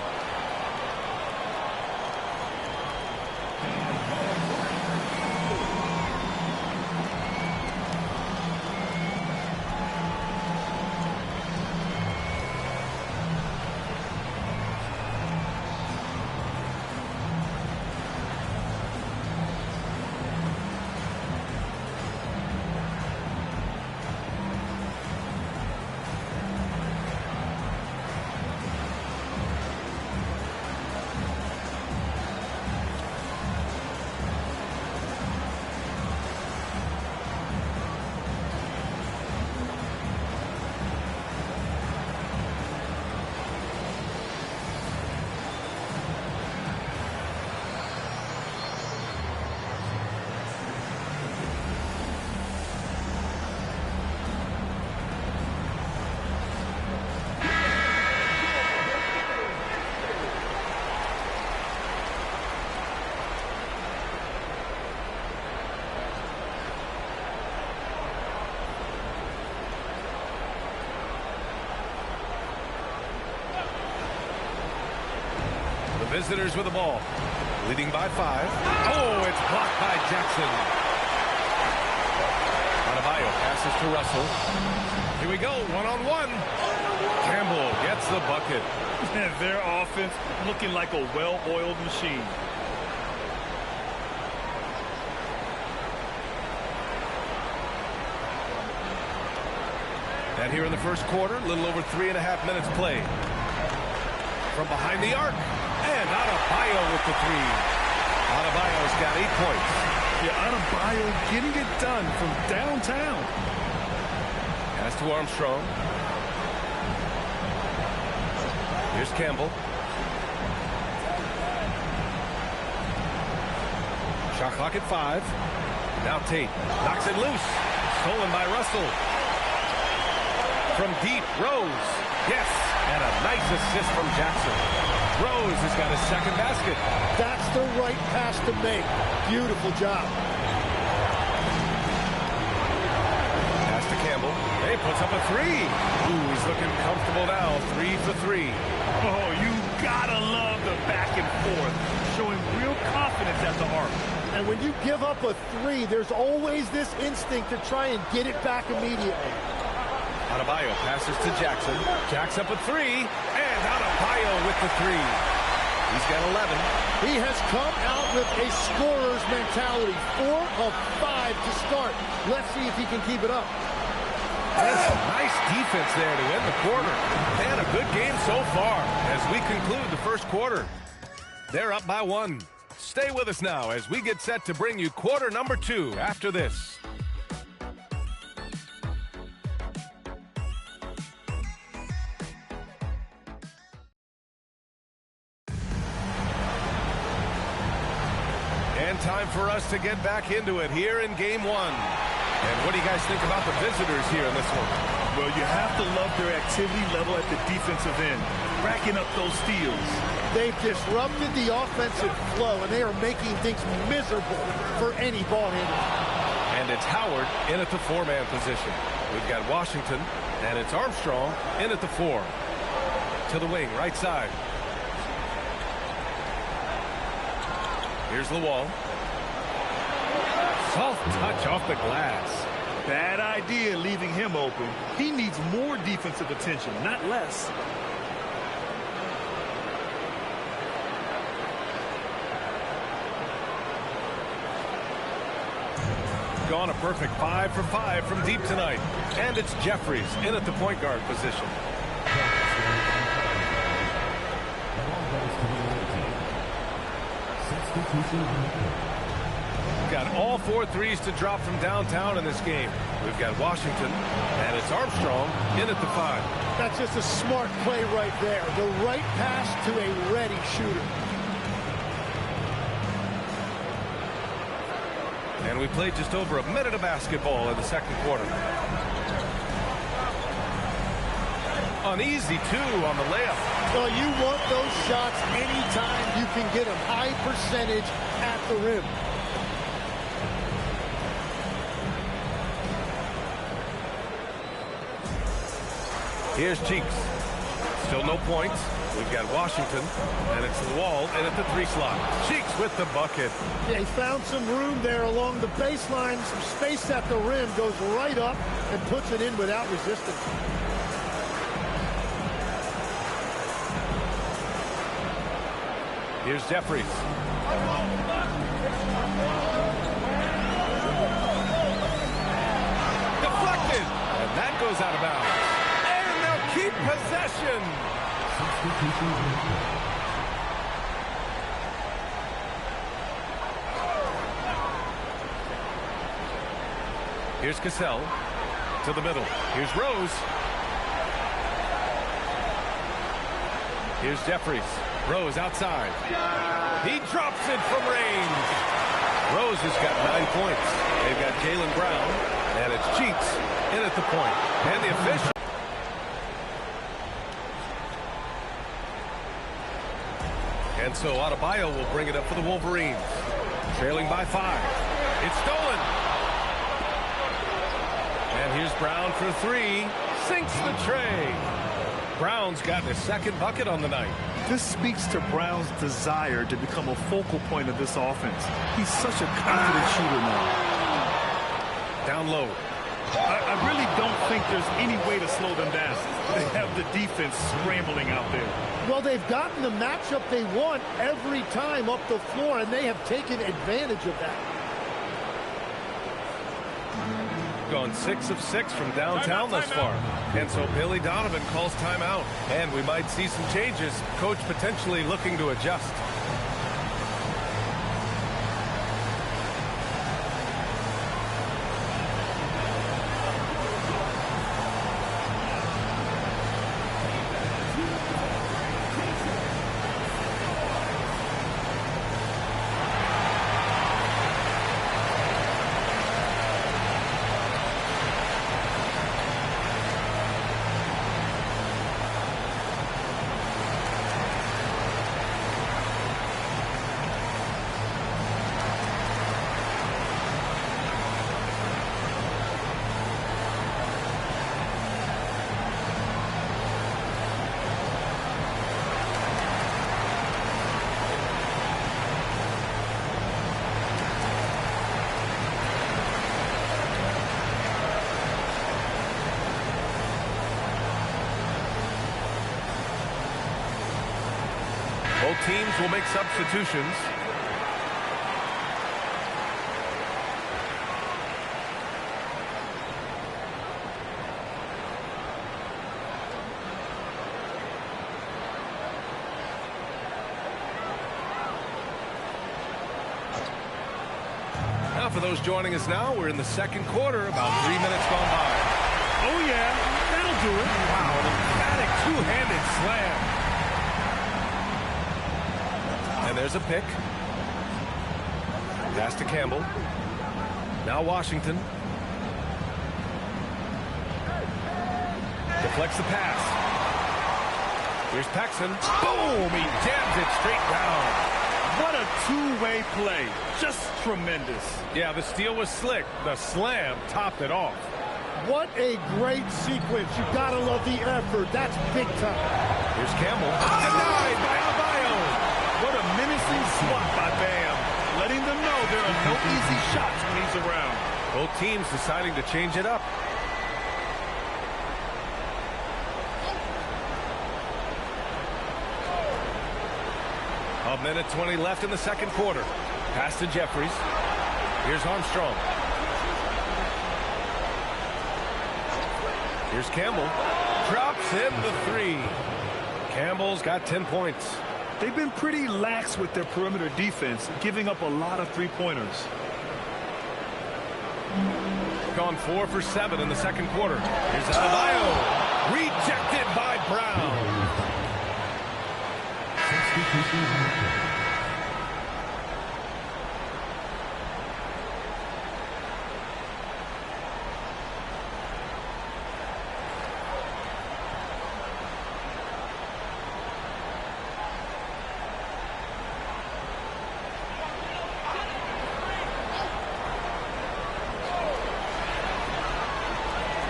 visitors with the ball. Leading by 5. Oh, it's blocked by Jackson. Adebayo passes to Russell. Here we go, one-on-one. Campbell gets the bucket. Their offense looking like a well-oiled machine. And here in the first quarter, a little over 3.5 minutes played. From behind the arc. And Adebayo with the 3. Adebayo's got 8 points. Yeah, Adebayo getting it done from downtown. Pass to Armstrong. Here's Campbell. Shot clock at 5. Now Tate knocks it loose. Stolen by Russell. From deep, Rose. Yes, and a nice assist from Jackson. Rose has got his second basket. That's the right pass to make. Beautiful job. Pass to Campbell. He puts up a 3. Ooh, he's looking comfortable now. 3 for 3. Oh, you gotta love the back and forth, showing real confidence at the arc. And when you give up a 3, there's always this instinct to try and get it back immediately. Adebayo passes to Jackson. Jack's up a 3, and Adebayo with the 3. He's got 11. He has come out with a scorer's mentality. 4 of 5 to start. Let's see if he can keep it up. That's a nice defense there to end the quarter. And a good game so far as we conclude the first quarter. They're up by 1. Stay with us now as we get set to bring you quarter number 2 after this. And time for us to get back into it here in game 1. And what do you guys think about the visitors here in this one? Well, you have to love their activity level at the defensive end, racking up those steals. They've disrupted the offensive flow, and they are making things miserable for any ball handler. And it's Howard in at the 4-man position. We've got Washington, and it's Armstrong in at the 4. To the wing, right side. Here's Lawal. Soft touch off the glass. Bad idea leaving him open. He needs more defensive attention, not less. Gone a perfect 5 for 5 from deep tonight. And it's Jeffries in at the point guard position. Got all 4 threes to drop from downtown in this game. We've got Washington, and it's Armstrong in at the 5. That's just a smart play right there. The right pass to a ready shooter. And we played just over a minute of basketball in the second quarter. An easy 2 on the layup. Well, you want those shots anytime you can get them. High percentage at the rim. Here's Cheeks. Still no points. We've got Washington, and it's Lawal in at the 3 slot. Cheeks with the bucket. Yeah, he found some room there along the baseline. Some space at the rim. Goes right up and puts it in without resistance. Here's Jeffries. Deflected. And that goes out of bounds. And they'll keep possession. Here's Cassell to the middle. Here's Rose. Here's Jeffries. Rose outside. He drops it from range. Rose has got 9 points. They've got Jaylen Brown, and it's Cheeks in at the point. And the official. And so Adebayo will bring it up for the Wolverines. Trailing by 5. It's stolen. And here's Brown for 3. Sinks the tray. Brown's got his second bucket on the night. This speaks to Brown's desire to become a focal point of this offense. He's such a confident shooter now. Down low. I really don't think there's any way to slow them down. They have the defense scrambling out there. Well, they've gotten the matchup they want every time up the floor, and they have taken advantage of that. Gone 6 of 6 from downtown thus far. And so Billy Donovan calls timeout. And we might see some changes. Coach potentially looking to adjust. Both teams will make substitutions. Now for those joining us now, we're in the second quarter, about 3 minutes gone by. Oh yeah, that'll do it. Wow, an emphatic two-handed slam. And there's a pick. Pass to Campbell. Now Washington. Deflects the pass. Here's Paxson. Boom! He jams it straight down. What a two-way play. Just tremendous. Yeah, the steal was slick. The slam topped it off. What a great sequence. You gotta love the effort. That's big time. Here's Campbell. Denied by Adebayo. What a menacing swat by Bam. Letting them know there are no easy shots when he's around. Both teams deciding to change it up. A minute 20 left in the second quarter. Pass to Jeffries. Here's Armstrong. Here's Campbell. Drops in the three. Campbell's got 10 points. They've been pretty lax with their perimeter defense, giving up a lot of three-pointers. Gone 4 for 7 in the second quarter. Here's Adebayo. Rejected by Brown.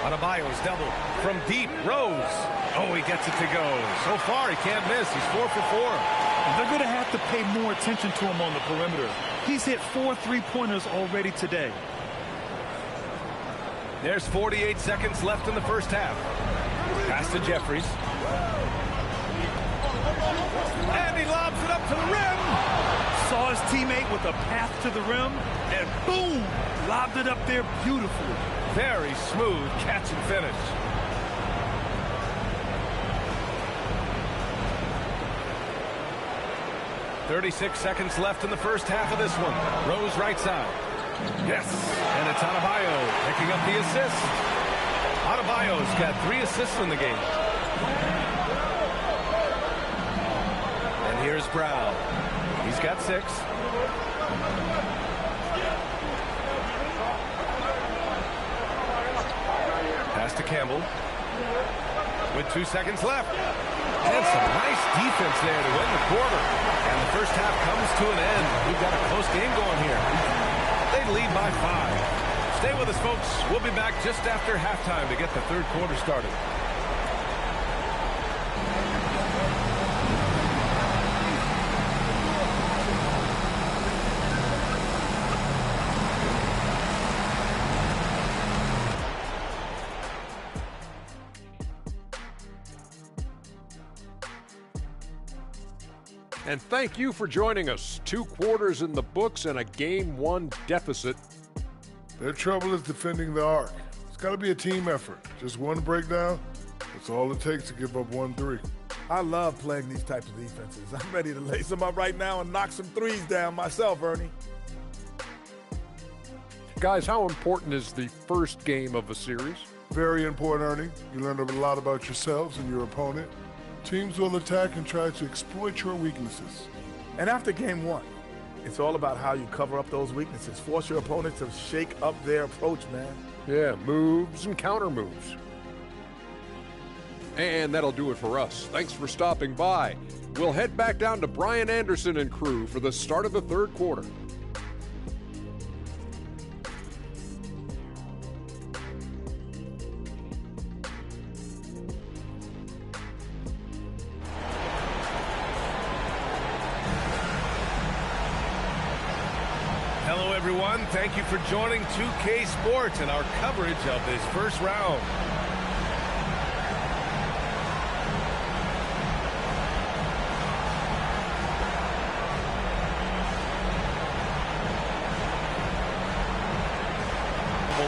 Adebayo's double from deep. Rose. Oh, he gets it to go. So far, he can't miss. He's 4 for 4. They're going to have to pay more attention to him on the perimeter. He's hit 4 three-pointers already today. There's 48 seconds left in the first half. Pass to Jeffries. And he lobs it up to the rim. Saw his teammate with a path to the rim, and boom, lobbed it up there beautifully. Very smooth catch and finish. .36 seconds left in the first half of this one. Rose right side. Yes, and it's Adebayo picking up the assist. Adebayo's got 3 assists in the game. And here's Brown. He's got 6. Pass to Campbell. With 2 seconds left. And some nice defense there to win the quarter. And the first half comes to an end. We've got a close game going here. They lead by 5. Stay with us, folks. We'll be back just after halftime to get the third quarter started. And thank you for joining us. 2 quarters in the books and a Game 1 deficit. Their trouble is defending the arc. It's got to be a team effort. Just one breakdown, that's all it takes to give up 1-3. I love playing these types of defenses. I'm ready to lace them up right now and knock some threes down myself, Ernie. Guys, how important is the first game of a series? Very important, Ernie. You learn a lot about yourselves and your opponent. Teams will attack and try to exploit your weaknesses. And after game 1, it's all about how you cover up those weaknesses. Force your opponent to shake up their approach, man. Yeah, moves and counter moves. And that'll do it for us. Thanks for stopping by. We'll head back down to Brian Anderson and crew for the start of the 3rd quarter. Hello, everyone. Thank you for joining 2K Sports and our coverage of this first round.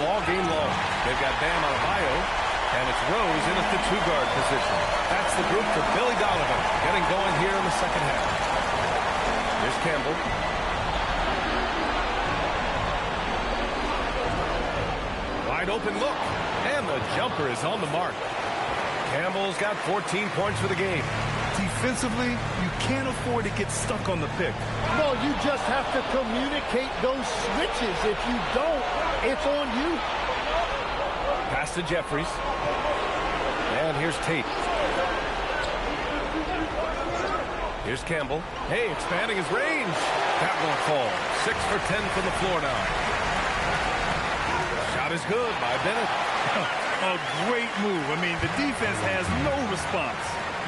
All game long. They've got Bam Adebayo, and it's Rose in at the 2-guard position. That's the group for Billy Donovan, getting going here in the second half. Here's Campbell. Wide open look, and the jumper is on the mark. Campbell's got 14 points for the game. Defensively, you can't afford to get stuck on the pick. Well, you just have to communicate those switches. If you don't, it's on you. Pass to Jeffries. And here's Tate. Here's Campbell. Hey, expanding his range. That won't fall. 6 for 10 from the floor now. Shot is good by Bennett. A great move. I mean, the defense has no response.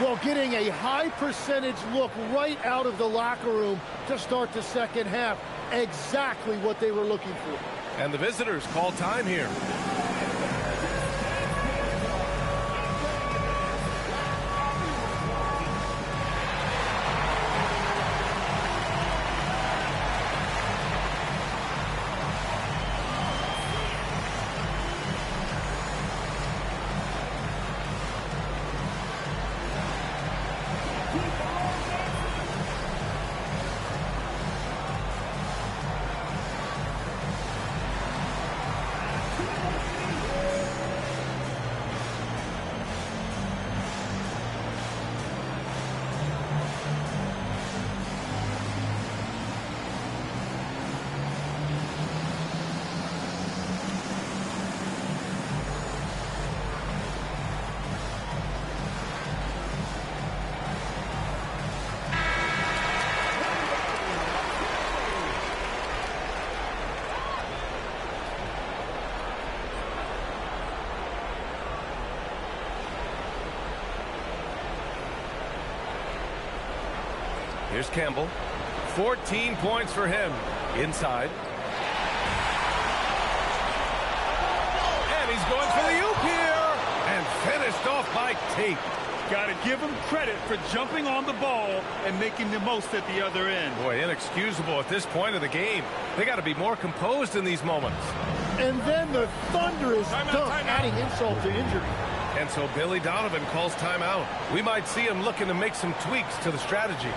Well, getting a high percentage look right out of the locker room to start the second half. Exactly what they were looking for. And the visitors call time here. Here's Campbell. 14 points for him. Inside. And he's going for the oop here. And finished off by Tate. Got to give him credit for jumping on the ball and making the most at the other end. Boy, inexcusable at this point of the game. They got to be more composed in these moments. And then the thunderous dunk, adding insult to injury. And so Billy Donovan calls timeout. We might see him looking to make some tweaks to the strategy.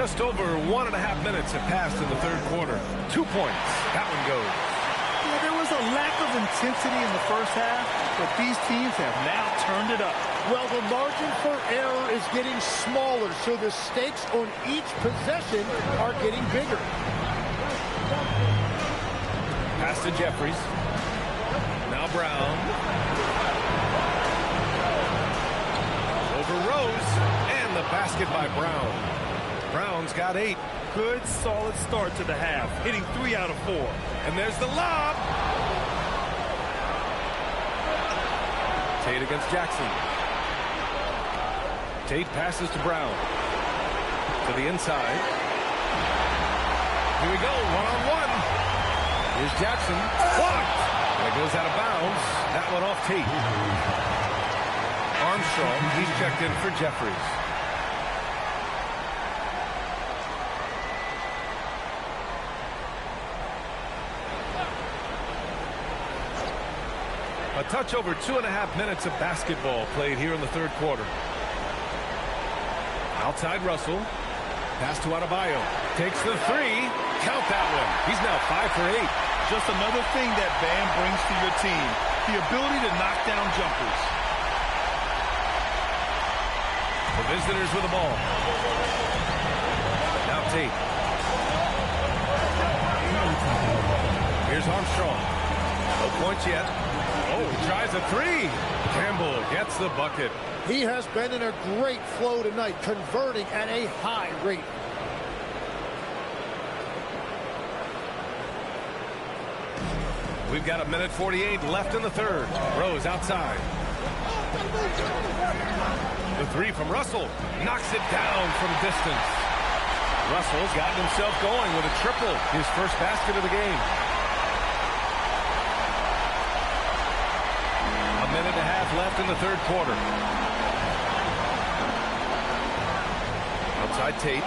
Just over 1.5 minutes have passed in the third quarter. 2 points. That one goes. Yeah, there was a lack of intensity in the first half, but these teams have now turned it up. Well, the margin for error is getting smaller, so the stakes on each possession are getting bigger. Pass to Jeffries. Now Brown. Over Rose. And the basket by Brown. Brown's got 8. Good, solid start to the half, hitting 3 out of 4. And there's the lob. Tate against Jackson. Tate passes to Brown. To the inside. Here we go, one-on-one. Here's Jackson. Blocked. And it goes out of bounds. That one off Tate. Armstrong, he's checked in for Jeffries. A touch over 2.5 minutes of basketball played here in the third quarter. Outside Russell. Pass to Adebayo. Takes the 3. Count that one. He's now 5 for 8. Just another thing that Bam brings to your team. The ability to knock down jumpers. The visitors with the ball. Now Tate. Here's Armstrong. No points yet. Oh, he tries a 3. Campbell gets the bucket. He has been in a great flow tonight, converting at a high rate. We've got 1:48 left in the third. Rose outside. The 3 from Russell. Knocks it down from distance. Russell's gotten himself going with a triple. His first basket of the game. 1.5 minutes left in the third quarter. Outside Tate.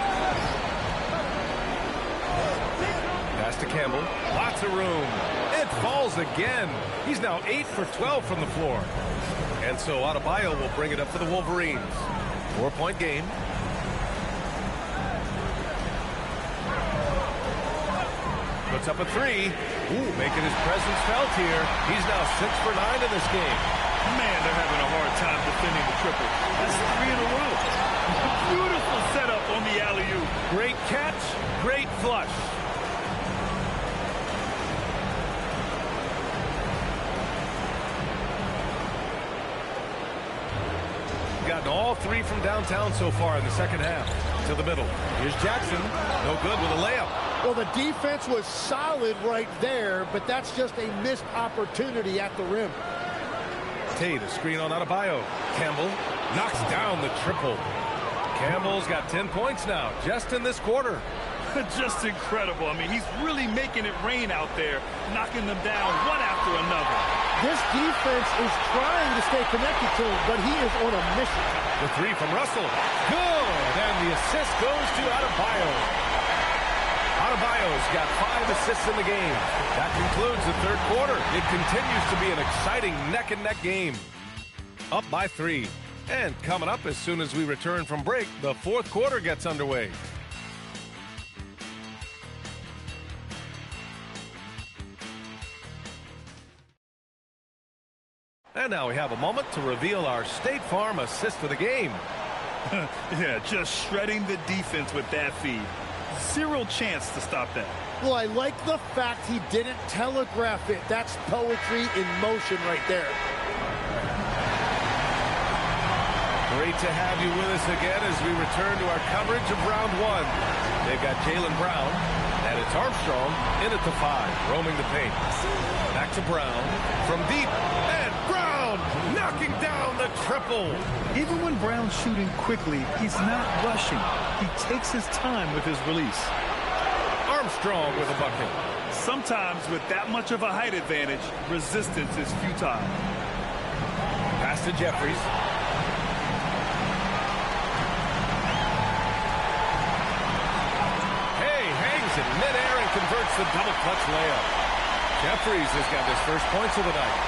Pass to Campbell. Lots of room. It falls again. He's now 8 for 12 from the floor. And so Adebayo will bring it up for the Wolverines. 4-point game. Puts up a 3. Ooh, making his presence felt here. He's now 6 for 9 in this game. Man, they're having a hard time defending the triple. That's 3 in a row. Beautiful setup on the alley-oop. Great catch, great flush. Gotten all 3 from downtown so far in the second half. To the middle. Here's Jackson. No good with a layup. Well, the defense was solid right there, but that's just a missed opportunity at the rim. Tate, a screen on Adebayo. Campbell knocks down the triple. Campbell's got 10 points now, just in this quarter. Just incredible. I mean, he's really making it rain out there, knocking them down one after another. This defense is trying to stay connected to him, but he is on a mission. The 3 from Russell. Good. And the assist goes to Adebayo. Adebayo's got 5 assists in the game. That concludes the third quarter. It continues to be an exciting neck-and-neck game. Up by 3. And coming up as soon as we return from break, the fourth quarter gets underway. And now we have a moment to reveal our State Farm assist for the game. Yeah, just shredding the defense with that feed. Zero chance to stop that. Well, I like the fact he didn't telegraph it. That's poetry in motion right there. Great to have you with us again as we return to our coverage of round 1. They've got Jaylen Brown, and it's Armstrong in at the 5, roaming the paint. Back to Brown from deep, and Brown knocking down the triple. Even when Brown's shooting quickly, he's not rushing. He takes his time with his release. Armstrong with a bucket. Sometimes with that much of a height advantage, resistance is futile. Pass to Jeffries. In midair and converts the double clutch layup. Jeffries has got his first points of the night.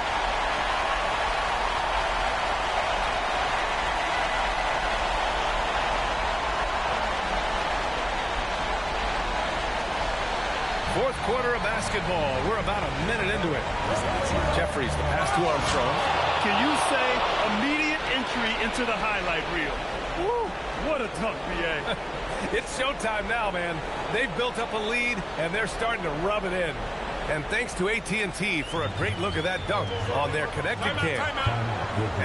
Fourth quarter of basketball. We're about a minute into it. Jeffries, the pass to Armstrong. Can you say immediate entry into the highlight reel? Woo, what a dunk, B.A. It's showtime now, man. They've built up a lead, and they're starting to rub it in. And thanks to AT&T for a great look at that dunk on their connected cam.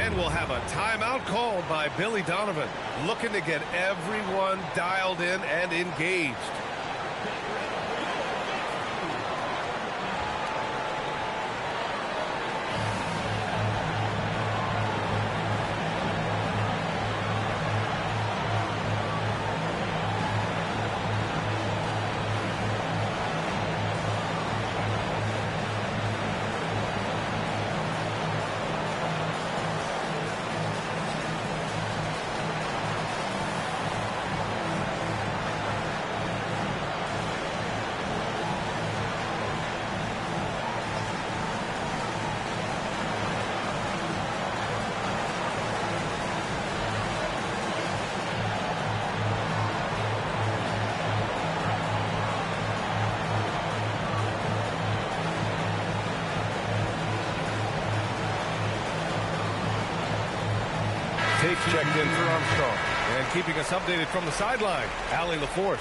And we'll have a timeout called by Billy Donovan, looking to get everyone dialed in and engaged. Tape checked in for Armstrong. And keeping us updated from the sideline, Allie LaForce.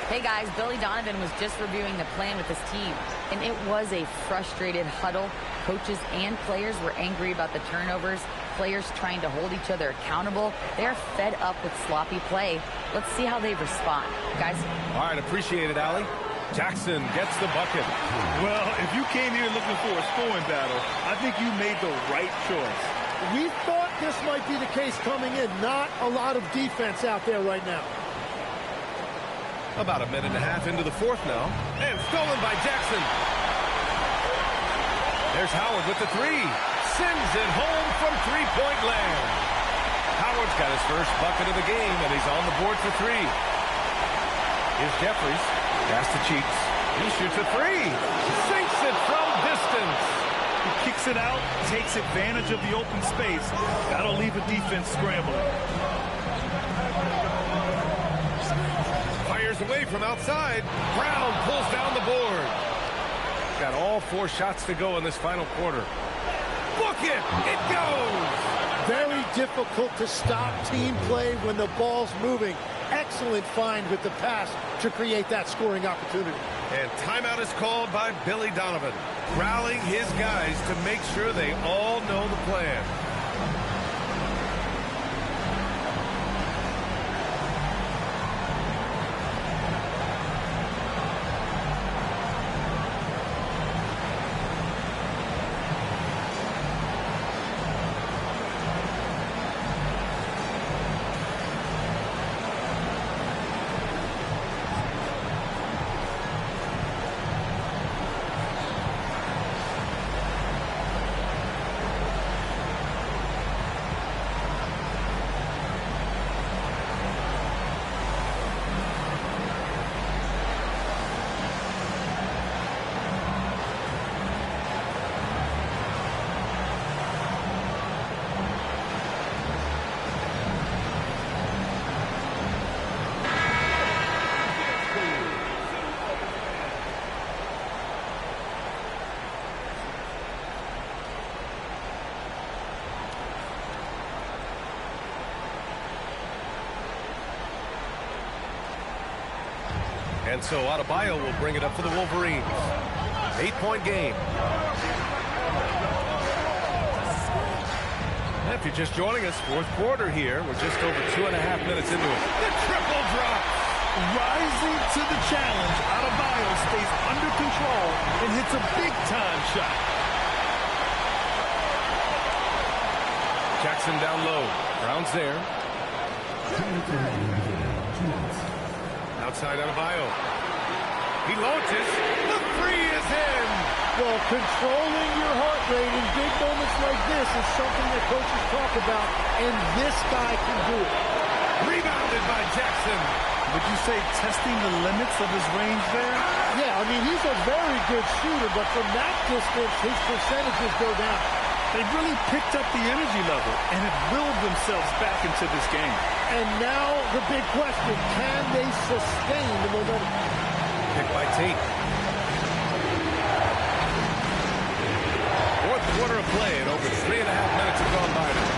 Hey guys, Billy Donovan was just reviewing the plan with his team, and it was a frustrated huddle. Coaches and players were angry about the turnovers, players trying to hold each other accountable. They're fed up with sloppy play. Let's see how they respond. Guys? All right, appreciate it, Allie. Jackson gets the bucket. Well, if you came here looking for a scoring battle, I think you made the right choice. We thought this might be the case coming in. Not a lot of defense out there right now. About a minute and a half into the fourth now. And stolen by Jackson. There's Howard with the three. Sends it home from three-point land. Howard's got his first bucket of the game, and he's on the board for three. Here's Jeffries. Pass to Cheeks. He shoots a three. Sinks it from distance. He kicks it out, takes advantage of the open space. That'll leave a defense scrambling. Fires away from outside. Brown pulls down the board. Got all four shots to go in this final quarter. Book it! It goes! Very difficult to stop team play when the ball's moving. Excellent find with the pass to create that scoring opportunity. And timeout is called by Billy Donovan, rallying his guys to make sure they all know the plan. And so Adebayo will bring it up for the Wolverines. 8-point game. And if you're just joining us, fourth quarter here. We're just over 2.5 minutes into it. The triple drop. Rising to the challenge, Adebayo stays under control and hits a big-time shot. Jackson down low. Brown's there. Outside Adebayo. He launches. The three is in. Well, controlling your heart rate in big moments like this is something that coaches talk about, and this guy can do it. Rebounded by Jackson. Would you say testing the limits of his range there? Yeah, I mean, he's a very good shooter, but from that distance, his percentages go down. They've really picked up the energy level and have willed themselves back into this game. And now the big question, can they sustain the momentum? Picked by Tate. quarter of play, and over 3.5 minutes have gone by now.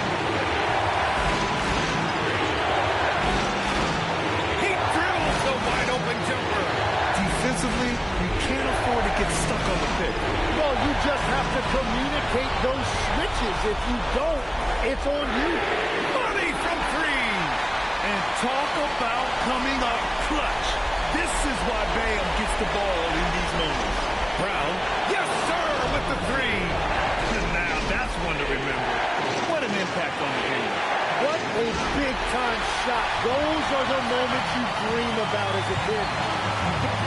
He drills the wide-open jumper. Defensively, you can't afford to get stuck on the pick. Well, you just have to communicate those switches. If you don't, it's on you. Money from three. And talk about coming up clutch. This is why Bam gets the ball in these moments. Brown, yes, sir, with the three. Now, that's one to remember. What an impact on the game. What a big-time shot. Those are the moments you dream about as a kid.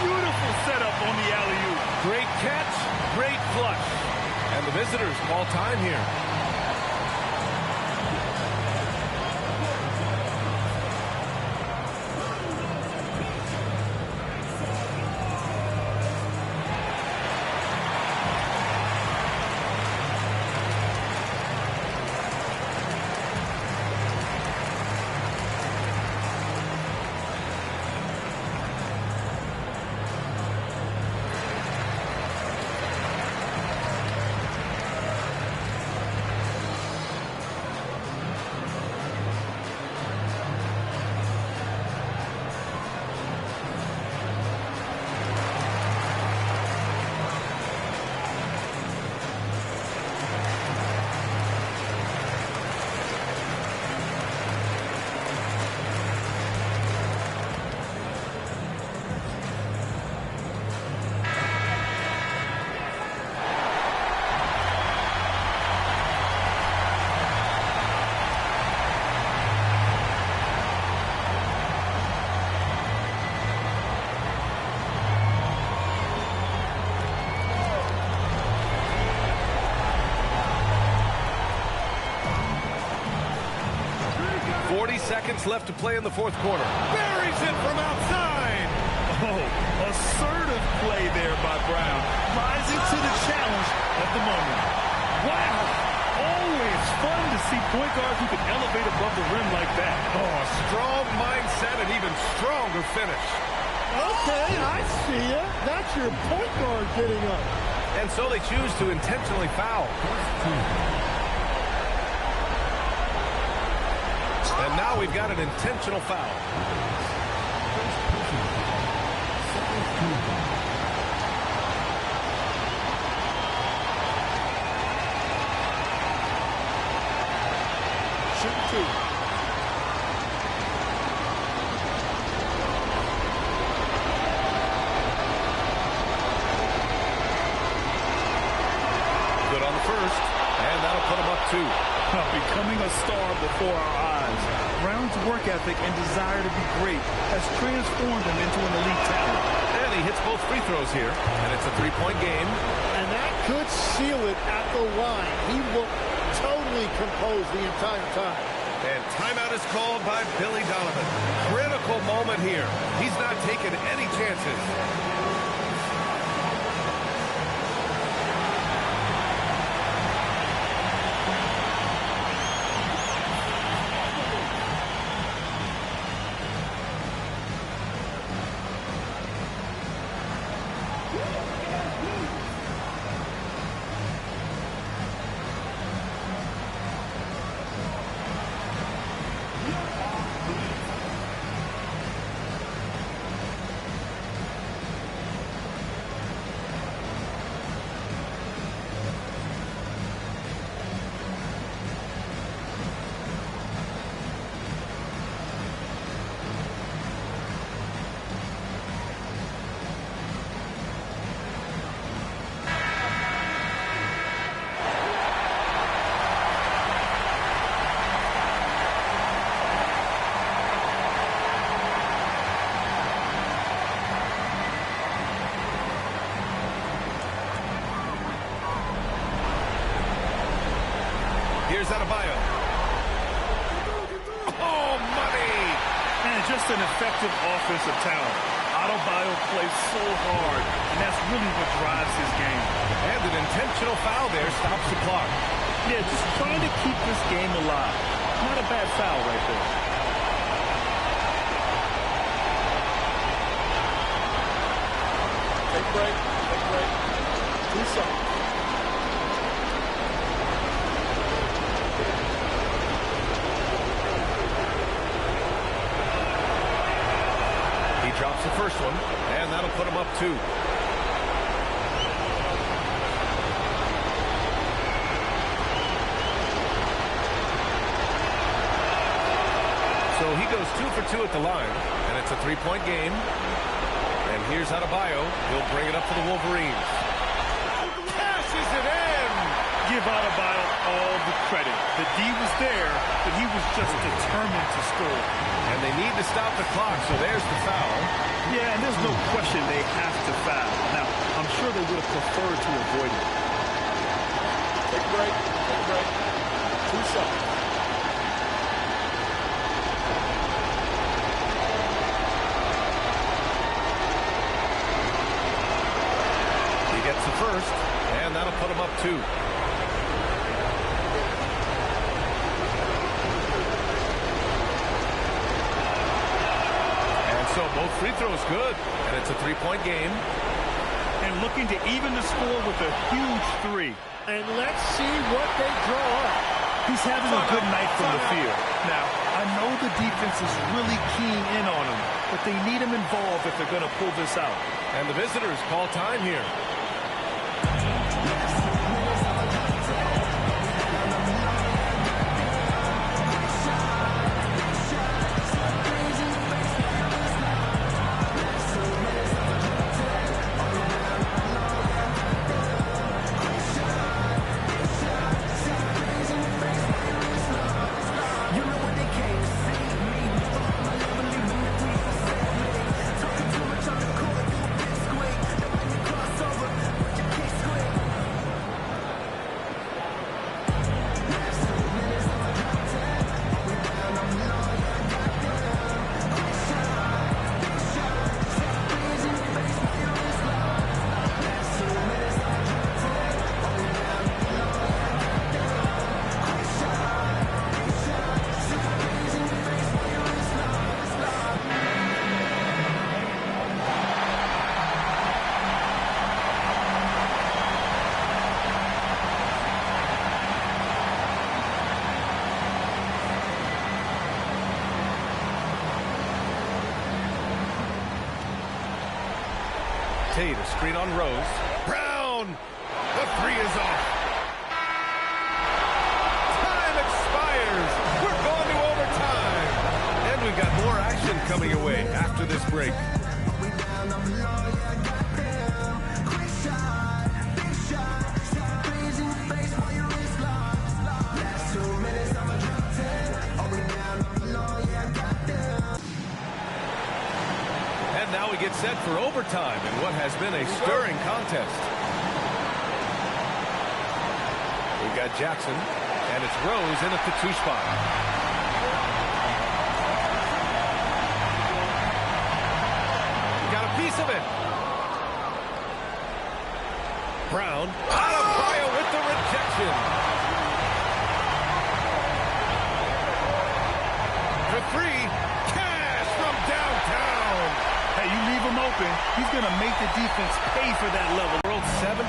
Beautiful setup on the alley-oop. Great catch, great flush. And the visitors call time here. Seconds left to play in the fourth quarter. Buries it from outside. Oh, assertive play there by Brown. Rising to the challenge of the moment. Wow. Always fun to see point guards who can elevate above the rim like that. Oh, a strong mindset and even stronger finish. Okay, I see it. That's your point guard getting up. And so they choose to intentionally foul. And now we've got an intentional foul. Shoot two. Good on the first, and that'll put him up two. Becoming a star before our eyes. Brown's work ethic and desire to be great has transformed him into an elite talent. And he hits both free throws here, and it's a three-point game. And that could seal it at the line. He looked totally composed the entire time. And timeout is called by Billy Donovan. Critical moment here. He's not taking any chances. Here's Adebayo. Oh, money! And just an effective offensive talent. Adebayo plays so hard, and that's really what drives his game. And an intentional foul there stops the clock. Yeah, just trying to keep this game alive. Not a bad foul right there. Take break. Do something. the first one, and that'll put him up 2. So he goes 2 for 2 at the line, and it's a 3-point game. And here's Adebayo. He'll bring it up for the Wolverines. Cashes it in! Give Adebayo all the credit. The D was there, but he was just determined to score. And they need to stop the clock, so there's the foul. Yeah, and there's no question they have to foul. Now, I'm sure they would have preferred to avoid it. Take a break. Take a break. 2 shots. Gets the first, and that'll put him up 2. And so both free throws good, and it's a 3-point game. And looking to even the score with a huge 3. And let's see what they draw up. He's having a good night from the field. Now, I know the defense is really keying in on him, but they need him involved if they're going to pull this out. And the visitors call time here. Tate, a screen on Rose. Brown! The 3 is off. Time expires. We're going to overtime. And we've got more action coming your way after this break. Now we get set for overtime in what has been a stirring contest. We've got Jackson, and it's Rose in at the 2 spot. Got a piece of it. Brown, Adebayo with the rejection. For 3, Cash from downtown. Hey, you leave him open, he's going to make the defense pay for that level. World 77%.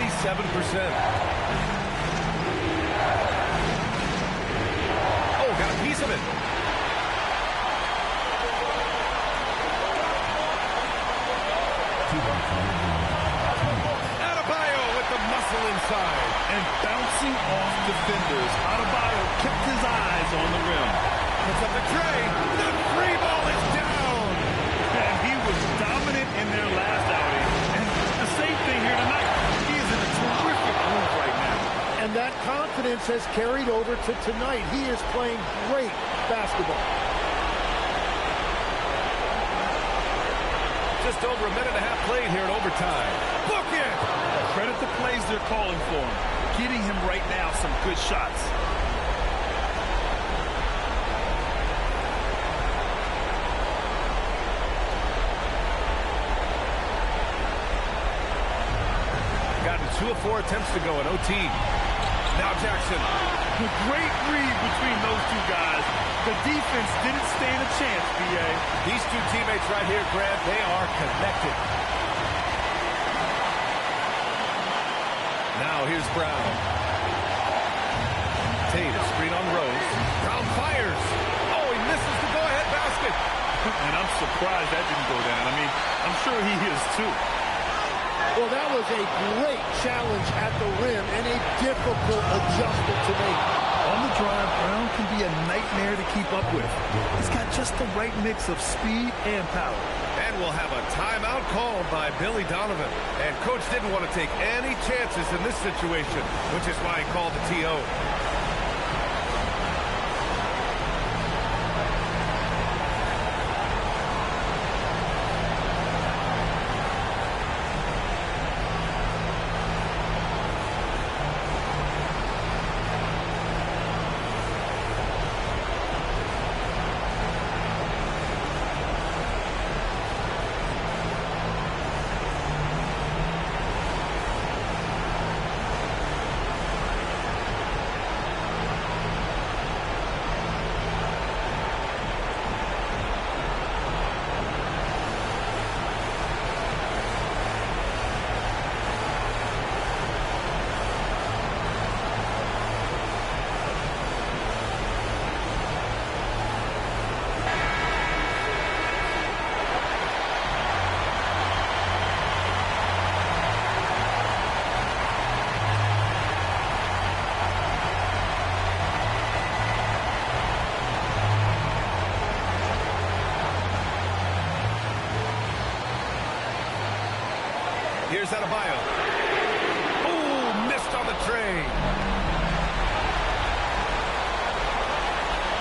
Oh, got a piece of it. Adebayo with the muscle inside. And bouncing off defenders, Adebayo kept his eyes on the rim. Puts up the tray. The 3 ball is down. And he was dominant in their last outing. And the same thing here tonight. He is in a terrific move right now. And that confidence has carried over to tonight. He is playing great basketball. Just over a minute and a half played here in overtime. Book it! Credit the plays they're calling for him. Getting him right now some good shots. Gotten 2 of 4 attempts to go in OT. Now Jackson. A great read between those 2 guys. The defense didn't stand a chance, B.A. These 2 teammates right here, Grant, they are connected. Now here's Brown. Tate, a screen on Rose. Brown fires. Oh, he misses the go-ahead basket. And I'm surprised that didn't go down. I mean, I'm sure he is too. Well, that was a great challenge at the rim and a difficult adjustment to make. On the drive, Brown can be a nightmare to keep up with. He's got just the right mix of speed and power. And we'll have a timeout called by Billy Donovan. And Coach didn't want to take any chances in this situation, which is why he called the TO. Here's Adebayo. Ooh, missed on the train.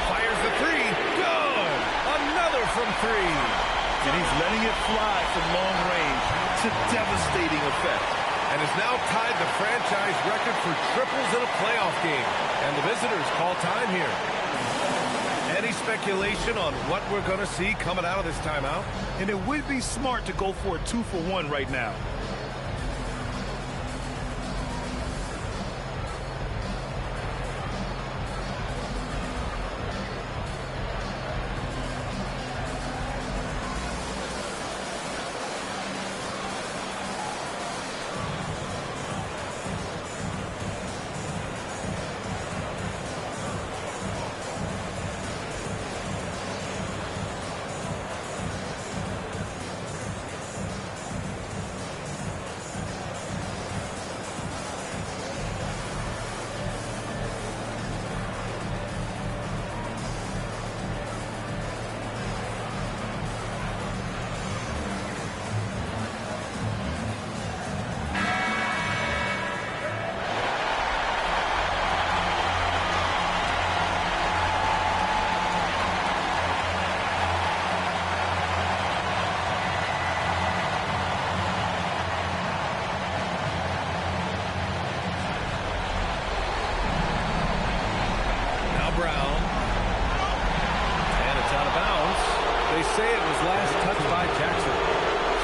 Fires the three. Good. Another from three. And he's letting it fly from long range to devastating effect. And has now tied the franchise record for triples in a playoff game. And the visitors call time here. Any speculation on what we're going to see coming out of this timeout? And it would be smart to go for a 2-for-1 right now. Brown. And it's out of bounds. They say it was last touched by Jackson.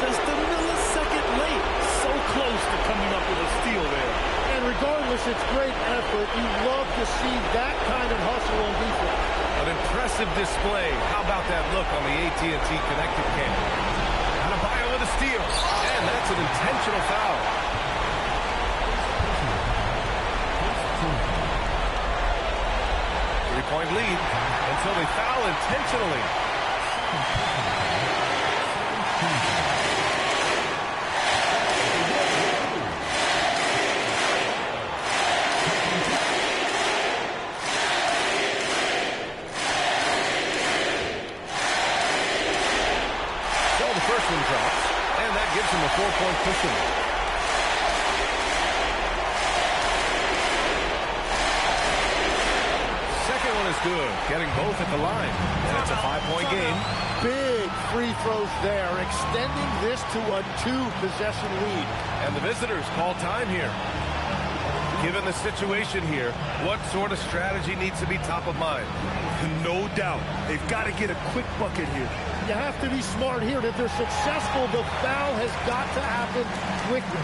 Just a millisecond late. So close to coming up with a steal there. And regardless, it's great effort. You love to see that kind of hustle on defense. An impressive display. How about that look on the AT&T connected cam? Adebayo with a steal. And that's an intentional foul. Three-point lead until they foul intentionally. So the first one drops, and that gives him a 4-point cushion. Is good, getting both at the line, and it's a 5-point game. Big free throws there, extending this to a 2-possession lead. And the visitors call time here. Given the situation here, what sort of strategy needs to be top of mind? No doubt. They've got to get a quick bucket here. You have to be smart here. If they're successful, the foul has got to happen quickly.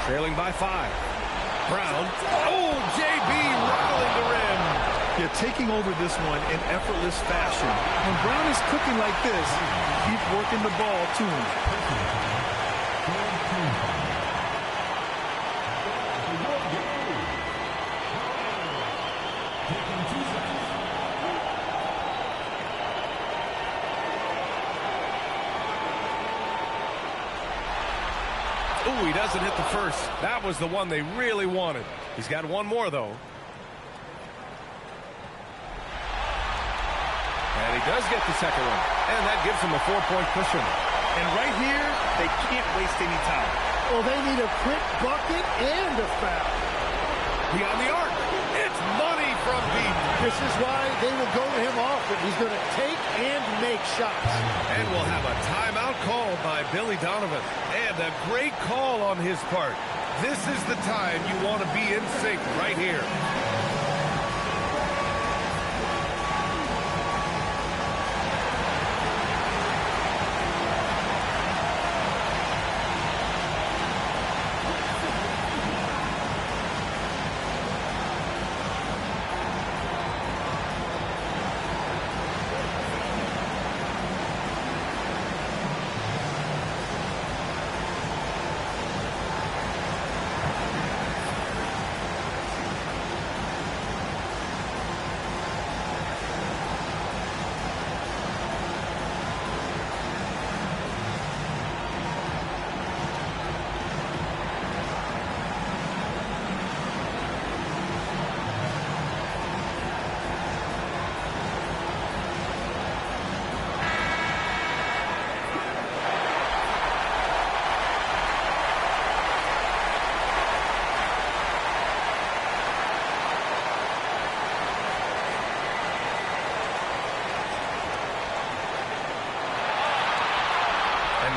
Trailing by 5. Brown. Oh, JB rattling the rim. Yeah, taking over this one in effortless fashion. When Brown is cooking like this, keep working the ball to him. Ooh, he doesn't hit the first. That was the one they really wanted. He's got one more, though. And he does get the second one. And that gives him a 4-point cushion. And right here, they can't waste any time. Well, they need a quick bucket and a foul. Beyond the arc. It's money from deep. This is why they will go to him often. He's going to take and make shots. And we'll have a timeout called by Billy Donovan. And a great call on his part. This is the time you want to be in sync right here.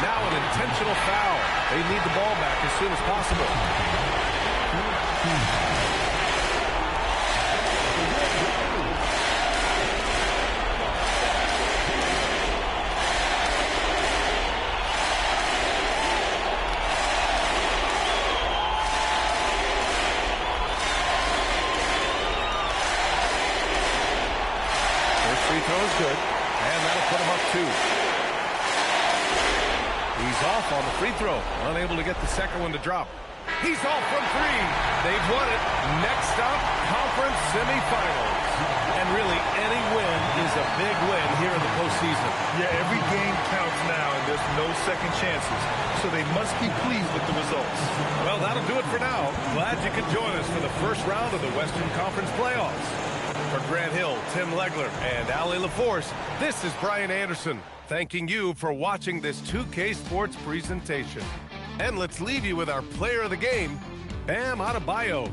Now an intentional foul. They need the ball back as soon as possible. First free throw is good, and that'll put him up 2. He's off on the free throw. Unable to get the second one to drop. He's off from 3. They've won it. Next up, conference semifinals. And really, any win is a big win here in the postseason. Yeah, every game counts now, and there's no second chances. So they must be pleased with the results. Well, that'll do it for now. Glad you could join us for the first round of the Western Conference playoffs. For Grant Hill, Tim Legler, and Allie LaForce, this is Brian Anderson, thanking you for watching this 2K Sports presentation. And let's leave you with our player of the game, Bam Adebayo.